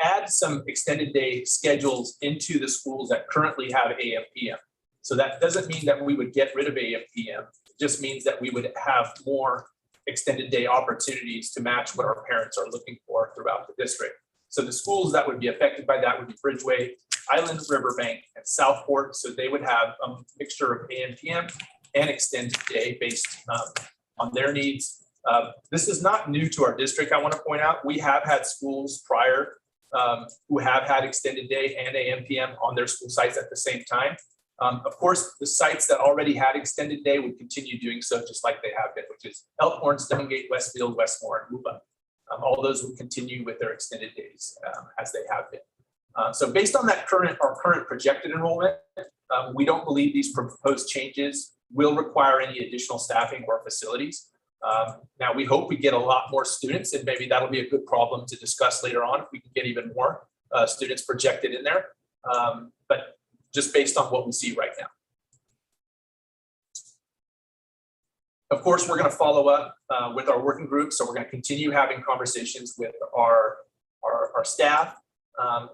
add some Extended Day schedules into the schools that currently have AM/PM. So that doesn't mean that we would get rid of AM/PM. It just means that we would have more Extended Day opportunities to match what our parents are looking for throughout the district. So the schools that would be affected by that would be Bridgeway, Island, Riverbank, and Southport. So they would have a mixture of AM/PM and Extended Day based on their needs. This is not new to our district, I want to point out. We have had schools prior who have had Extended Day and AM/PM on their school sites at the same time. Of course, the sites that already had Extended Day would continue doing so just like they have been, which is Elkhorn, Stonegate, Westfield, Westmore, and Luba. All those will continue with their Extended Days as they have been. So based on that our current projected enrollment, we don't believe these proposed changes will require any additional staffing or facilities. Now, we hope we get a lot more students, and maybe that'll be a good problem to discuss later on if we can get even more students projected in there. But just based on what we see right now. Of course, we're going to follow up with our working group. So we're going to continue having conversations with our staff.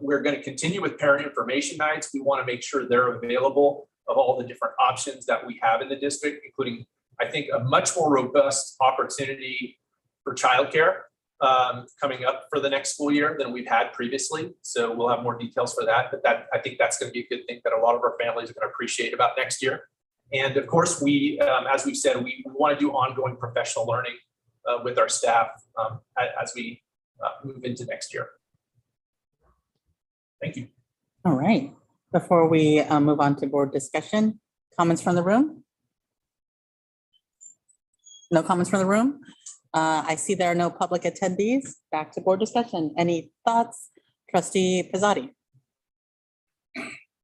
We're going to continue with parent information nights. We want to make sure they're available of all the different options that we have in the district, including, I think, a much more robust opportunity for childcare coming up for the next school year than we've had previously. So we'll have more details for that, but I think that's going to be a good thing that a lot of our families are going to appreciate about next year. And of course, we, as we've said, we want to do ongoing professional learning with our staff as we move into next year. Thank you. All right. Before we move on to board discussion, comments from the room? No comments from the room? I see there are no public attendees. Back to board discussion. Any thoughts? Trustee Pizzotti.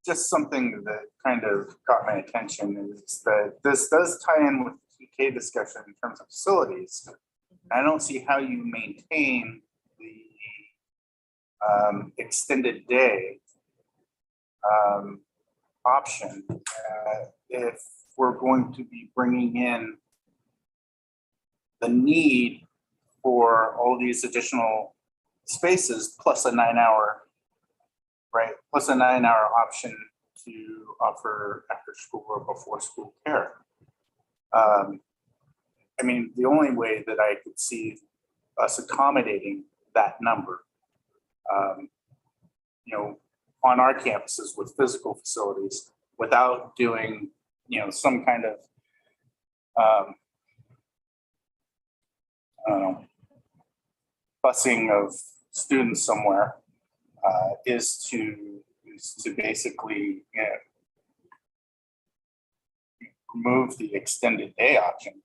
Just something that kind of caught my attention is that this does tie in with the TK discussion in terms of facilities. I don't see how you maintain the Extended Day option if we're going to be bringing in the need for all these additional spaces plus a 9-hour, right? Plus a 9-hour option to offer after school or before school care. I mean, the only way that I could see us accommodating that number, you know, on our campuses with physical facilities without doing some kind of, I don't know, busing of students somewhere is to basically remove the extended day option.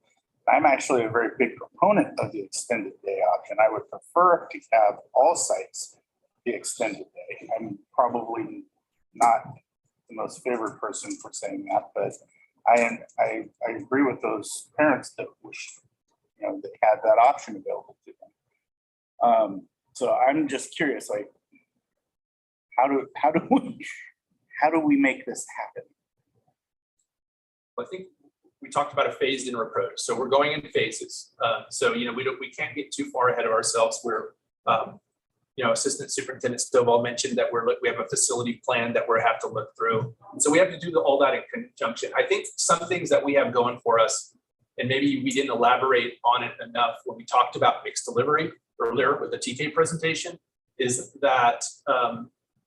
I'm actually a very big proponent of the extended day option. I would prefer to have all sites the extended day. I'm probably not the most favored person for saying that, but I agree with those parents that wish they had that option available to them. So I'm just curious, like, how do we make this happen? I think we talked about a phased in approach. So we're going in phases. So, we can't get too far ahead of ourselves. We're, Assistant Superintendent Stovall mentioned that we have a facility plan that we have to look through. So we have to do all that in conjunction. I think some things that we have going for us, and maybe we didn't elaborate on it enough when we talked about mixed delivery earlier with the TK presentation, is that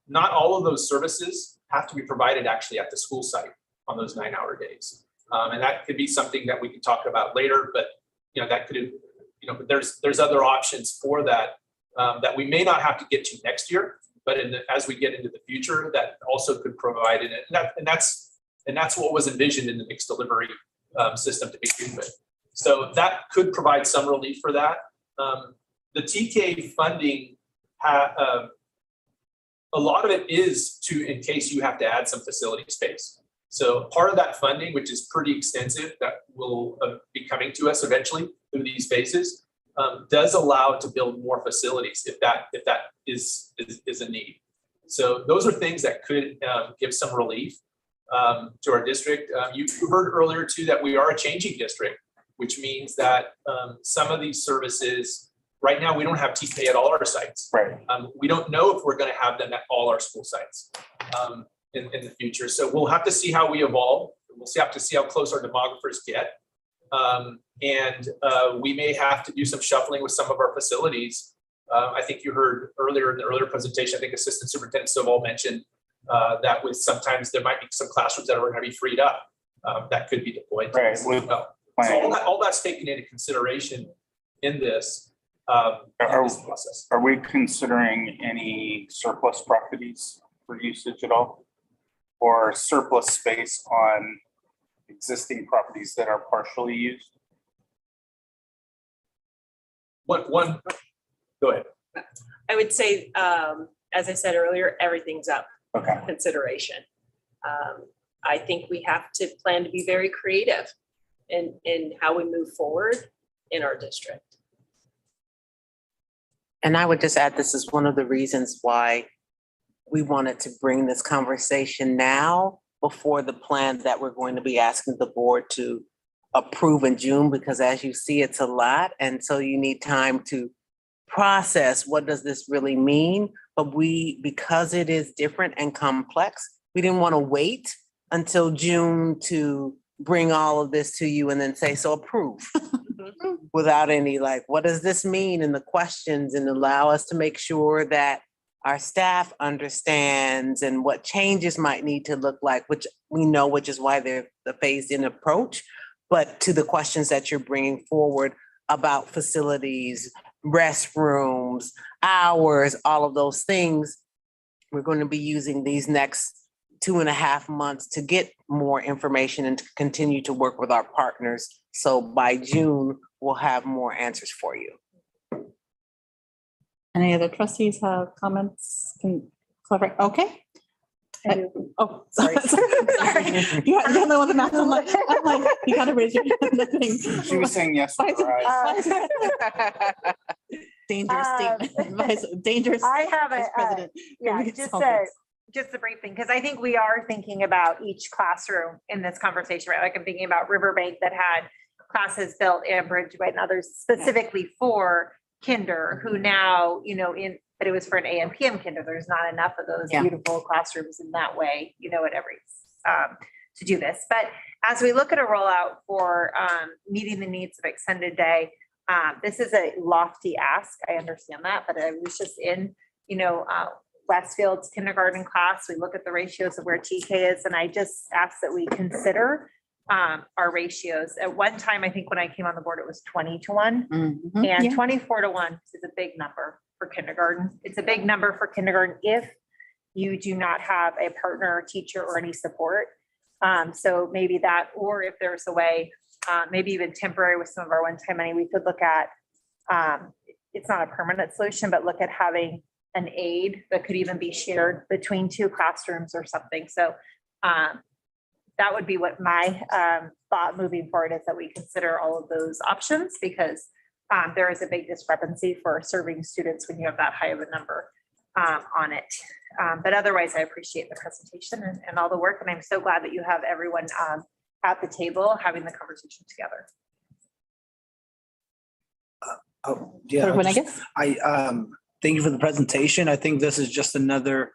not all of those services have to be provided actually at the school site on those 9-hour days. And that could be something that we can talk about later, but that could, but there's other options for that that we may not have to get to next year, but as we get into the future, that also could provide it. And that's what was envisioned in the mixed delivery system to begin with. So that could provide some relief for that. The TK funding, a lot of it is in case you have to add some facility space. So part of that funding, which is pretty extensive, that will be coming to us eventually through these phases, does allow to build more facilities if that is a need. So those are things that could give some relief to our district. You heard earlier too that we are a changing district, which means that some of these services, right now we don't have TK at all our sites. Right. We don't know if we're going to have them at all our school sites in the future. So we'll have to see how we evolve. We'll have to see how close our demographers get. And we may have to do some shuffling with some of our facilities. I think you heard earlier in the earlier presentation, I think Assistant Superintendent Stovall mentioned that with sometimes there might be some classrooms that are going to be freed up that could be deployed. Right. So all that's taken into consideration in this process. Are we considering any surplus properties for usage at all? Or surplus space on existing properties that are partially used? One, go ahead. I would say, as I said earlier, everything's up for consideration. I think we have to plan to be very creative in how we move forward in our district. And I would just add, this is one of the reasons why we wanted to bring this conversation now before the plan that we're going to be asking the board to approve in June, because as you see, it's a lot. And so you need time to process what does this really mean. But because it is different and complex, we didn't want to wait until June to bring all of this to you and then say, so approve. Without any what does this mean in the questions, and allow us to make sure that our staff understands and what changes might need to look like, which we know, which is why they're the phased in approach. But to the questions that you're bringing forward about facilities, restrooms, hours, all of those things, we're going to be using these next 2.5 months to get more information and to continue to work with our partners. So by June, we'll have more answers for you. Any other trustees have comments? Okay. Oh, sorry. Sorry. You're the one with the mouth. I'm like, you gotta raise your hand. She was saying yes. Dangerous statement. Dangerous. I have Vice President. just a brief thing, because I think we are thinking about each classroom in this conversation, right? Like I'm thinking about Riverbank that had classes built and Bridgeway and others specifically for kinder, who now, but it was for an AM PM kinder. There's not enough of those beautiful classrooms in that way, at every to do this. But as we look at a rollout for meeting the needs of extended day, this is a lofty ask. I understand that, but I was just in, Westfield's kindergarten class. We look at the ratios of where TK is, and I just ask that we consider our ratios. At one time, I think when I came on the board, it was 20-1. Mhm. And Yeah. 24-1 is a big number for kindergarten. It's a big number for kindergarten if you do not have a partner, teacher, or any support. So maybe that, or if there's a way, maybe even temporary with some of our one-time money, we could look at, it's not a permanent solution, but look at having an aide that could even be shared between 2 classrooms or something. So that would be what my thought moving forward is, that we consider all of those options, because there is a big discrepancy for serving students when you have that high of a number on it. But otherwise, I appreciate the presentation and all the work, and I'm so glad that you have everyone at the table having the conversation together. Oh, yeah. Clerk Venegas? Thank you for the presentation. I think this is just another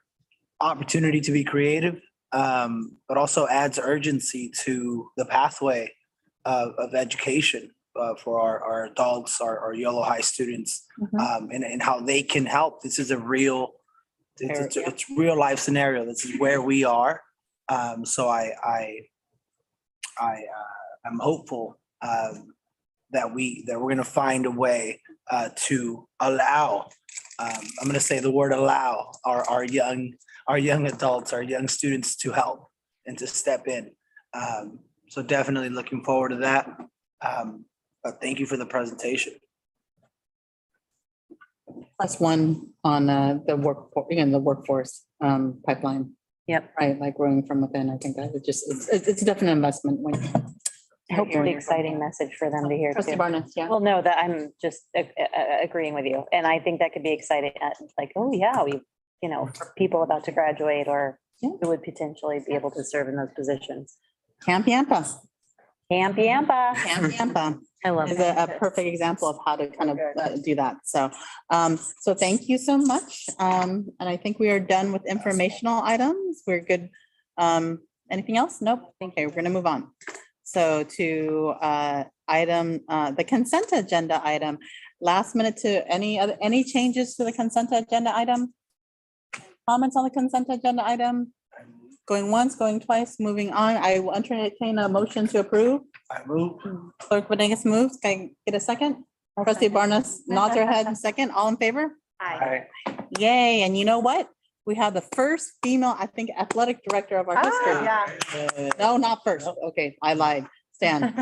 opportunity to be creative, but also adds urgency to the pathway of education for our adults, our Yolo High students, and how they can help. This is a real, it's real life scenario. This is where we are. So I'm hopeful that we're going to find a way to allow, I'm going to say the word allow our young adults, our young students to help and to step in. So definitely looking forward to that. But thank you for the presentation. +1 on the workforce pipeline. Yep. Right, like growing from within. I think that would just, it's a definite investment. Hopefully exciting message for them to hear Trustee too. Barnes, yeah. Well, no, that I'm just agreeing with you. And I think that could be exciting. Like, oh yeah, we, for people about to graduate or who would potentially be able to serve in those positions. Camp Yampa. Camp Yampa. Camp Yampa. I love Is that. a perfect example of how to kind of do that. So, so thank you so much. And I think we are done with informational items. We're good. Anything else? Nope. Okay, we're gonna move on. So to item, the consent agenda item, last minute to any changes to the consent agenda item? Comments on the consent agenda item? Going once, going twice, moving on. I will entertain a motion to approve. I move. Clerk Venegas moves. Can I get a second? Trustee Barnes nods her head. Second, all in favor? Aye. Yay. And you know what? We have the first female, I think, athletic director of our history. Yeah. No, not first. Okay, I lied. Stan.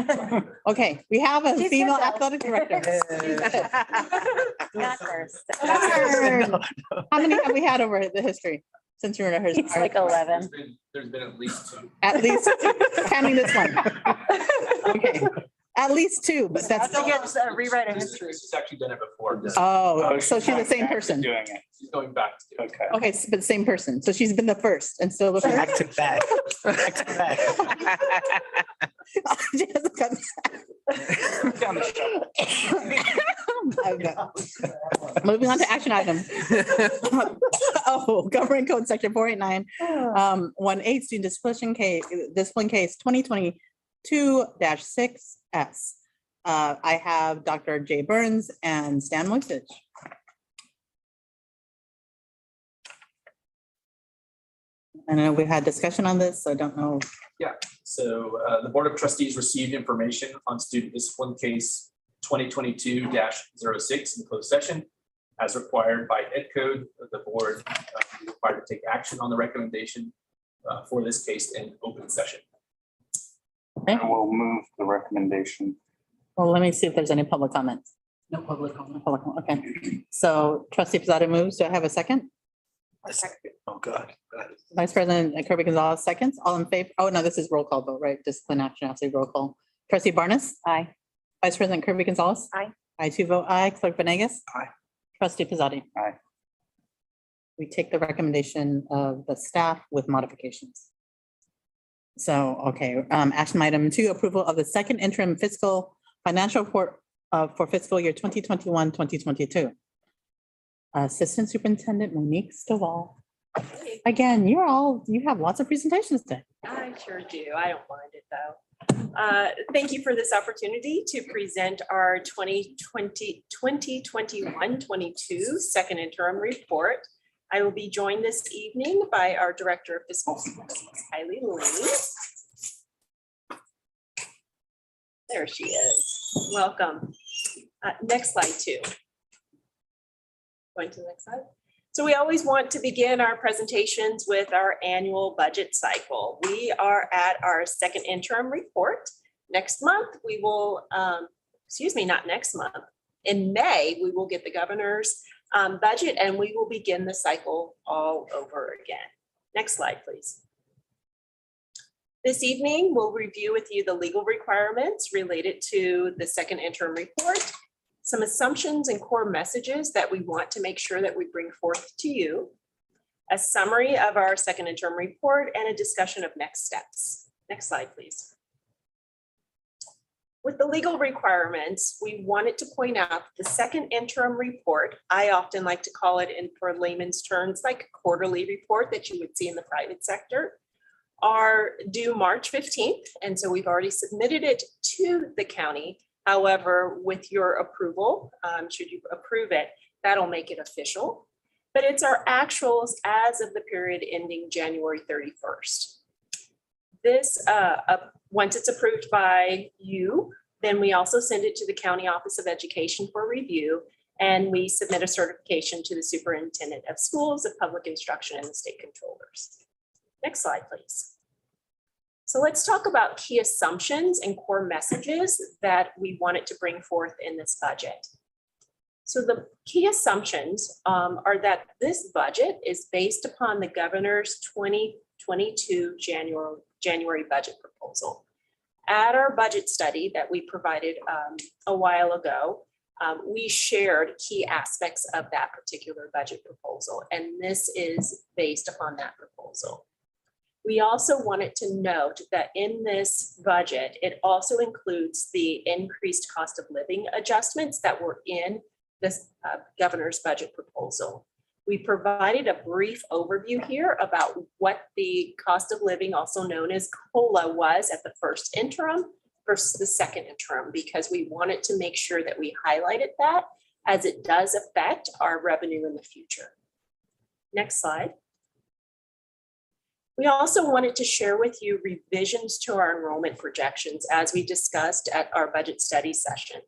Okay, we have a She female said that. athletic director. Not first. How many have we had over the history since you're in a It's like 11. There's been at least 2. At least, counting this one. Okay, at least 2, but that's. Rewrite a This history. is actually done it before. Oh, so she's the same person. Doing it. She's going back to do it. Okay. Okay, but same person. So she's been the first and still the first. Back to back. Back to back. Moving on to action items. Oh, Government Code Section 489, 18 student discipline case 2022-6S. I have Dr. Jay Burns and Stan Moisich. I know we had discussion on this, so I don't know. Yeah, so the Board of Trustees received information on student discipline case 2022-06 in closed session. As required by Ed Code, the board is required to take action on the recommendation for this case in open session. I will move the recommendation. Well, let me see if there's any public comments. No public comment. Okay, so trustee Pizzato moves. Do I have a second? Oh, God. Vice President Kirby Gonzalez seconds. All in favor? Oh, no, this is roll call vote, right? Discipline action, I'll say roll call. Trustee Barnes? Aye. Vice President Kirby Gonzalez? Aye. I too vote aye. Clerk Venegas? Aye. Trustee Pizzotti? Aye. We take the recommendation of the staff with modifications. So, okay, action item 2, approval of the second interim fiscal financial report for fiscal year 2021, 2022. Assistant Superintendent Monique Stovall. Again, you have lots of presentations today. I sure do. I don't mind it though. Thank you for this opportunity to present our 2021-22 second interim report. I will be joined this evening by our Director of Fiscal Services, Kylie Lee. There she is. Welcome. Next slide 2. Going to the next slide. So we always want to begin our presentations with our annual budget cycle. We are at our second interim report. Next month, we will, not next month. In May, we will get the governor's budget and we will begin the cycle all over again. Next slide, please. This evening, we'll review with you the legal requirements related to the second interim report, some assumptions and core messages that we want to make sure that we bring forth to you, a summary of our second interim report, and a discussion of next steps. Next slide, please. With the legal requirements, we wanted to point out the second interim report, I often like to call it in for layman's terms, like a quarterly report that you would see in the private sector, are due March 15th. And so we've already submitted it to the county. However, with your approval, should you approve it, that'll make it official. But it's our actuals as of the period ending January 31st. This, once it's approved by you, then we also send it to the County Office of Education for review, and we submit a certification to the Superintendent of Schools of Public Instruction and the State Controllers. Next slide, please. So let's talk about key assumptions and core messages that we wanted to bring forth in this budget. So the key assumptions are that this budget is based upon the governor's 2022 January budget proposal. At our budget study that we provided a while ago, we shared key aspects of that particular budget proposal, and this is based upon that proposal. We also wanted to note that in this budget, it also includes the increased cost of living adjustments that were in this governor's budget proposal. We provided a brief overview here about what the cost of living, also known as COLA, was at the first interim versus the second interim, because we wanted to make sure that we highlighted that as it does affect our revenue in the future. Next slide. We also wanted to share with you revisions to our enrollment projections as we discussed at our budget study session.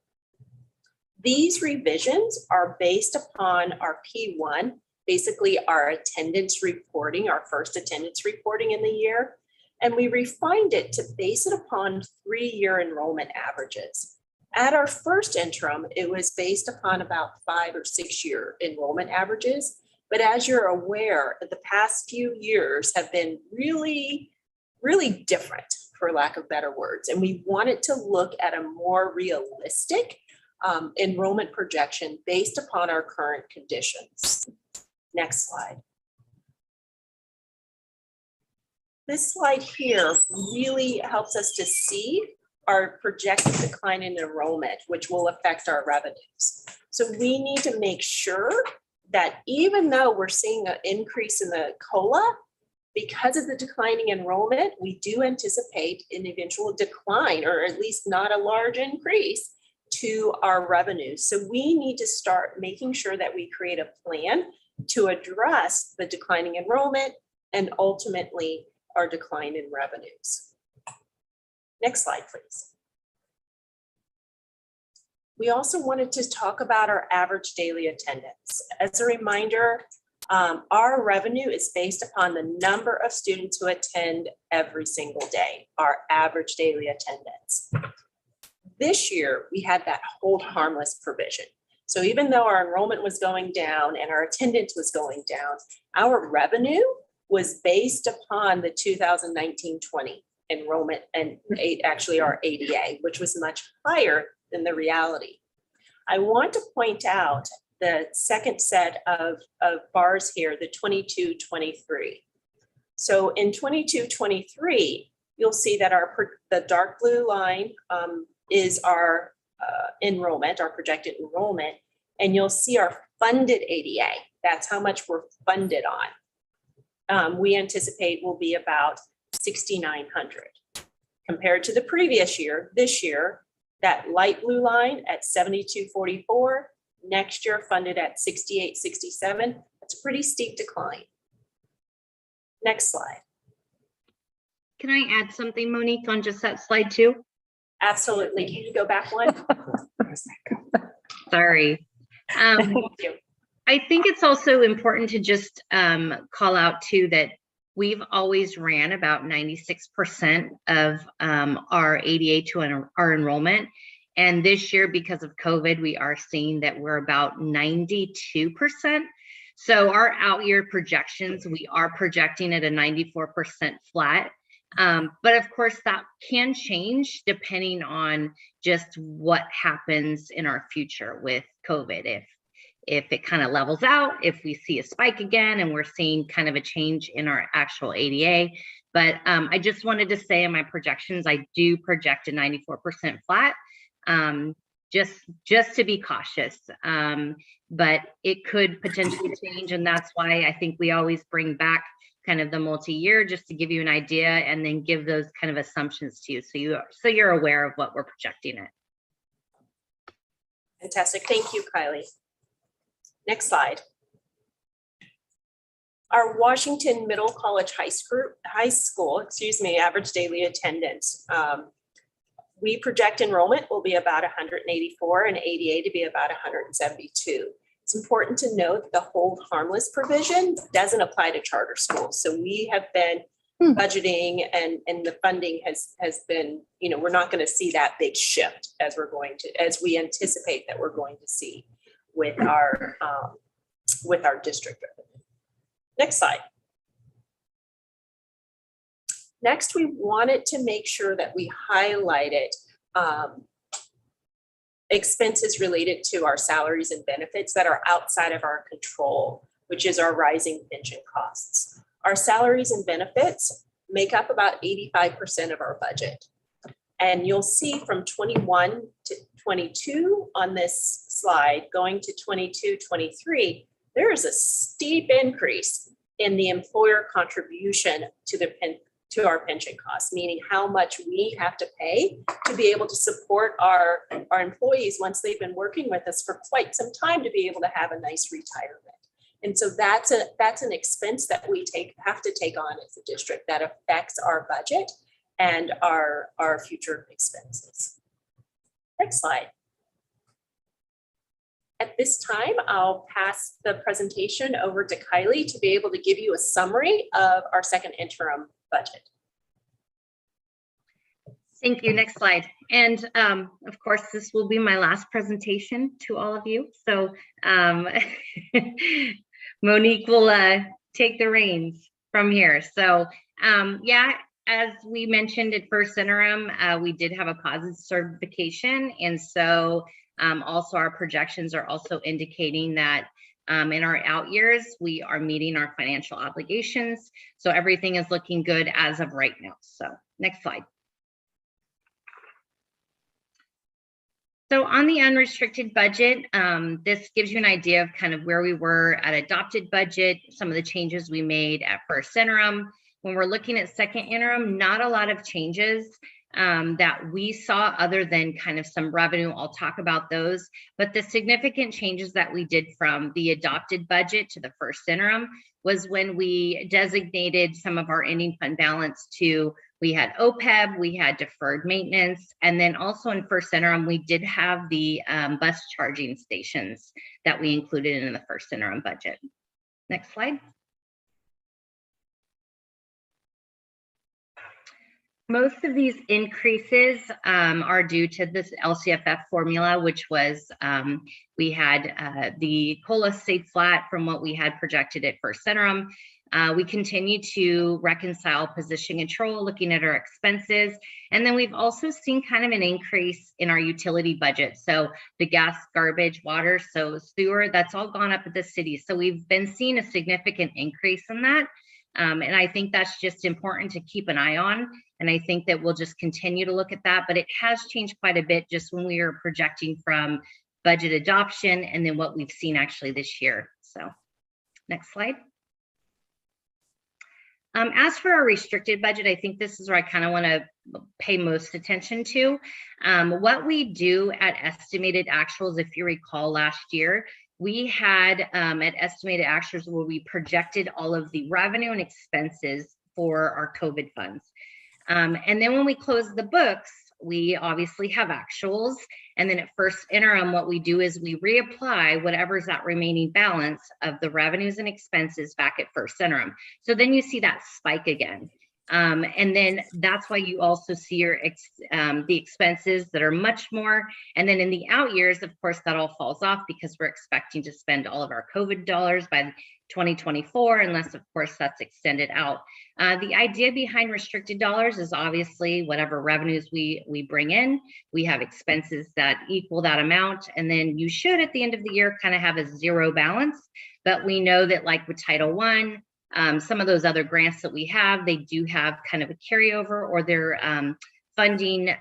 These revisions are based upon our P1, basically our attendance reporting, our first attendance reporting in the year, and we refined it to base it upon 3-year enrollment averages. At our first interim, it was based upon about 5 or 6 year enrollment averages. But as you're aware, the past few years have been really, really different, for lack of better words. And we wanted to look at a more realistic enrollment projection based upon our current conditions. Next slide. This slide here really helps us to see our projected decline in enrollment, which will affect our revenues. So we need to make sure that even though we're seeing an increase in the COLA, because of the declining enrollment, we do anticipate an eventual decline, or at least not a large increase to our revenues. So we need to start making sure that we create a plan to address the declining enrollment and ultimately our decline in revenues. Next slide, please. We also wanted to talk about our average daily attendance. As a reminder, our revenue is based upon the number of students who attend every single day, our average daily attendance. This year, we had that hold harmless provision. So even though our enrollment was going down and our attendance was going down, our revenue was based upon the 2019-20 enrollment and actually our ADA, which was much higher than the reality. I want to point out the second set of bars here, the 22-23. So in 22-23, you'll see that the dark blue line is our enrollment, our projected enrollment, and you'll see our funded ADA. That's how much we're funded on. We anticipate will be about 6,900. Compared to the previous year, this year, that light blue line at 7244, next year funded at 6867. That's a pretty steep decline. Next slide. Can I add something, Monique, on just that slide too? Absolutely. Can you go back one? Sorry. Thank you. I think it's also important to just call out too that we've always ran about 96% of our ADA to our enrollment. And this year, because of COVID, we are seeing that we're about 92%. So our out year projections, we are projecting at a 94% flat. But of course, that can change depending on just what happens in our future with COVID. If it kind of levels out, if we see a spike again and we're seeing kind of a change in our actual ADA. But I just wanted to say in my projections, I do project a 94% flat, just to be cautious. But it could potentially change. And that's why I think we always bring back kind of the multi-year just to give you an idea and then give those kind of assumptions to you. So you're aware of what we're projecting it. Fantastic. Thank you, Kylie. Next slide. Our Washington Middle College High School, average daily attendance. We project enrollment will be about 184 and ADA to be about 172. It's important to note that the hold harmless provision doesn't apply to charter schools. So we have been budgeting and the funding has been, we're not going to see that big shift as we anticipate that we're going to see with our district. Next slide. Next, we wanted to make sure that we highlighted expenses related to our salaries and benefits that are outside of our control, which is our rising pension costs. Our salaries and benefits make up about 85% of our budget. And you'll see from 21 to 22 on this slide, going to 22, 23, there is a steep increase in the employer contribution to our pension costs, meaning how much we have to pay to be able to support our employees once they've been working with us for quite some time to be able to have a nice retirement. And so that's an expense that we have to take on as a district that affects our budget and our future expenses. Next slide. At this time, I'll pass the presentation over to Kylie to be able to give you a summary of our second interim budget. Thank you. Next slide. And of course, this will be my last presentation to all of you. So Monique will take the reins from here. So yeah, as we mentioned at first interim, we did have a positive certification. And so also our projections are also indicating that in our out years, we are meeting our financial obligations. So everything is looking good as of right now. So next slide. So on the unrestricted budget, this gives you an idea of kind of where we were at adopted budget, some of the changes we made at first interim. When we're looking at second interim, not a lot of changes that we saw other than kind of some revenue. I'll talk about those, but the significant changes that we did from the adopted budget to the first interim was when we designated some of our ending fund balance to, we had OPEB, we had deferred maintenance, and then also in first interim, we did have the bus charging stations that we included in the first interim budget. Next slide. Most of these increases are due to this LCFF formula, which was, we had the COLA stayed flat from what we had projected at first interim. We continue to reconcile position control, looking at our expenses. And then we've also seen kind of an increase in our utility budget. So the gas, garbage, water, so sewer, that's all gone up at the city. So we've been seeing a significant increase in that. And I think that's just important to keep an eye on. And I think that we'll just continue to look at that, but it has changed quite a bit just when we were projecting from budget adoption and then what we've seen actually this year. So next slide. As for our restricted budget, I think this is where I kind of want to pay most attention to. What we do at estimated actuals, if you recall last year, we had at estimated actuals where we projected all of the revenue and expenses for our COVID funds. And then when we closed the books, we obviously have actuals. And then at first interim, what we do is we reapply whatever's that remaining balance of the revenues and expenses back at first interim. So then you see that spike again. And then that's why you also see your the expenses that are much more. And then in the out years, of course, that all falls off because we're expecting to spend all of our COVID dollars by 2024, unless of course that's extended out. The idea behind restricted dollars is obviously whatever revenues we bring in, we have expenses that equal that amount. And then you should at the end of the year kind of have a zero balance. But we know that like with Title I, some of those other grants that we have, they do have kind of a carryover, or they're funding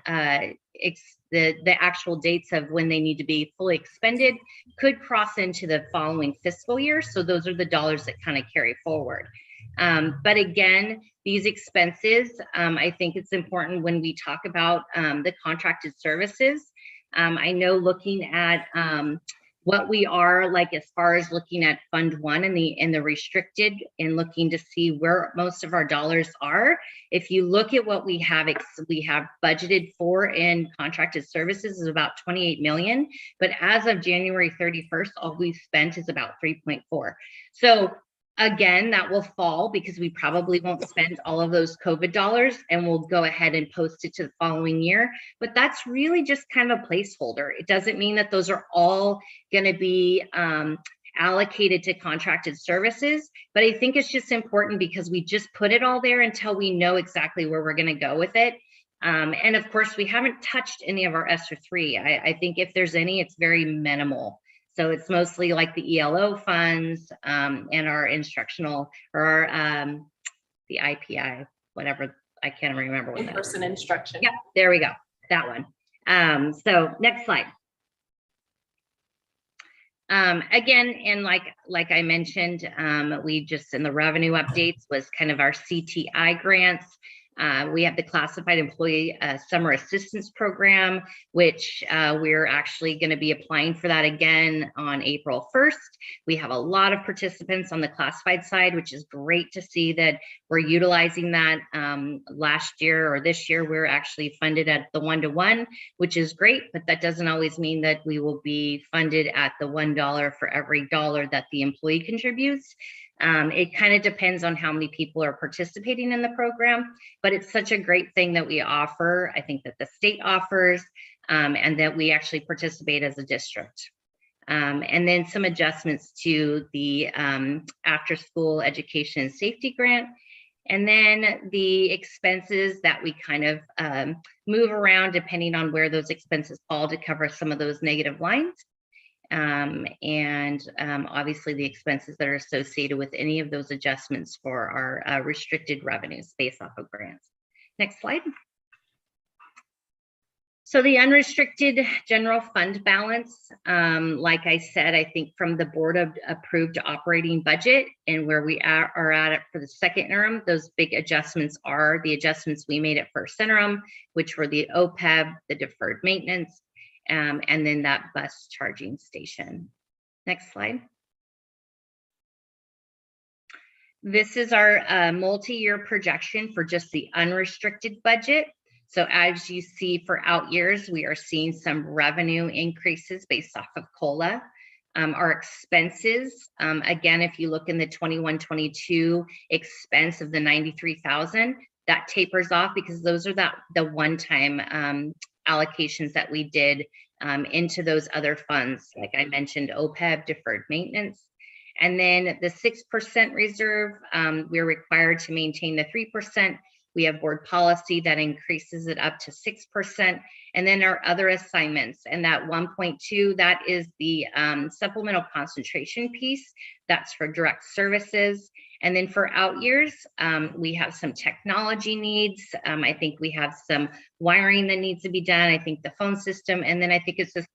the actual dates of when they need to be fully expended could cross into the following fiscal year. So those are the dollars that kind of carry forward. But again, these expenses, I think it's important when we talk about the contracted services. I know looking at what we are like as far as looking at Fund 1 and the restricted and looking to see where most of our dollars are. If you look at what we have budgeted for in contracted services is about 28 million, but as of January 31st, all we've spent is about 3.4. So again, that will fall because we probably won't spend all of those COVID dollars, and we'll go ahead and post it to the following year. But that's really just kind of a placeholder. It doesn't mean that those are all going to be allocated to contracted services. But I think it's just important because we just put it all there until we know exactly where we're going to go with it. And of course, we haven't touched any of our ESSER 3. I think if there's any, it's very minimal. So it's mostly like the ELO funds and our instructional, or the IPI, whatever, I can't remember what that is. In-person instruction. Yeah, there we go, that one. So next slide. Again, and like I mentioned, we just in the revenue updates was kind of our CTI grants. We have the Classified Employee Summer Assistance Program, which we're actually going to be applying for that again on April 1st. We have a lot of participants on the classified side, which is great to see that we're utilizing that. Last year or this year, we're actually funded at the 1-to-1, which is great, but that doesn't always mean that we will be funded at the $1 for every dollar that the employee contributes. It kind of depends on how many people are participating in the program, but it's such a great thing that we offer. I think that the state offers, and that we actually participate as a district. And then some adjustments to the after school education and safety grant. And then the expenses that we kind of move around depending on where those expenses fall to cover some of those negative lines. And obviously the expenses that are associated with any of those adjustments for our restricted revenues based off of grants. Next slide. So the unrestricted general fund balance, like I said, I think from the board approved operating budget and where we are at it for the second interim, those big adjustments are the adjustments we made at first interim, which were the OPEB, the deferred maintenance, and then that bus charging station. Next slide. This is our multi-year projection for just the unrestricted budget. So as you see for out years, we are seeing some revenue increases based off of COLA. Our expenses, again, if you look in the 21-22 expense of the 93,000, that tapers off because those are the one-time allocations that we did into those other funds. Like I mentioned, OPEB, deferred maintenance. And then the 6% reserve, we're required to maintain the 3%. We have board policy that increases it up to 6%. And then our other assignments, and that 1.2, that is the supplemental concentration piece. That's for direct services. And then for out years, we have some technology needs. I think we have some wiring that needs to be done. I think the phone system, and then I think it's the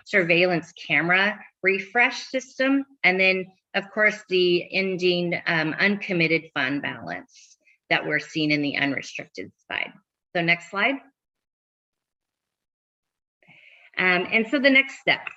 surveillance camera refresh system. And then of course the ending uncommitted fund balance that we're seeing in the unrestricted side. So next slide. And so the next steps.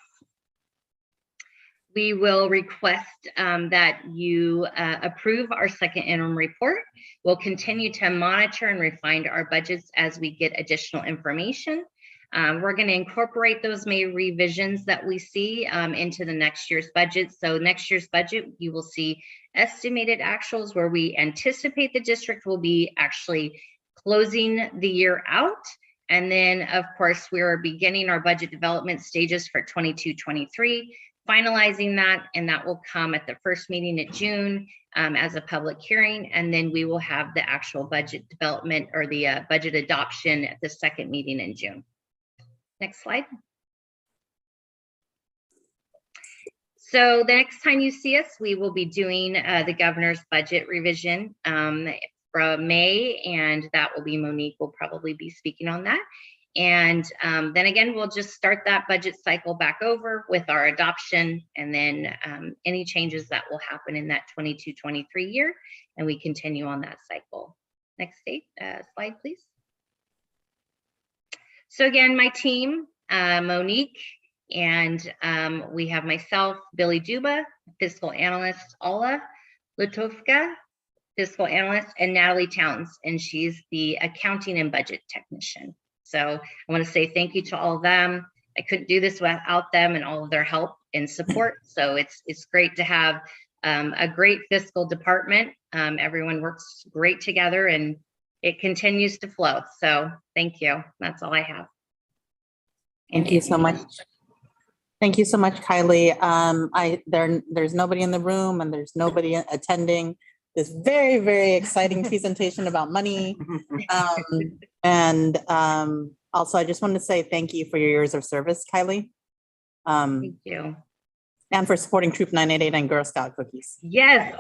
We will request that you approve our second interim report. We'll continue to monitor and refine our budgets as we get additional information. We're going to incorporate those May revisions that we see into the next year's budget. So next year's budget, you will see estimated actuals where we anticipate the district will be actually closing the year out. And then, of course, we are beginning our budget development stages for 22-23, finalizing that, and that will come at the first meeting in June as a public hearing. And then we will have the actual budget development or the budget adoption at the second meeting in June. Next slide. So the next time you see us, we will be doing the governor's budget revision from May, and that will be Monique will probably be speaking on that. And then again, we'll just start that budget cycle back over with our adoption, and then any changes that will happen in that 22-23 year, and we continue on that cycle. Next slide, please. So again, my team, Monique, and we have myself, Billy Duba, fiscal analyst, Alla Lutovka, fiscal analyst, and Natalie Towns, and she's the accounting and budget technician. So I want to say thank you to all of them. I couldn't do this without them and all of their help and support. So it's great to have a great fiscal department. Everyone works great together, and it continues to flow. So thank you. That's all I have. Thank you so much. Thank you so much, Kylie. There's nobody in the room and there's nobody attending this very, very exciting presentation about money. Also, I just wanted to say thank you for your years of service, Kylie. Thank you. And for supporting Troop 988 and Girl Scout cookies. Yes,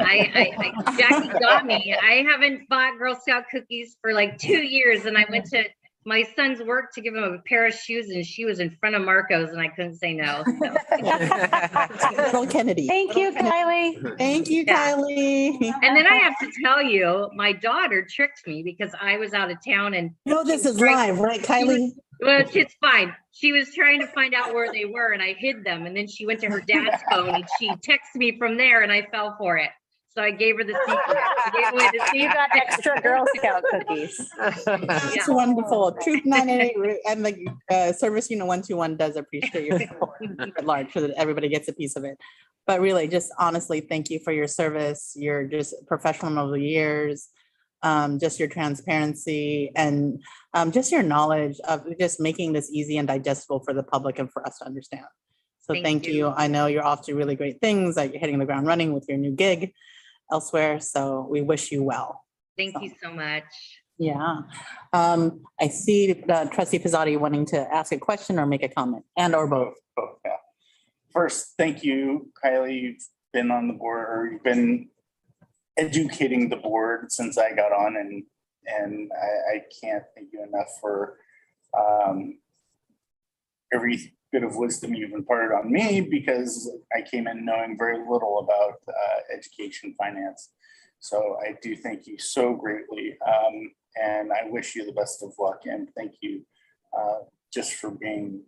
Jackie got me. I haven't bought Girl Scout cookies for like 2 years, and I went to my son's work to give him a pair of shoes, and she was in front of Marco's, and I couldn't say no. Little Kennedy. Thank you, Kylie. Thank you, Kylie. And then I have to tell you, my daughter tricked me because I was out of town, and this is live, right, Kylie? Well, it's fine. She was trying to find out where they were, and I hid them. And then she went to her dad's phone, and she texted me from there, and I fell for it. So I gave her the secret. I gave away the secret. You got extra Girl Scout cookies. That's wonderful. Troop 988 and the Service Unit 121 does appreciate your support at large, so that everybody gets a piece of it. But really, just honestly, thank you for your service. You're just professional over the years. Just your transparency and just your knowledge of just making this easy and digestible for the public and for us to understand. So thank you. I know you're off to really great things, like you're hitting the ground running with your new gig elsewhere. So we wish you well. Thank you so much. Yeah. I see Trustee Pizzotti wanting to ask a question or make a comment, and or both. Both, yeah. First, thank you, Kylie. You've been on the board, or you've been educating the board since I got on, and I can't thank you enough for every bit of wisdom you've imparted on me, because I came in knowing very little about education finance. So I do thank you so greatly, and I wish you the best of luck, and thank you just for being,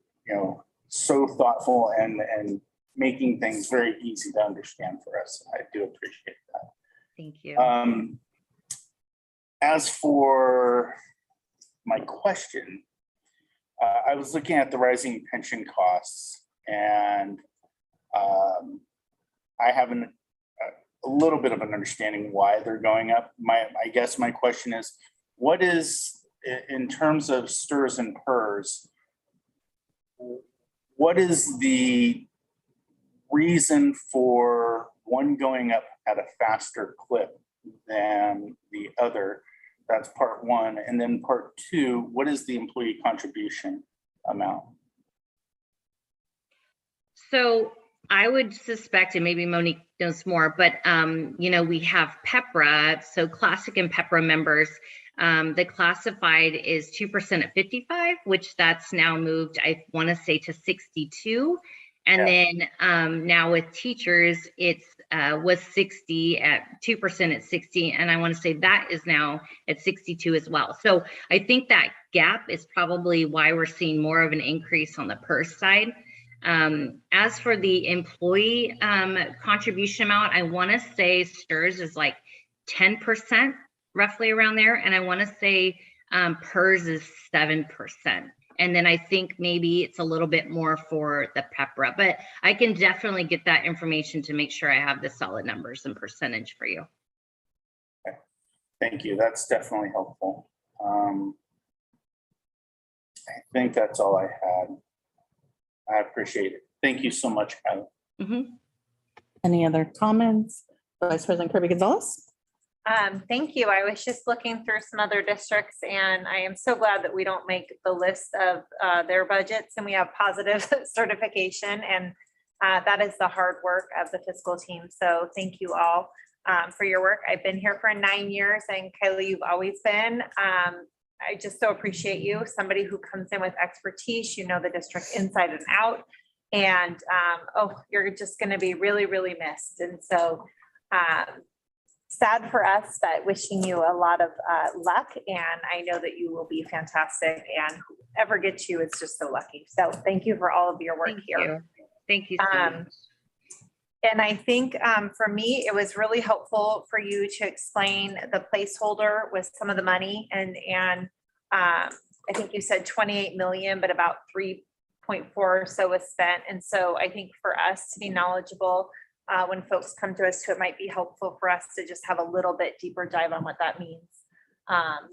so thoughtful and making things very easy to understand for us. I do appreciate that. Thank you. As for my question, I was looking at the rising pension costs, and I have a little bit of an understanding why they're going up. I guess my question is, what is, in terms of STRS and PERS, what is the reason for one going up at a faster clip than the other? That's part one. And then part two, what is the employee contribution amount? So I would suspect, and maybe Monique knows more, but we have PEPRA. So classic and PEPRA members, the classified is 2% at 55, which that's now moved, I want to say, to 62. And then now with teachers, it's was 60 at 2% at 60. And I want to say that is now at 62 as well. So I think that gap is probably why we're seeing more of an increase on the PERS side. As for the employee contribution amount, I want to say STRS is like 10%, roughly around there. And I want to say PERS is 7%. And then I think maybe it's a little bit more for the PEPRA, but I can definitely get that information to make sure I have the solid numbers and percentage for you. Thank you. That's definitely helpful. I think that's all I had. I appreciate it. Thank you so much, Kylie. Any other comments? Vice President Kirby Gonzalez? Thank you. I was just looking through some other districts and I am so glad that we don't make the list of their budgets and we have positive certification, and that is the hard work of the fiscal team. So thank you all for your work. I've been here for 9 years and Kylie, you've always been. I just so appreciate you, somebody who comes in with expertise, you know the district inside and out, and you're just going to be really, really missed. And so sad for us, but wishing you a lot of luck. And I know that you will be fantastic, and whoever gets you is just so lucky. So thank you for all of your work here. Thank you so much. And I think for me, it was really helpful for you to explain the placeholder with some of the money. And I think you said 28 million, but about 3.4 or so was spent. And so I think for us to be knowledgeable when folks come to us, it might be helpful for us to just have a little bit deeper dive on what that means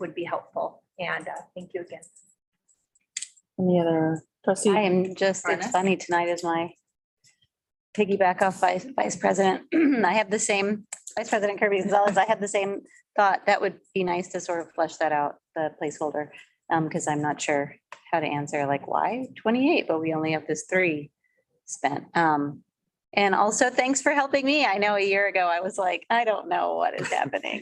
would be helpful. And thank you again. Any other trustees? I am just, it's funny, tonight is my piggyback off Vice President. I have the same, Vice President Kirby Gonzalez, I had the same thought. That would be nice to sort of flesh that out, the placeholder, because I'm not sure how to answer, like, why 28, but we only have this 3 spent. And also thanks for helping me. I know a year ago I was like, I don't know what is happening.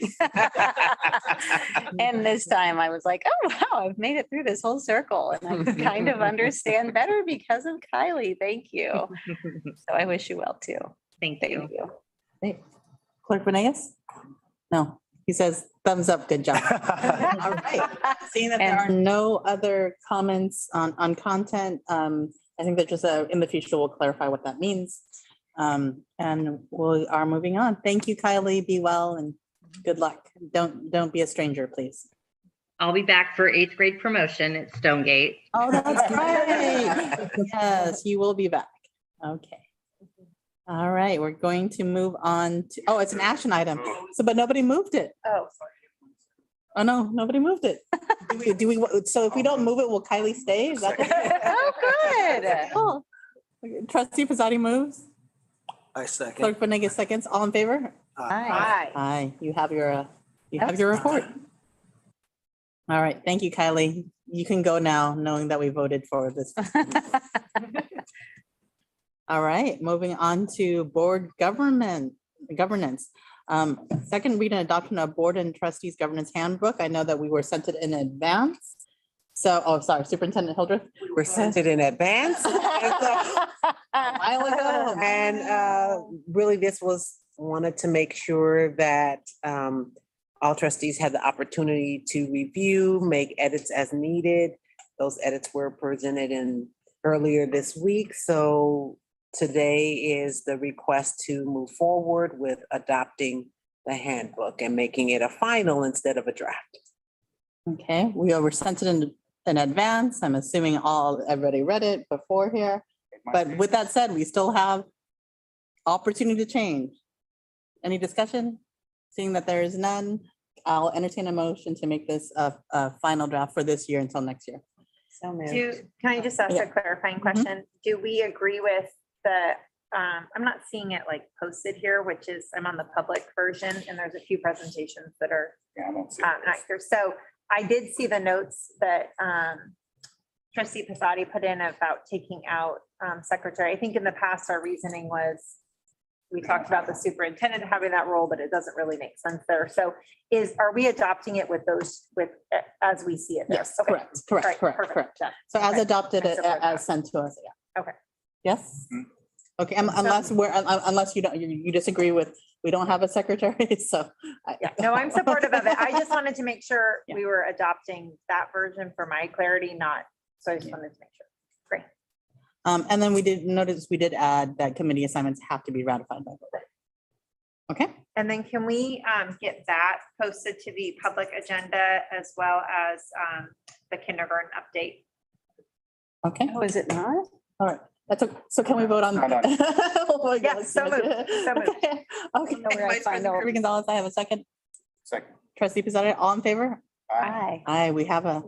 And this time I was like, oh, wow, I've made it through this whole circle and I kind of understand better because of Kylie. Thank you. So I wish you well too. Thank you. Great. Clerk Venegas? No, he says thumbs up. Good job. All right. Seeing that there are no other comments on content, I think that just in the future we'll clarify what that means. And we are moving on. Thank you, Kylie. Be well and good luck. Don't be a stranger, please. I'll be back for 8th grade promotion at Stonegate. Oh, that's right. Yes, you will be back. Okay. All right, we're going to move on to, it's an action item. So, but nobody moved it. Oh, sorry. Oh, no, nobody moved it. So if we don't move it, will Kylie stay? Is that Oh, good. Oh. Trustee Pizzotti moves. I second. Clerk Venegas seconds. All in favor? Aye. Aye. You have your report. All right. Thank you, Kylie. You can go now, knowing that we voted for this. All right. Moving on to board governance. Second reading and adoption of board and trustees governance handbook. I know that we were sent it in advance. So, sorry, Superintendent Hildreth. We're sent it in advance. A while ago. And really this was, wanted to make sure that all trustees had the opportunity to review, make edits as needed. Those edits were presented earlier this week. So today is the request to move forward with adopting the handbook and making it a final instead of a draft. Okay, we were sent it in advance. I'm assuming everybody read it before here. But with that said, we still have opportunity to change. Any discussion? Seeing that there is none, I'll entertain a motion to make this a final draft for this year until next year. So moved. Can I just ask Yeah. a clarifying question? Do we agree with the, I'm not seeing it like posted here, which is, I'm on the public version and there's a few presentations that are not here. So I did see the notes that Trustee Pizzotti put in about taking out secretary. I think in the past, our reasoning was, we talked about the superintendent having that role, but it doesn't really make sense there. So are we adopting it with as we see it there? Yes, Okay. correct. Right, perfect. Done. So as Okay. adopted, I support that. as sent to us, yeah. Okay. Yes? Okay, unless you disagree with, we don't have a secretary, so. Yeah, no, I'm supportive of it. I just wanted to make sure we were adopting that version for my clarity, so I just wanted to make sure. Great. And then we did add that committee assignments have to be ratified by board. Okay, And then can we get that posted to the public agenda as well as the kindergarten update? okay. Oh, is it not? All right, that's okay. So can we vote on? Not on. Oh, Yes, so moved, so moved. Okay, okay. know where I Vice find President all Kirby Gonzalez, I have a second. Second. Trustee Pizarro, all in favor? Aye. Aye, we have a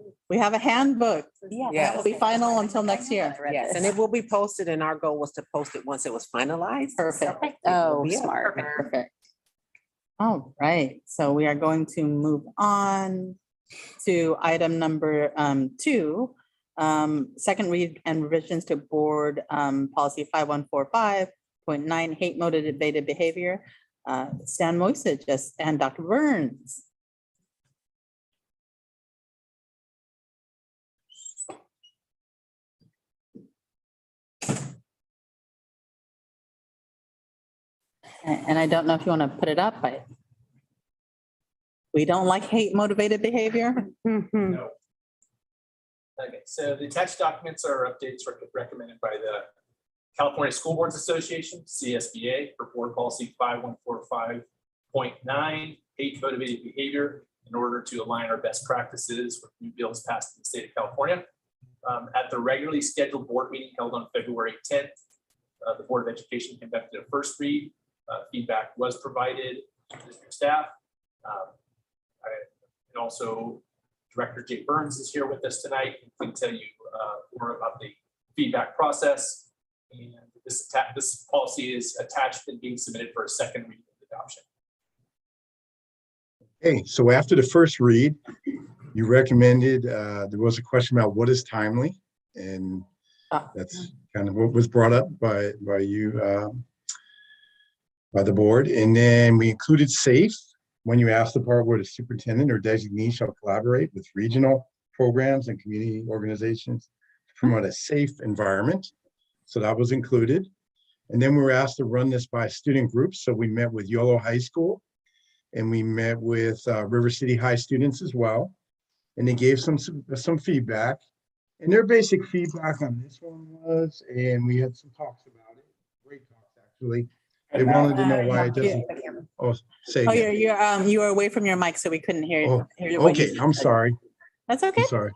handbook. Yes. That will be final until next year. Yes, and it will be posted, and our goal was to post it once it was finalized. Perfect. Oh, Yeah. smart. Perfect. All right, so we are going to move on to item number 2. Second read and revisions to board policy 5145.9 hate motivated behavior. Stan Moisage and Dr. Burns. And I don't know if you want to put it up, but we don't like hate motivated behavior. No. Okay, so the attached documents are updates recommended by the California School Boards Association, CSBA, for board policy 5145.9, hate motivated behavior, in order to align our best practices with new bills passed in the state of California. At the regularly scheduled board meeting held on February 10th, the Board of Education conducted a first read. Feedback was provided to district staff. And also Director Jay Burns is here with us tonight and can tell you more about the feedback process. And this policy is attached and being submitted for a second read and adoption. Okay, so after the first read, you recommended, there was a question about what is timely, and that's kind of what was brought up by you, by the board. And then we included safe when you asked the part where the superintendent or designee shall collaborate with regional programs and community organizations to promote a safe environment. So that was included. And then we were asked to run this by student groups. So we met with Yolo High School and we met with River City High students as well. And they gave some feedback. And their basic feedback on this one was, and we had some talks about it, great talks actually. They wanted to know why it doesn't. Oh, say Oh, again. you were away from your mic, so we couldn't hear. Oh, hear what you okay, said. I'm sorry. That's okay. I'm sorry.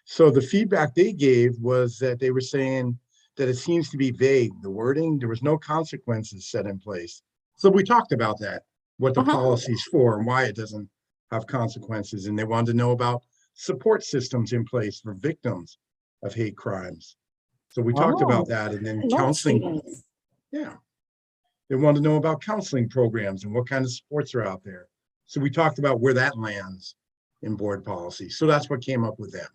So the feedback they gave was that they were saying that it seems to be vague, the wording, there was no consequences set in place. So we talked about that, what the policy's for and why it doesn't have consequences. And they wanted to know about support systems in place for victims of hate crimes. So we talked about that, and then counseling. Yeah. They want to know about counseling programs and what kind of supports are out there. So we talked about where that lands in board policy. So that's what came up with them.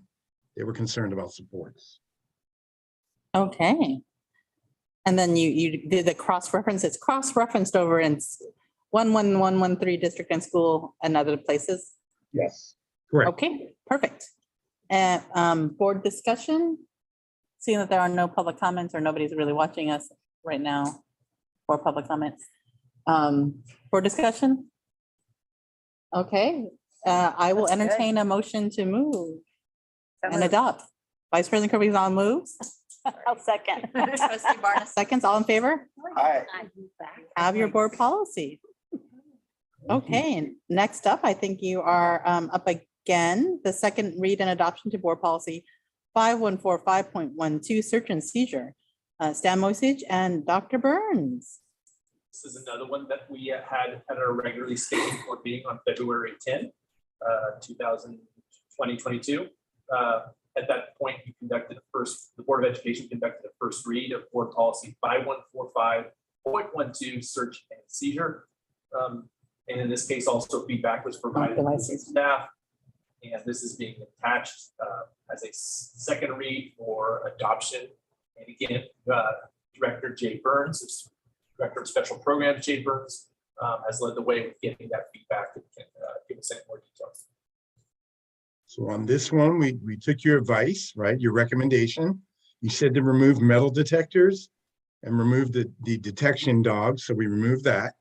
They were concerned about supports. Okay. And then you did the cross-reference. It's cross-referenced over in 11113 district and school and other places. Yes, correct. Okay, perfect. And board discussion. Seeing that there are no public comments or nobody's really watching us right now for public comments. For discussion. Okay, I will entertain a motion to move and adopt. Vice President Kirby Gonzalez moves. I'll second. Trustee Barnes seconds. All in favor? Aye. Have your board policy. Okay, next up, I think you are up again, the second read and adoption to board policy 5145.12 search and seizure. Stan Moisage and Dr. Burns. This is another one that we had at our regularly scheduled board meeting on February 10, 2022. At that point, the Board of Education conducted a first read of board policy 5145.12 search and seizure. And in this case, also feedback was provided to staff. And this is being attached as a second read for adoption. And again, Director Jay Burns, Director of Special Programs Jay Burns, has led the way with getting that feedback and can give us any more details. So on this one, we took your advice, right? Your recommendation. You said to remove metal detectors and remove the detection dogs. So we removed that.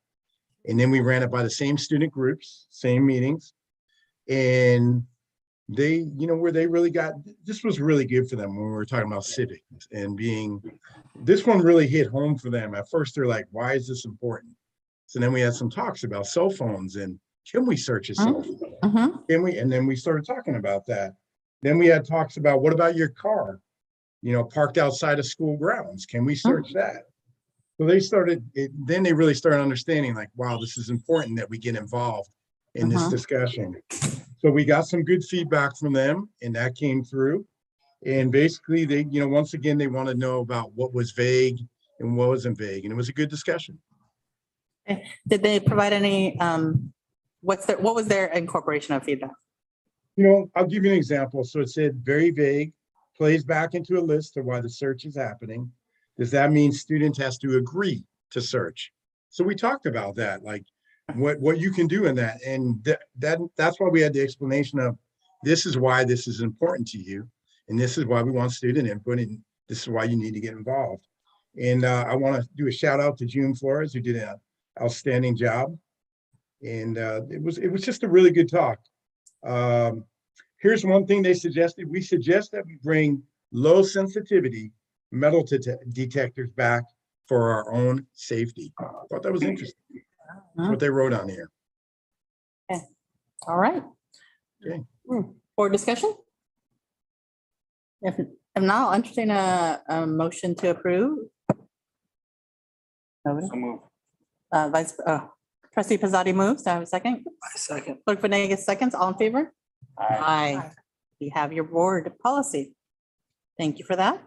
And then we ran it by the same student groups, same meetings. And they, where they really got, this was really good for them when we were talking about civics and this one really hit home for them. At first, they're like, why is this important? So then we had some talks about cell phones and can we search a cell phone? Can we? And then we started talking about that. Then we had talks about what about your car, parked outside of school grounds? Can we search that? So then they really started understanding like, wow, this is important that we get involved in this discussion. So we got some good feedback from them and that came through. And basically they, once again, they want to know about what was vague and what wasn't vague. And it was a good discussion. Did they provide any, what was their incorporation of feedback? I'll give you an example. So it said very vague, plays back into a list of why the search is happening. Does that mean student has to agree to search? So we talked about that, like what you can do in that. And that's why we had the explanation of this is why this is important to you. And this is why we want student input. And this is why you need to get involved. And I want to do a shout out to June Flores, who did an outstanding job. And it was just a really good talk. Here's one thing they suggested. We suggest that we bring low sensitivity metal detectors back for our own safety. I thought that was interesting. What they wrote on here. Okay. All right. Okay. Board discussion? If not, I'll entertain a motion to approve. Nobody? So move. Trustee Pizzotti moves. Do I have a second? I second. Clerk Venegas seconds. All in favor? Aye. You have your board policy. Thank you for that.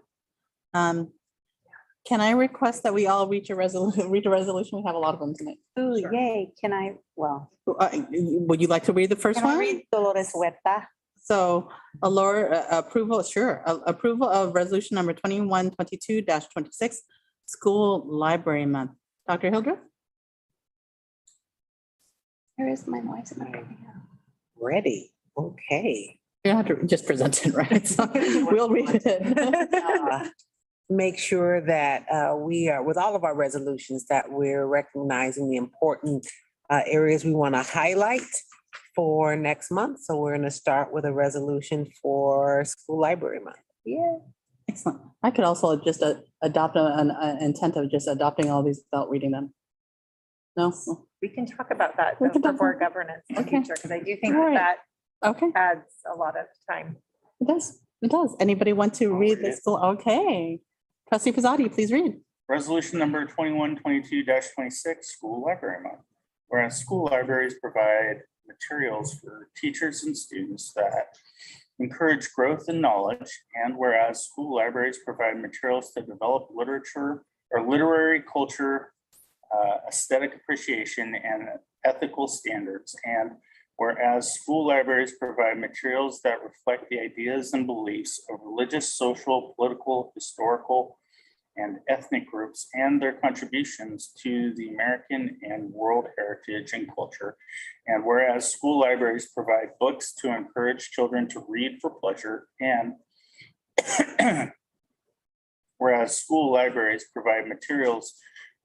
Can I request that we all reach a resolution? We have a lot of them tonight. Ooh, yay. Can I, well. Would you like to read the first Can I one? read Dolores Huerta? So, approval, sure. Approval of resolution number 2122-26, school library month. Dr. Hildreth? Where is my noise? Ready. Okay. You don't have to just present it, right? So we'll read it. Make sure that we are, with all of our resolutions, that we're recognizing the important areas we want to highlight for next month. So we're going to start with a resolution for school library month. Yeah. Excellent. I could also just adopt an intent of just adopting all these without reading them. No? We can talk about that We can for talk board about- governance in the Okay. future, because I do think All right. that Okay. adds a lot of time. It does. It does. Anybody want to read the school? Okay. Trustee Pizzotti, please read. Resolution number 2122-26, School Library Month. Whereas school libraries provide materials for teachers and students that encourage growth and knowledge, and whereas school libraries provide materials to develop literature or literary culture, aesthetic appreciation, and ethical standards, and whereas school libraries provide materials that reflect the ideas and beliefs of religious, social, political, historical, and ethnic groups and their contributions to the American and world heritage and culture. And whereas school libraries provide books to encourage children to read for pleasure, and whereas school libraries provide materials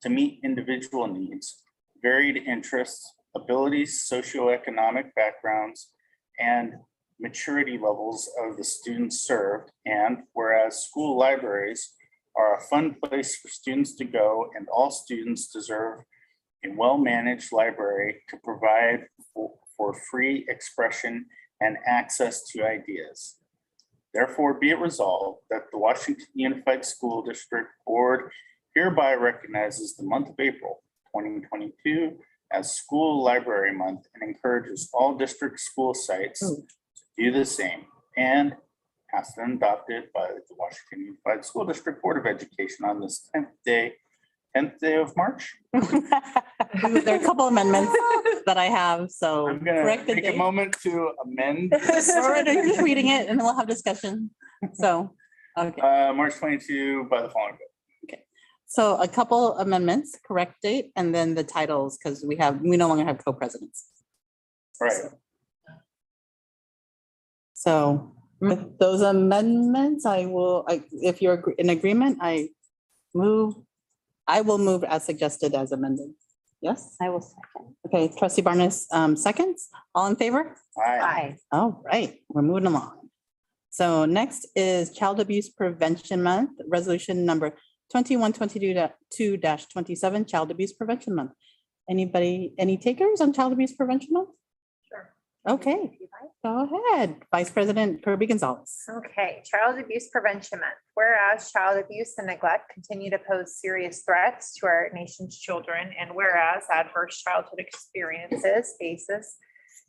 to meet individual needs, varied interests, abilities, socioeconomic backgrounds, and maturity levels of the students served. And whereas school libraries are a fun place for students to go, and all students deserve a well-managed library to provide for free expression and access to ideas. Therefore, be it resolved that the Washington Unified School District Board hereby recognizes the month of April 2022 as School Library Month and encourages all district school sites to do the same, and passed and adopted by the Washington Unified School District Board of Education on this 10th day of March. There are a couple amendments that I have, so. I'm gonna correct the take a date. moment to amend. All right, I'm just reading it and then we'll have discussion. So, okay. March 22 by the following vote. So a couple amendments, correct date, and then the titles, because we no longer have co-presidents. Right. So with those amendments, if you're in agreement, I will move as suggested as amended. Yes? I will second. Okay, trustee Barnes, seconds. All in favor? Aye. All right, we're moving along. So next is Child Abuse Prevention Month, resolution number 2122-27, Child Abuse Prevention Month. Anybody, any takers on Child Abuse Prevention Month? Sure. Okay, go ahead. Vice President Kirby Gonzalez. Okay, Child Abuse Prevention Month. Whereas child abuse and neglect continue to pose serious threats to our nation's children, and whereas adverse childhood experiences, faces,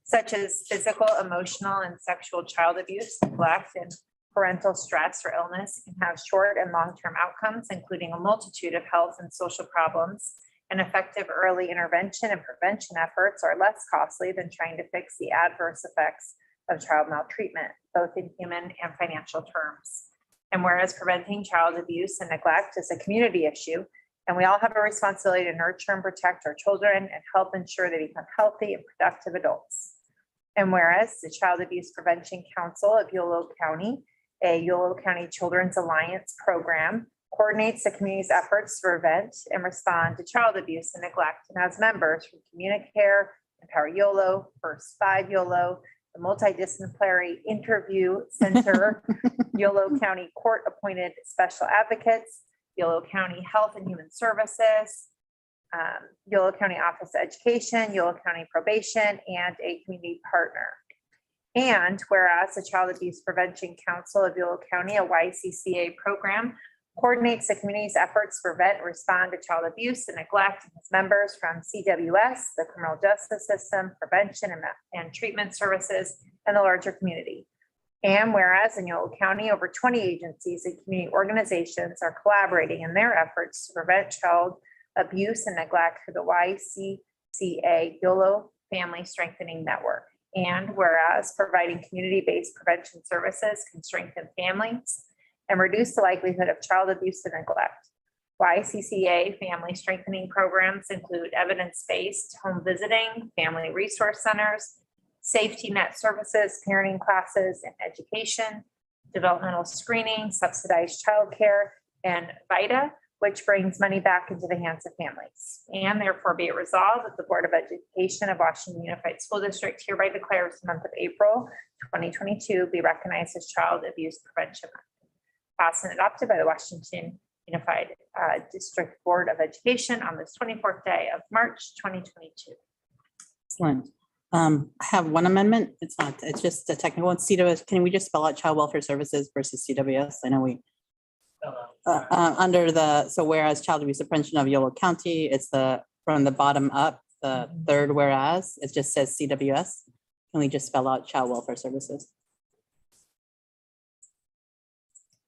such as physical, emotional, and sexual child abuse, neglect, and parental stress or illness can have short and long-term outcomes, including a multitude of health and social problems. And effective early intervention and prevention efforts are less costly than trying to fix the adverse effects of child maltreatment, both in human and financial terms. And whereas preventing child abuse and neglect is a community issue, and we all have a responsibility to nurture and protect our children and help ensure they become healthy and productive adults. And whereas the Child Abuse Prevention Council of Yolo County, a Yolo County Children's Alliance program, coordinates the community's efforts to prevent and respond to child abuse and neglect, and has members from Communicare, Empower Yolo, First 5 Yolo, the Multidisciplinary Interview Center, Yolo County Court Appointed Special Advocates, Yolo County Health and Human Services, Yolo County Office of Education, Yolo County Probation, and a community partner. And whereas the Child Abuse Prevention Council of Yolo County, a YCCA program, coordinates the community's efforts to prevent and respond to child abuse and neglect, and has members from CWS, the criminal justice system, prevention and treatment services, and the larger community. And whereas in Yolo County, over 20 agencies and community organizations are collaborating in their efforts to prevent child abuse and neglect through the YCCA Yolo Family Strengthening Network. And whereas providing community-based prevention services can strengthen families and reduce the likelihood of child abuse and neglect. YCCA family strengthening programs include evidence-based home visiting, family resource centers, safety net services, parenting classes, and education, developmental screening, subsidized childcare, and VITA, which brings money back into the hands of families. And therefore be it resolved that the Board of Education of Washington Unified School District hereby declares the month of April 2022 be recognized as Child Abuse Prevention Month. Passed and adopted by the Washington Unified District Board of Education on this 24th day of March 2022. Excellent. I have one amendment. It's just a technical one. CWS, can we just spell out Child Welfare Services versus CWS? I know we, under the, so whereas Child Abuse Prevention of Yolo County, it's from the bottom up, the third whereas, it just says CWS. Can we just spell out Child Welfare Services?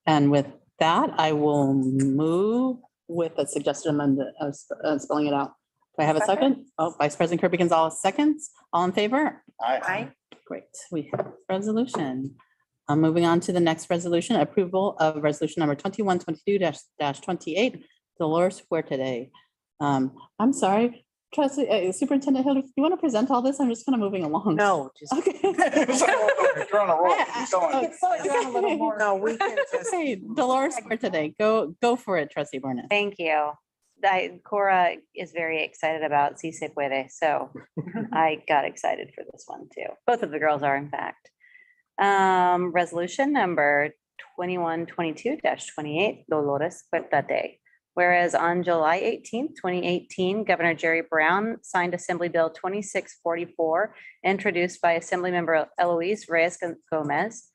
And with that, I will move with a suggested amendment of spelling it out. Do I have a second? Oh, Vice President Kirby Gonzalez seconds. All in favor? Aye. Great. We have resolution. Moving on to the next resolution, approval of resolution number 2122-28, Dolores Huerta. I'm sorry. Trustee, Superintendent Hilder, do you want to present all this? I'm just kind of moving along. No, just. Okay. You're on a roll. Keep going. No, we can just. Okay, Dolores Huerta, go for it, Trustee Burnett. Thank you. Cora is very excited about Si Se Puede, so I got excited for this one too. Both of the girls are, in fact. Resolution number 2122-28, Dolores Huerta Day. Whereas on July 18th, 2018, Governor Jerry Brown signed Assembly Bill 2644, introduced by Assemblymember Eloise Reyes Gomez,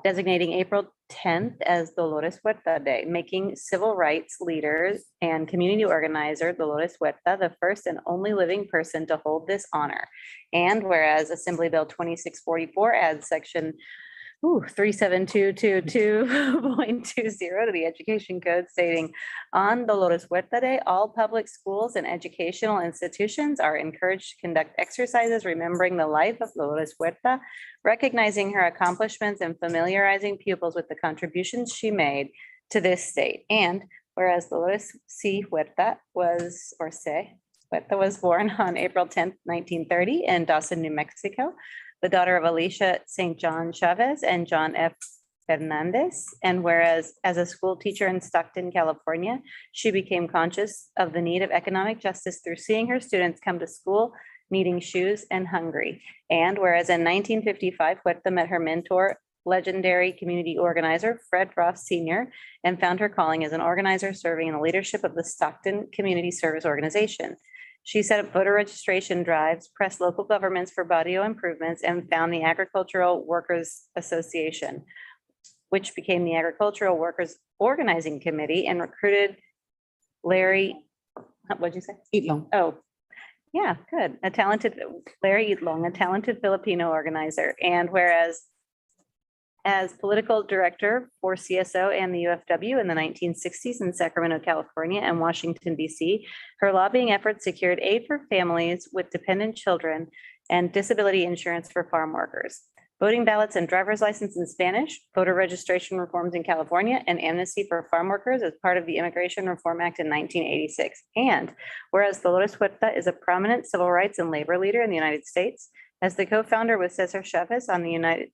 designating April 10th as Dolores Huerta Day, making civil rights leader and community organizer Dolores Huerta the first and only living person to hold this honor. And whereas Assembly Bill 2644 adds section 37222.20 to the Education Code, stating on Dolores Huerta Day, all public schools and educational institutions are encouraged to conduct exercises remembering the life of Dolores Huerta, recognizing her accomplishments and familiarizing pupils with the contributions she made to this state. And whereas Dolores C. Huerta was born on April 10th, 1930 in Dawson, New Mexico, the daughter of Alicia St. John Chavez and John F. Fernandez. And whereas as a school teacher in Stockton, California, she became conscious of the need of economic justice through seeing her students come to school needing shoes and hungry. And whereas in 1955, Huerta met her mentor, legendary community organizer Fred Ross Sr., and found her calling as an organizer serving in the leadership of the Stockton Community Service Organization. She set up voter registration drives, pressed local governments for barrio improvements, and found the Agricultural Workers Association, which became the Agricultural Workers Organizing Committee, and recruited Larry, what'd you say? Itlong. Oh, yeah, good. Larry Itlong, a talented Filipino organizer. And whereas as political director for CSO and the UFW in the 1960s in Sacramento, California and Washington, D.C., her lobbying efforts secured aid for families with dependent children and disability insurance for farm workers, voting ballots and driver's license in Spanish, voter registration reforms in California, and amnesty for farm workers as part of the Immigration Reform Act in 1986. And whereas Dolores Huerta is a prominent civil rights and labor leader in the United States, as the co-founder with Cesar Chavez on the United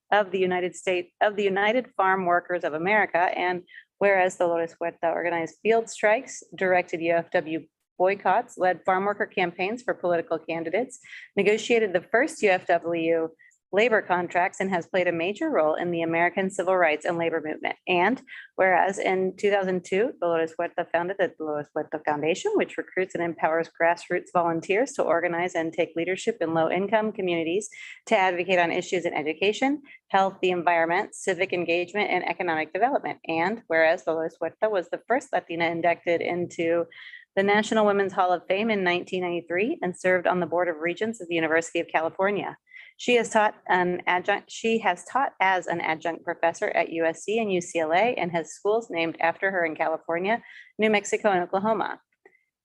Farm Workers of America, and whereas Dolores Huerta organized field strikes, directed UFW boycotts, led farm worker campaigns for political candidates, negotiated the first UFW labor contracts, and has played a major role in the American civil rights and labor movement. And whereas in 2002, Dolores Huerta founded the Dolores Huerta Foundation, which recruits and empowers grassroots volunteers to organize and take leadership in low-income communities to advocate on issues in education, health, the environment, civic engagement, and economic development. And whereas Dolores Huerta was the first Latina inducted into the National Women's Hall of Fame in 1993 and served on the Board of Regents of the University of California. She has taught as an adjunct professor at USC and UCLA and has schools named after her in California, New Mexico, and Oklahoma.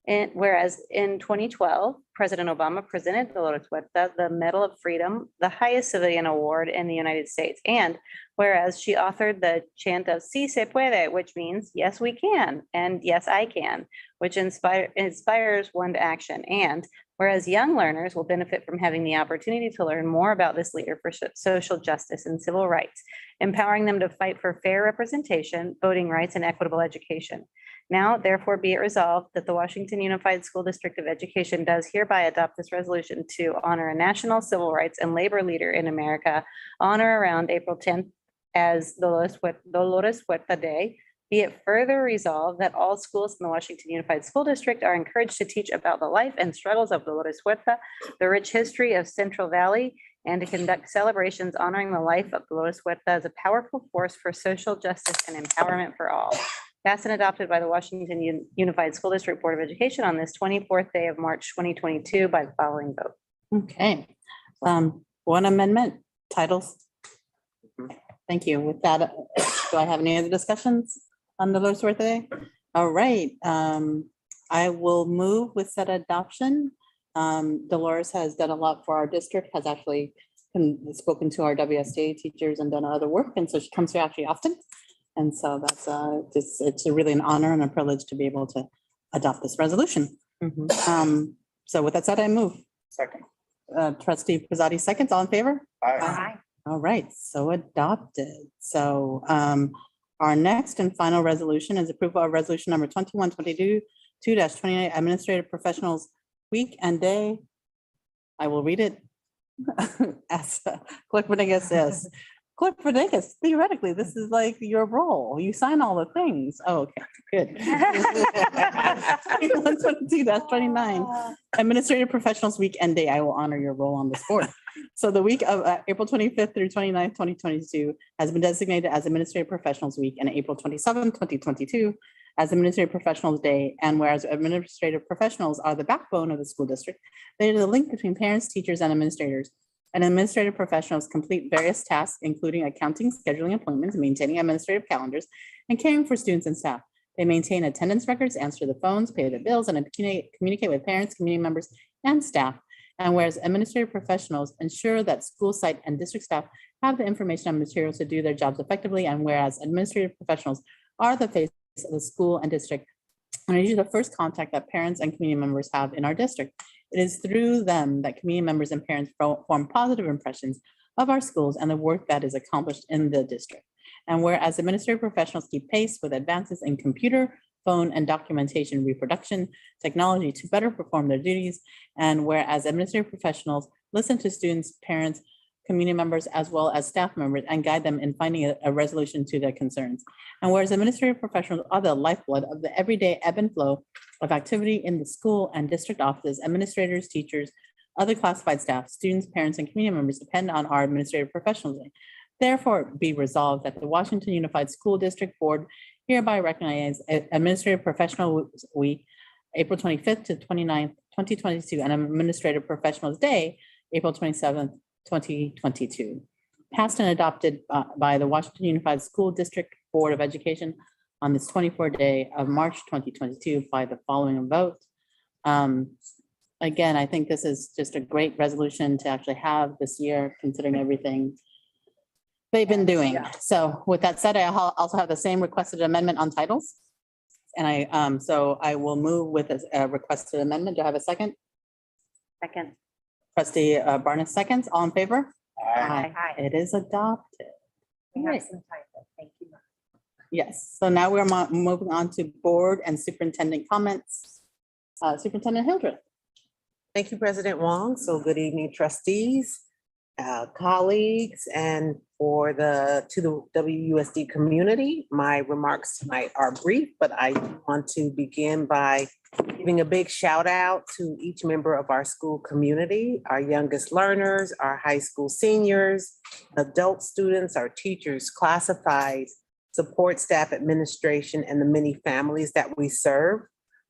And whereas in 2012, President Obama presented Dolores Huerta the Medal of Freedom, the highest civilian award in the United States. And whereas she authored the chant of "Sí se puede," which means yes, we can, and yes, I can, which inspires one to action. And whereas young learners will benefit from having the opportunity to learn more about this leader for social justice and civil rights, empowering them to fight for fair representation, voting rights, and equitable education. Now, therefore, be it resolved that the Washington Unified School District of Education does hereby adopt this resolution to honor a national civil rights and labor leader in America on or around April 10th as Dolores Huerta Day. Be it further resolved that all schools in the Washington Unified School District are encouraged to teach about the life and struggles of Dolores Huerta, the rich history of Central Valley, and to conduct celebrations honoring the life of Dolores Huerta as a powerful force for social justice and empowerment for all. Passed and adopted by the Washington Unified School District Board of Education on this 24th day of March 2022 by the following vote. Okay. One amendment, titles. Thank you. With that, do I have any other discussions on the Dolores Huerta Day? All right. I will move with said adoption. Dolores has done a lot for our district, has actually spoken to our WSTA teachers and done other work. And so she comes here actually often. And so that's it's really an honor and a privilege to be able to adopt this resolution. So with that said, I move. Second. Trustee Pizzati seconds, all in favor? Aye. All right, so adopted. So our next and final resolution is approval of resolution number 2122-29, Administrative Professionals Week and Day. I will read it as Clerk Venegas says. Clerk Venegas, theoretically, this is like your role. You sign all the things. Oh, okay, good. 2122-29, Administrative Professionals Week and Day. I will honor your role on this board. So the week of April 25th through 29th, 2022 has been designated as Administrative Professionals Week, and April 27th, 2022 as Administrative Professionals Day. And whereas administrative professionals are the backbone of the school district, they are the link between parents, teachers, and administrators. And administrative professionals complete various tasks, including accounting, scheduling appointments, maintaining administrative calendars, and caring for students and staff. They maintain attendance records, answer the phones, pay the bills, and communicate with parents, community members, and staff. And whereas administrative professionals ensure that school site and district staff have the information and materials to do their jobs effectively, and whereas administrative professionals are the face of the school and district, and are usually the first contact that parents and community members have in our district. It is through them that community members and parents form positive impressions of our schools and the work that is accomplished in the district. And whereas administrative professionals keep pace with advances in computer, phone, and documentation reproduction technology to better perform their duties. And whereas administrative professionals listen to students, parents, community members, as well as staff members, and guide them in finding a resolution to their concerns. And whereas administrative professionals are the lifeblood of the everyday ebb and flow of activity in the school and district offices, administrators, teachers, other classified staff, students, parents, and community members depend on our administrative professionalism. Therefore, be resolved that the Washington Unified School District Board hereby recognize Administrative Professional Week, April 25th to 29th, 2022, and Administrative Professionals Day, April 27th, 2022. Passed and adopted by the Washington Unified School District Board of Education on this 24th day of March 2022 by the following vote. Again, I think this is just a great resolution to actually have this year, considering everything they've been doing. So with that said, I also have the same requested amendment on titles. And so I will move with a requested amendment. Do I have a second? Second. Trustee Barnes seconds. All in favor? Aye. It is adopted. We Right. have some time, but thank you. Yes, so now we're moving on to board and superintendent comments. Superintendent Hildreth. Thank you, President Wong. So good evening, trustees, colleagues, and to the WUSD community. My remarks tonight are brief, but I want to begin by giving a big shout out to each member of our school community, our youngest learners, our high school seniors, adult students, our teachers, classifieds, support staff, administration, and the many families that we serve.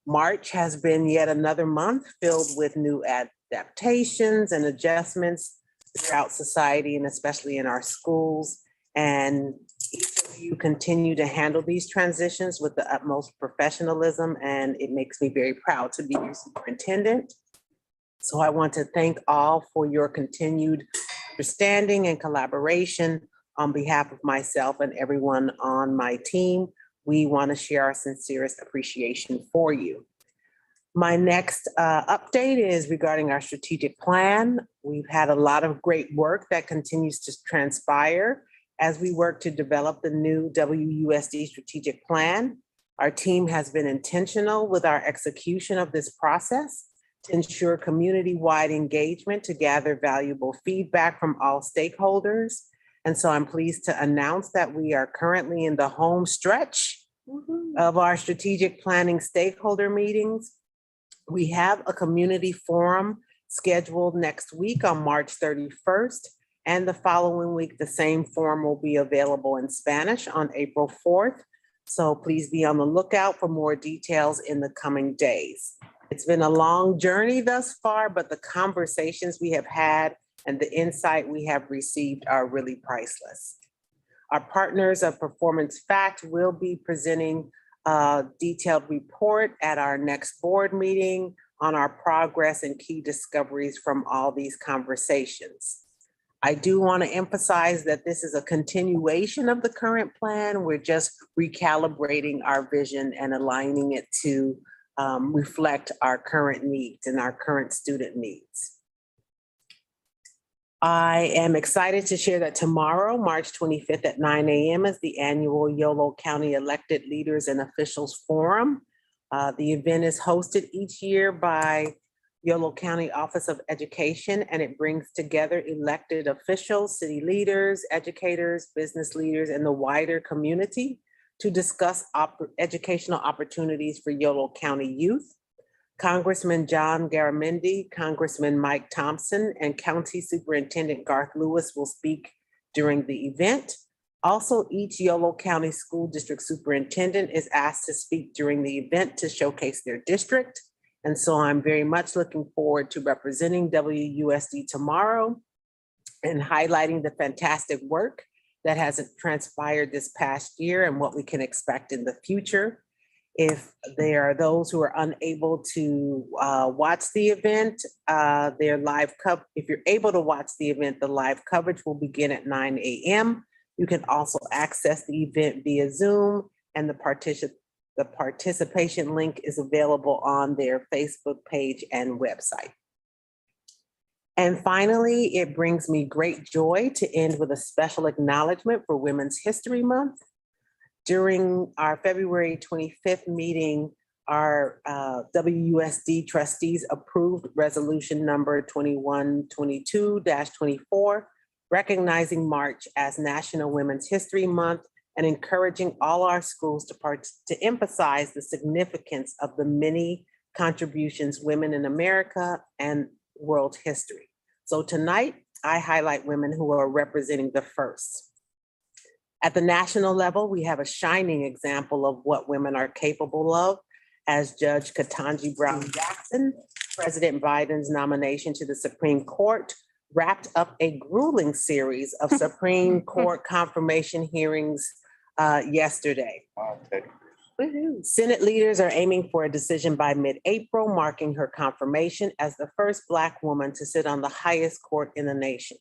March has been yet another month filled with new adaptations and adjustments throughout society and especially in our schools. And each of you continue to handle these transitions with the utmost professionalism, and it makes me very proud to be your superintendent. So I want to thank all for your continued understanding and collaboration on behalf of myself and everyone on my team. We want to share our sincerest appreciation for you. My next update is regarding our strategic plan. We've had a lot of great work that continues to transpire as we work to develop the new WUSD strategic plan. Our team has been intentional with our execution of this process to ensure community-wide engagement to gather valuable feedback from all stakeholders. And so I'm pleased to announce that we are currently in the home stretch of our strategic planning stakeholder meetings. We have a community forum scheduled next week on March 31st, and the following week, the same forum will be available in Spanish on April 4th. So please be on the lookout for more details in the coming days. It's been a long journey thus far, but the conversations we have had and the insight we have received are really priceless. Our partners of Performance Fact will be presenting a detailed report at our next board meeting on our progress and key discoveries from all these conversations. I do want to emphasize that this is a continuation of the current plan. We're just recalibrating our vision and aligning it to reflect our current needs and our current student needs. I am excited to share that tomorrow, March 25th at 9 a.m. is the annual Yolo County Elected Leaders and Officials Forum. The event is hosted each year by Yolo County Office of Education, and it brings together elected officials, city leaders, educators, business leaders, and the wider community to discuss educational opportunities for Yolo County youth. Congressman John Garamendi, Congressman Mike Thompson, and County Superintendent Garth Lewis will speak during the event. Also, each Yolo County School District Superintendent is asked to speak during the event to showcase their district. And so I'm very much looking forward to representing WUSD tomorrow and highlighting the fantastic work that has transpired this past year and what we can expect in the future. If there are those who are unable to watch the event, if you're able to watch the event, the live coverage will begin at 9 a.m. You can also access the event via Zoom, and the participation link is available on their Facebook page and website. And finally, it brings me great joy to end with a special acknowledgement for Women's History Month. During our February 25th meeting, our WSD trustees approved resolution number 2122-24, recognizing March as National Women's History Month and encouraging all our schools to emphasize the significance of the many contributions women in America and world history. So tonight, I highlight women who are representing the first. At the national level, we have a shining example of what women are capable of, as Judge Ketanji Brown Jackson, President Biden's nomination to the Supreme Court, wrapped up a grueling series of Supreme Court confirmation hearings yesterday. Senate leaders are aiming for a decision by mid-April, marking her confirmation as the first Black woman to sit on the highest court in the nation.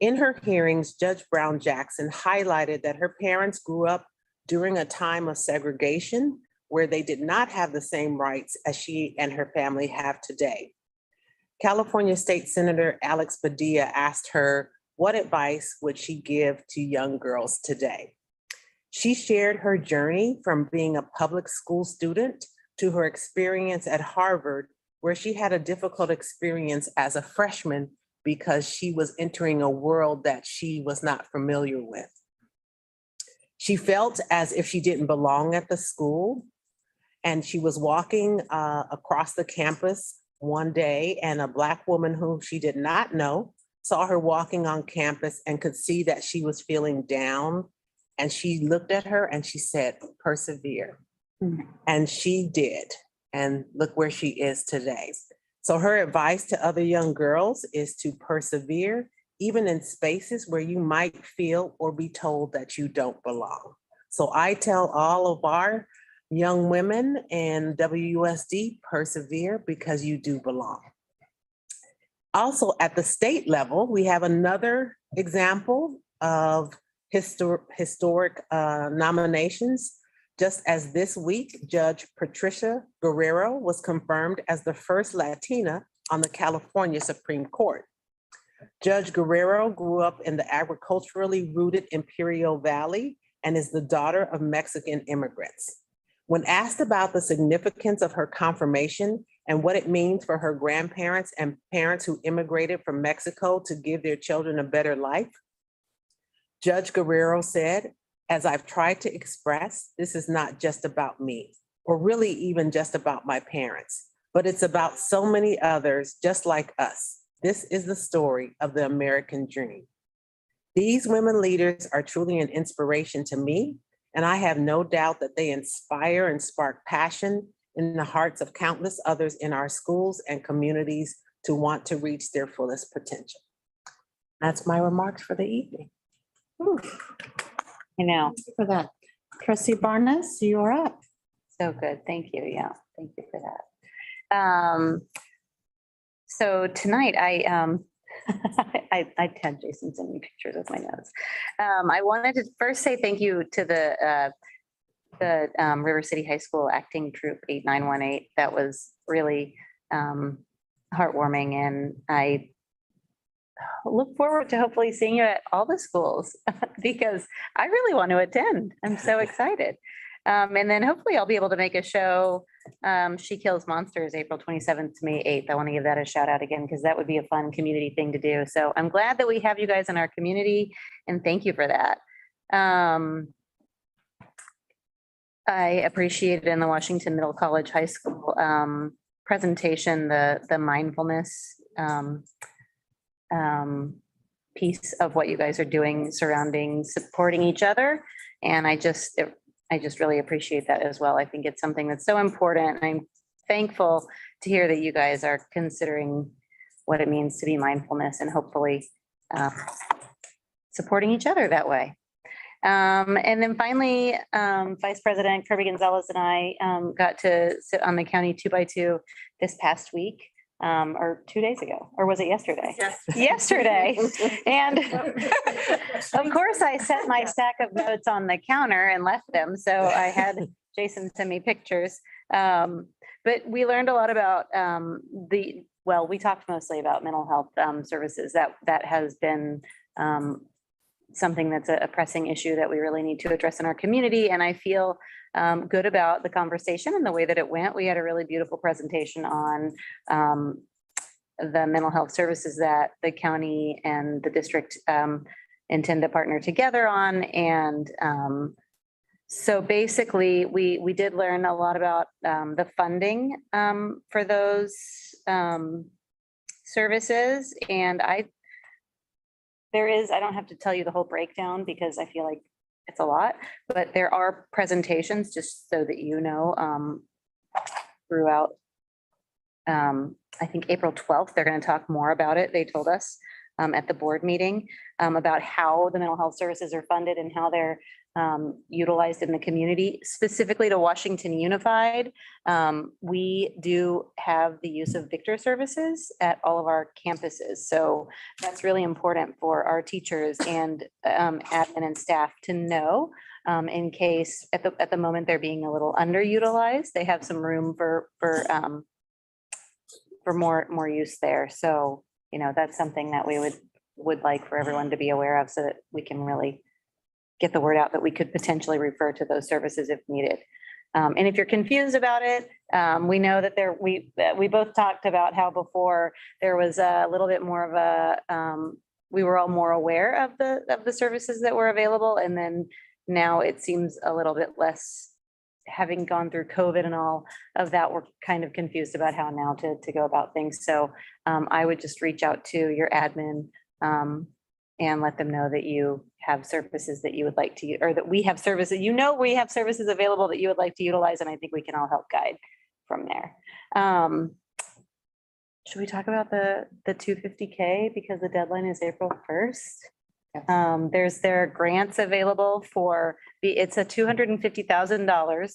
In her hearings, Judge Brown Jackson highlighted that her parents grew up during a time of segregation where they did not have the same rights as she and her family have today. California State Senator Alex Padilla asked her, what advice would she give to young girls today? She shared her journey from being a public school student to her experience at Harvard, where she had a difficult experience as a freshman because she was entering a world that she was not familiar with. She felt as if she didn't belong at the school, and she was walking across the campus one day, and a Black woman whom she did not know saw her walking on campus and could see that she was feeling down. And she looked at her and she said, persevere. And she did. And look where she is today. So her advice to other young girls is to persevere, even in spaces where you might feel or be told that you don't belong. So I tell all of our young women in WUSD, persevere because you do belong. Also at the state level, we have another example of historic nominations. Just as this week, Judge Patricia Guerrero was confirmed as the first Latina on the California Supreme Court. Judge Guerrero grew up in the agriculturally rooted Imperial Valley and is the daughter of Mexican immigrants. When asked about the significance of her confirmation and what it means for her grandparents and parents who immigrated from Mexico to give their children a better life, Judge Guerrero said, as I've tried to express, this is not just about me, or really even just about my parents, but it's about so many others just like us. This is the story of the American dream. These women leaders are truly an inspiration to me, and I have no doubt that they inspire and spark passion in the hearts of countless others in our schools and communities to want to reach their fullest potential. That's my remarks for the evening. I know. Thank you for that. Trustee Barnes, you're up. So good. Thank you. Yeah, thank you for that. So tonight I had Jason send me pictures of my notes. I wanted to first say thank you to the River City High School acting troop 8918. That was really heartwarming, and I look forward to hopefully seeing you at all the schools because I really want to attend. I'm so excited. And then hopefully I'll be able to make a show. She Kills Monsters, April 27th to May 8th. I want to give that a shout out again because that would be a fun community thing to do. So I'm glad that we have you guys in our community, and thank you for that. I appreciated in the Washington Middle College High School presentation, the mindfulness piece of what you guys are doing surrounding supporting each other. And I just really appreciate that as well. I think it's something that's so important. I'm thankful to hear that you guys are considering what it means to be mindfulness and hopefully supporting each other that way. And then finally, Vice President Kirby Gonzalez and I got to sit on the county 2x2 this past week. Or 2 days ago, or was it yesterday? Yesterday. And of course I set my stack of notes on the counter and left them. So I had Jason send me pictures. But but we learned a lot about we talked mostly about mental health services. That has been something that's a pressing issue that we really need to address in our community. And I feel good about the conversation and the way that it went. We had a really beautiful presentation on the mental health services that the county and the district intend to partner together on. And so basically, we did learn a lot about the funding for those services. And I don't have to tell you the whole breakdown because I feel like it's a lot, but there are presentations, just so that you know, throughout, I think April 12th, they're going to talk more about it. They told us at the board meeting about how the mental health services are funded and how they're utilized in the community. Specifically to Washington Unified, we do have the use of Victor services at all of our campuses. So that's really important for our teachers and admin and staff to know in case at the moment they're being a little underutilized. They have some room for more use there. So, you know, that's something that we would like for everyone to be aware of so that we can really get the word out that we could potentially refer to those services if needed. And if you're confused about it, we know that we both talked about how before there was a little bit more of a, we were all more aware of the services that were available. And then now it seems a little bit less, having gone through COVID and all of that, we're kind of confused about how now to go about things. So I would just reach out to your admin and let them know that you have services that you would like to, or that we have services, we have services available that you would like to utilize. And I think we can all help guide from there. Should we talk about the 250K because the deadline is April 1st? There are grants available it's a $250,000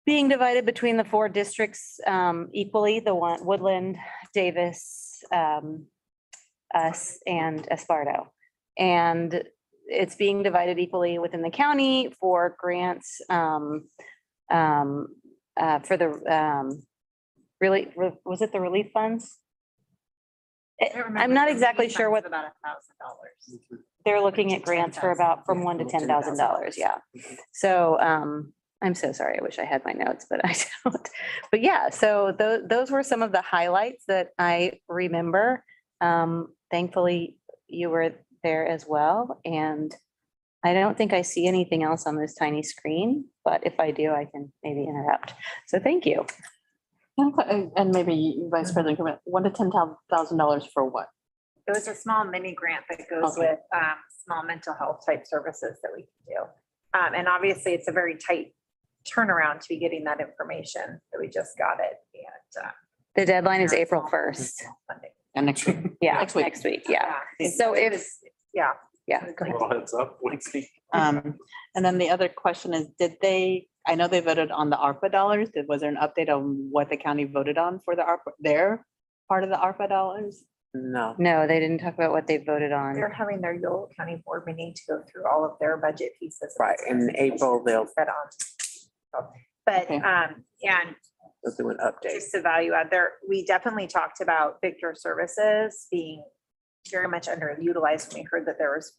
being divided between the 4 districts equally, the one Woodland, Davis, us, and Esparto. And it's being divided equally within the county for grants for the was it the relief funds? I'm not exactly sure what. About $1,000. They're looking at grants for about from $1,000 to $10,000. Yeah. So I'm so sorry. I wish I had my notes, but I don't. But yeah, so those were some of the highlights that I remember. Thankfully, you were there as well. And I don't think I see anything else on this tiny screen, but if I do, I can maybe interrupt. So thank you. And maybe Vice President, $1,000 to $10,000 for what? It was a small mini grant that goes Okay. with small mental health type services that we can do. And obviously, it's a very tight turnaround to be getting that information that we just got it. And The deadline is April 1st. funding. And next week. Yeah, Next week. next week. Yeah. Yeah. So It if, was- Yeah. yeah, go ahead. Well, heads up, Wednesday. And then the other question is, I know they voted on the ARPA dollars. Was there an update on what the county voted on for the ARPA, their part of the ARPA dollars? No. No, they didn't talk about what they voted on. They're having their Yolo County board meeting to go through all of their budget pieces. Right, in April, they'll Set on. But, Okay. and do an update. just to value add there, we definitely talked about Victor services being very much underutilized when we heard that there was,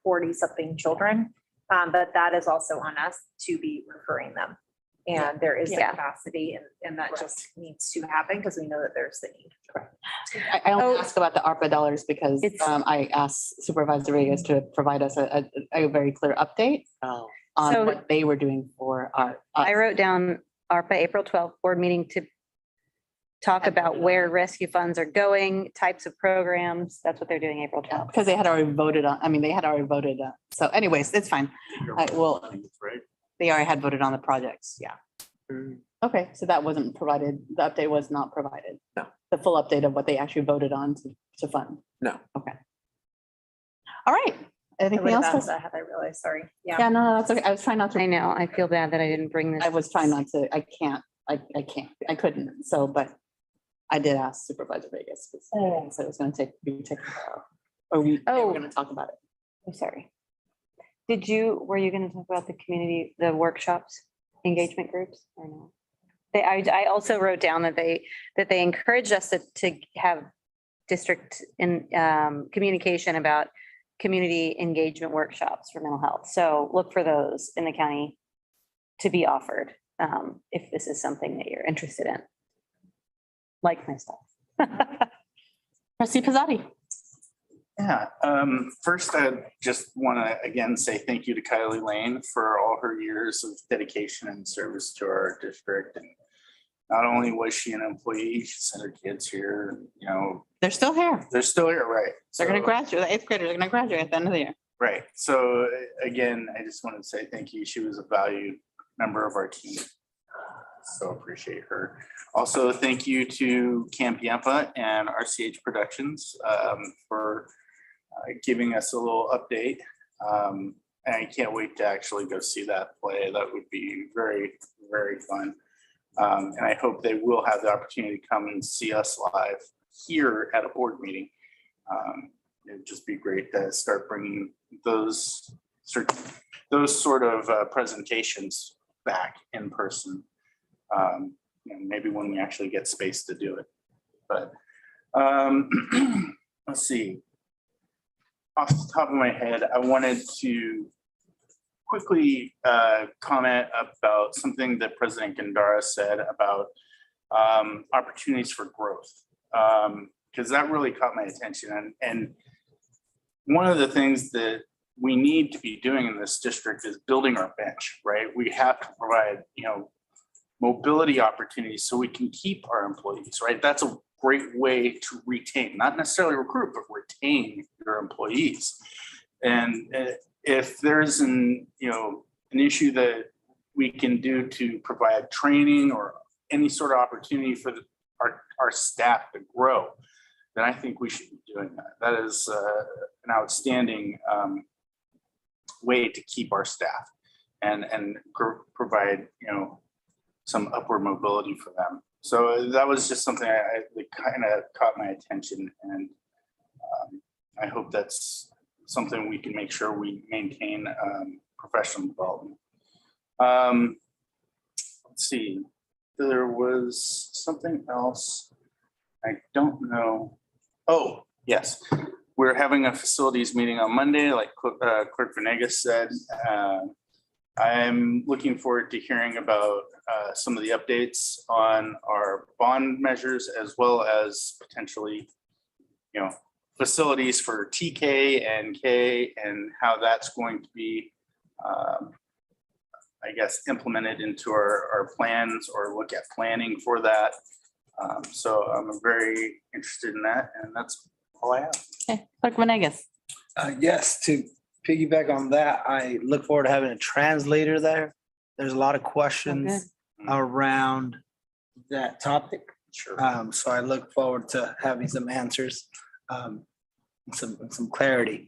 40 something children. But that is also on us to be referring them. And there is the Yeah. capacity and that just needs to happen because we know that there's the need. I only ask about the ARPA dollars because It's- I asked Supervisor Vegas to provide us a very clear update Oh, on So- what they were doing for our. I wrote down ARPA April 12th board meeting to talk about where rescue funds are going, types of programs. That's what they're doing April 12th. Because they had already voted on, they had already voted. So anyways, it's fine. They already had voted on the projects. Yeah. Okay, so that wasn't provided. The update was not provided. No. The full update of what they actually voted on to fund. No. Okay. All right. Anything else? Chris? That had I realized, sorry. Yeah, no, that's okay. I was trying not to. I know, I feel bad that I didn't bring this. I was trying not to. I can't. I couldn't. So, but I did ask Supervisor Vegas. So it was going to be taken care of. Or we were going to talk about it. I'm sorry. Were you going to talk about the community, the workshops, engagement groups or no? I also wrote down that they encouraged us to have district in communication about community engagement workshops for mental health. So look for those in the county to be offered if this is something that you're interested in. Like myself. Trustee Pizzotti. Yeah, first I just want to again say thank you to Kylie Lane for all her years of dedication and service to our district. And not only was she an employee, she sent her kids here, you know. They're still here. They're still here, right? They're going to So- graduate. The eighth graders are going to graduate at the end of the year. Right. So again, I just wanted to say thank you. She was a valued member of our team. So appreciate her. Also, thank you to Camp Yampa and RCH Productions for giving us a little update. And I can't wait to actually go see that play. That would be very, very fun. And I hope they will have the opportunity to come and see us live here at a board meeting. It'd just be great to start bringing those sort of presentations back in person. Maybe when we actually get space to do it. But let's see. Off the top of my head, I wanted to quickly comment about something that President Gandara said about opportunities for growth, because that really caught my attention. And one of the things that we need to be doing in this district is building our bench, right? We have to provide, mobility opportunities so we can keep our employees, right? That's a great way to retain, not necessarily recruit, but retain your employees. And if there's an issue that we can do to provide training or any sort of opportunity for our staff to grow, then I think we should be doing that. That is an outstanding way to keep our staff and provide, some upward mobility for them. So that was just something that kind of caught my attention, and I hope that's something we can make sure we maintain professional development. Let's see, there was something else. I don't know. Oh, yes. We're having a facilities meeting on Monday, like Clerk Venegas said. I'm looking forward to hearing about some of the updates on our bond measures, as well as potentially, facilities for TK and K, and how that's going to be, I guess, implemented into our plans, or look at planning for that. So I'm very interested in that, and that's all I have. Okay, Clerk Venegas. Yes, to piggyback on that, I look forward to having a translator there. There's a lot of questions around that topic. Sure. So I look forward to having some answers, some clarity.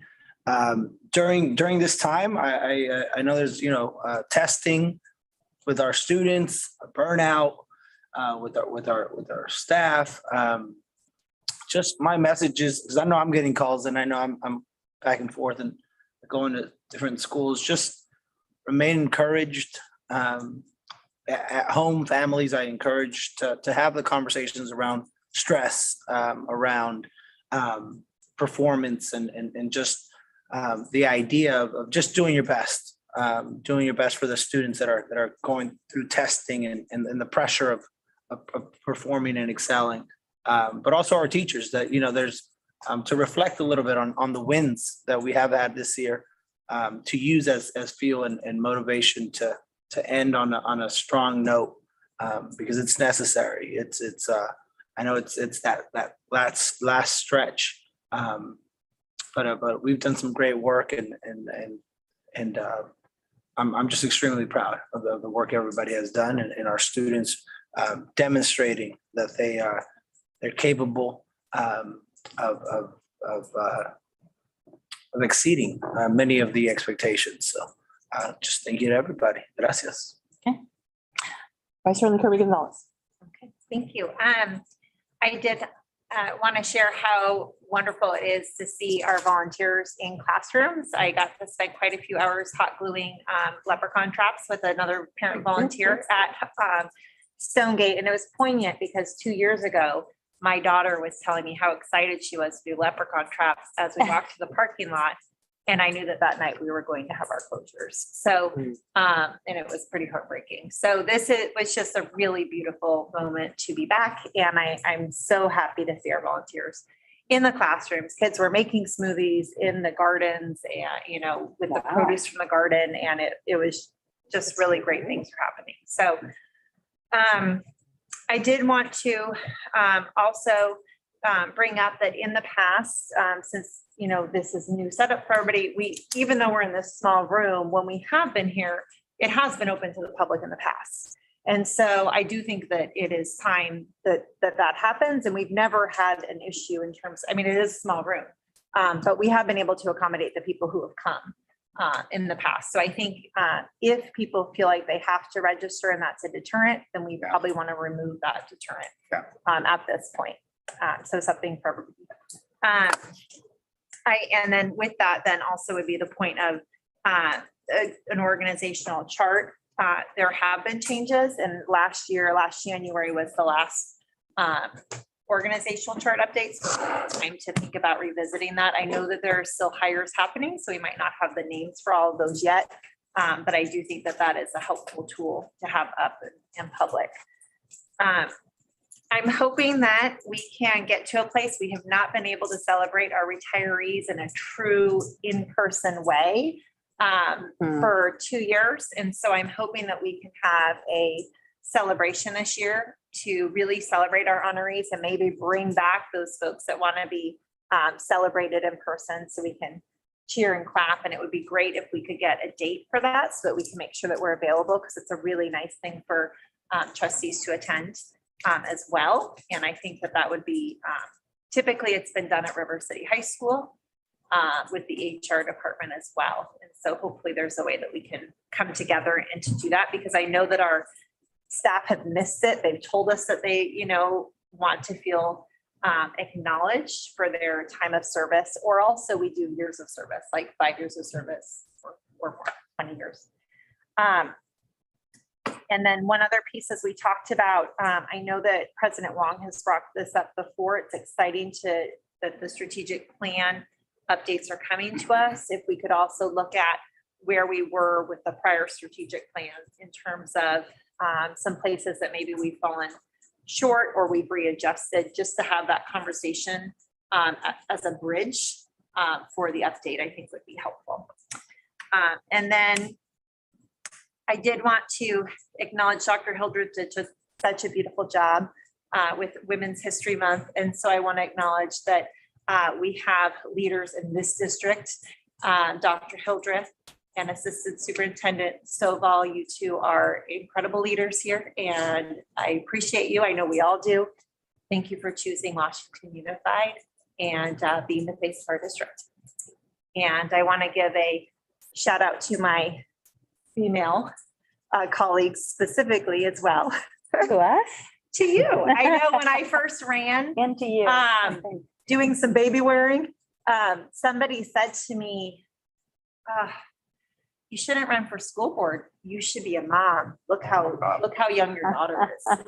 During this time, I know there's testing with our students, burnout with our staff. Just my message is, because I know I'm getting calls, and I know I'm back and forth and going to different schools, just remain encouraged. At home, families, I encourage to have the conversations around stress, around performance, and just the idea of just doing your best for the students that are going through testing and the pressure of performing and excelling. But also our teachers, that there's to reflect a little bit on the wins that we have had this year, to use as fuel and motivation to end on a strong note, because it's necessary. It's I know it's that last stretch, but we've done some great work, and I'm just extremely proud of the work everybody has done, and our students demonstrating that they're capable of exceeding many of the expectations. So just thank you to everybody. Gracias. Okay. Vice Chair Kirby Gonzalez. Okay, thank you. I did want to share how wonderful it is to see our volunteers in classrooms. I got to spend quite a few hours hot gluing leprechaun traps with another parent volunteer at Stonegate, and it was poignant because 2 years ago, my daughter was telling me how excited she was to do leprechaun traps as we walked to the parking lot. And I knew that that night we were going to have our closures. So, and it was pretty heartbreaking. So was just a really beautiful moment to be back. And I'm so happy to see our volunteers in the classrooms. Kids were making smoothies in the gardens and, with the produce from the garden. And it was just really great things were happening. So I did want to also bring up that in the past, since this is a new setup for everybody, even though we're in this small room, when we have been here, it has been open to the public in the past. And so I do think that it is time that happens, and we've never had an issue in terms, it is a small room, but we have been able to accommodate the people who have come in the past. So I think if people feel like they have to register and that's a deterrent, then we probably want to remove that deterrent at this point. So something for everybody. And then with that, then also would be the point of an organizational chart. There have been changes, and last January was the last organizational chart updates. So time to think about revisiting that. I know that there are still hires happening, so we might not have the names for all of those yet. But I do think that is a helpful tool to have up in public. I'm hoping that we can get to a place. We have not been able to celebrate our retirees in a true in-person way for 2 years. And so I'm hoping that we can have a celebration this year to really celebrate our honorees and maybe bring back those folks that want to be celebrated in person so we can cheer and clap. And it would be great if we could get a date for that so that we can make sure that we're available, because it's a really nice thing for trustees to attend as well. And I think that would be, typically it's been done at River City High School with the HR department as well. And so hopefully there's a way that we can come together and to do that, because I know that our staff have missed it. They've told us that they, want to feel acknowledged for their time of service, or also we do years of service, like 5 years of service or more, 20 years. And then one other piece, as we talked about, I know that President Wong has brought this up before. It's exciting that the strategic plan updates are coming to us. If we could also look at where we were with the prior strategic plan in terms of some places that maybe we've fallen short or we've readjusted, just to have that conversation as a bridge for the update, I think would be helpful. And then I did want to acknowledge Dr. Hildreth did just such a beautiful job with Women's History Month. And so I want to acknowledge that we have leaders in this district, Dr. Hildreth and Assistant Superintendent Stovall. You two are incredible leaders here, and I appreciate you. I know we all do. Thank you for choosing Washington Unified and being the face of our district. And I want to give a shout out to my female colleagues specifically as well. To us? To you. I know when I first ran, And to you. doing some baby wearing, somebody said to me, you shouldn't run for school board. You should be a mom. Look how young your daughter is.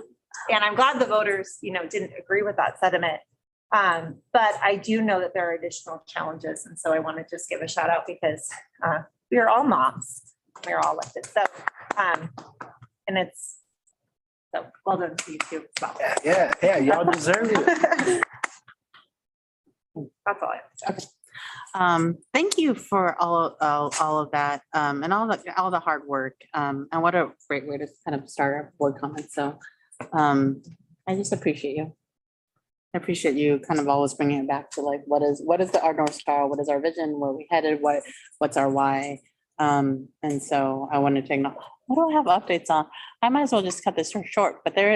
And I'm glad the voters, didn't agree with that sentiment. But I do know that there are additional challenges. And so I want to just give a shout out, because we are all moms. We're all elected. So, and it's, so well done to you too. Well. Yeah, y'all deserve it. That's all I have to say. Thank you for all of that, and all the hard work. And what a great way to kind of start our board comments. So I just appreciate you. I appreciate you kind of always bringing it back to like, what is our North Star? What is our vision? Where are we headed? What's our why? And so I wanted to acknowledge, what do I have updates on? I might as well just cut this short, but there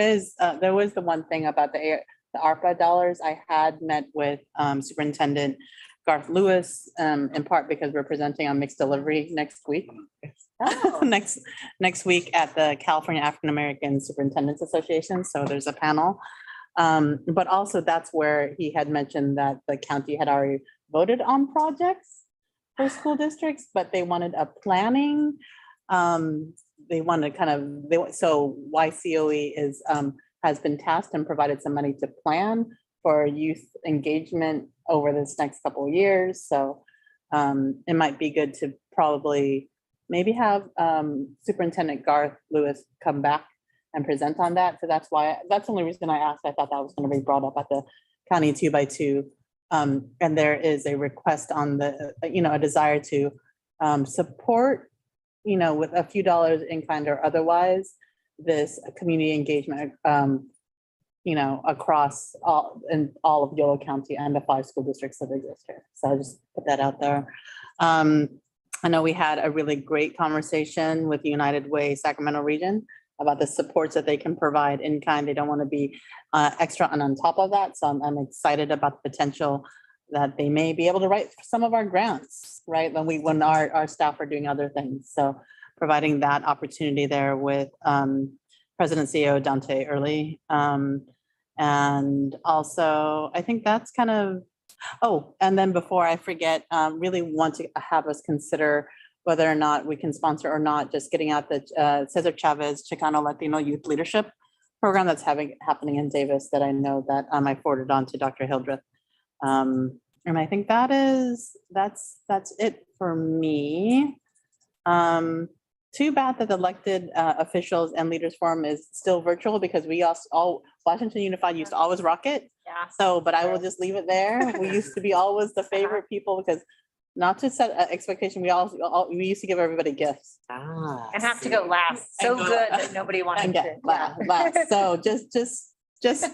was the one thing about the ARPA dollars. I had met with Superintendent Garth Lewis, in part because we're presenting on mixed delivery next week. Next week at the California African American Superintendents Association. So there's a panel. But also that's where he had mentioned that the county had already voted on projects for school districts, but they wanted a planning they want to kind of, so YCOE is, has been tasked and provided some money to plan for youth engagement over this next couple of years. So it might be good to probably maybe have Superintendent Garth Lewis come back and present on that. So that's the only reason I asked. I thought that was going to be brought up at the county 2x2. And there is a request on the, a desire to support, with a few dollars in kind or otherwise, this community engagement, across all of Yolo County and the 5 school districts that exist here. So I'll just put that out there. I know we had a really great conversation with United Way Sacramento region about the supports that they can provide in kind. They don't want to be extra and on top of that. So I'm excited about the potential that they may be able to write some of our grants, right? When our staff are doing other things. So providing that opportunity there with President CEO Dante Early. And also, I think that's kind of, and then before I forget, really want to have us consider whether or not we can sponsor or not, just getting out the Cesar Chavez Chicano Latino Youth Leadership Program that's happening in Davis that I know that I forwarded on to Dr. Hildreth. And I think that's it for me. Too bad that the elected officials and leaders forum is still virtual because we all Washington Unified used to always rock it. Yeah. So, but I will just leave it there. We used to be always the favorite people because not to set an expectation, we used to give everybody gifts. And have to go last. So good that nobody wanted to. Last. So just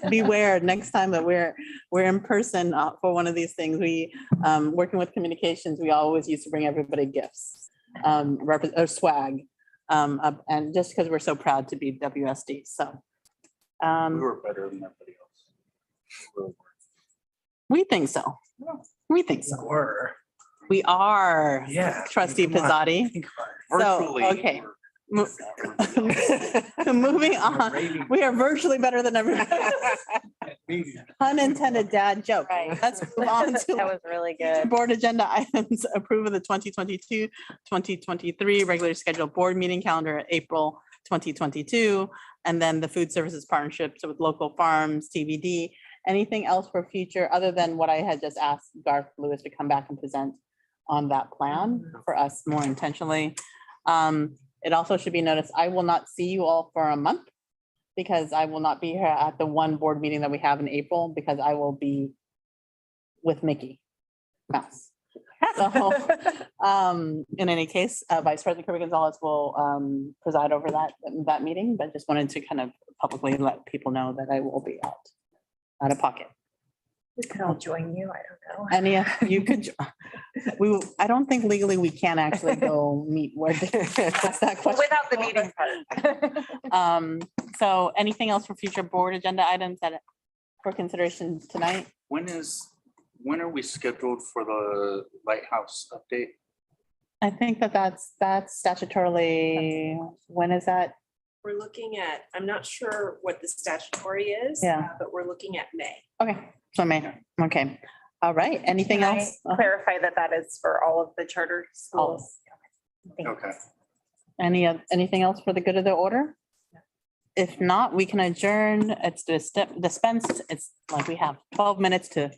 beware next time that we're in person for one of these things. We working with communications, we always used to bring everybody gifts, or swag, and just because we're so proud to be WSD. So We were better than everybody else. we think so. We think so. We are. Yeah. Trustee Pizzotti. So, okay. Moving on, we are virtually better than everybody. Unintended dad joke. Right. Let's move on to That was really good. board agenda items. Approve of the 2022-2023 regular scheduled board meeting calendar, April 2022, and then the food services partnerships with local farms, TBD. Anything else for future other than what I had just asked Garth Lewis to come back and present on that plan for us more intentionally. It also should be noticed, I will not see you all for a month because I will not be here at the one board meeting that we have in April because I will be with Mickey Mouse. So, in any case, Vice President Kirby Gonzalez will preside over that meeting, but just wanted to kind of publicly let people know that I will be out of pocket. We could all join you. I don't know. And you could, I don't think legally we can actually go meet where that's that question. Without the meeting part. So anything else for future board agenda items for consideration tonight? When are we scheduled for the lighthouse update? I think that's statutorily, when is that? We're looking at, I'm not sure what the statutory is. Yeah. But we're looking at May. Okay, so May, okay. All right, anything Can I else? clarify that is for all of the charter schools? Okay. Anything else for the good of the order? If not, we can adjourn. It's dispensed. It's like we have 12 minutes to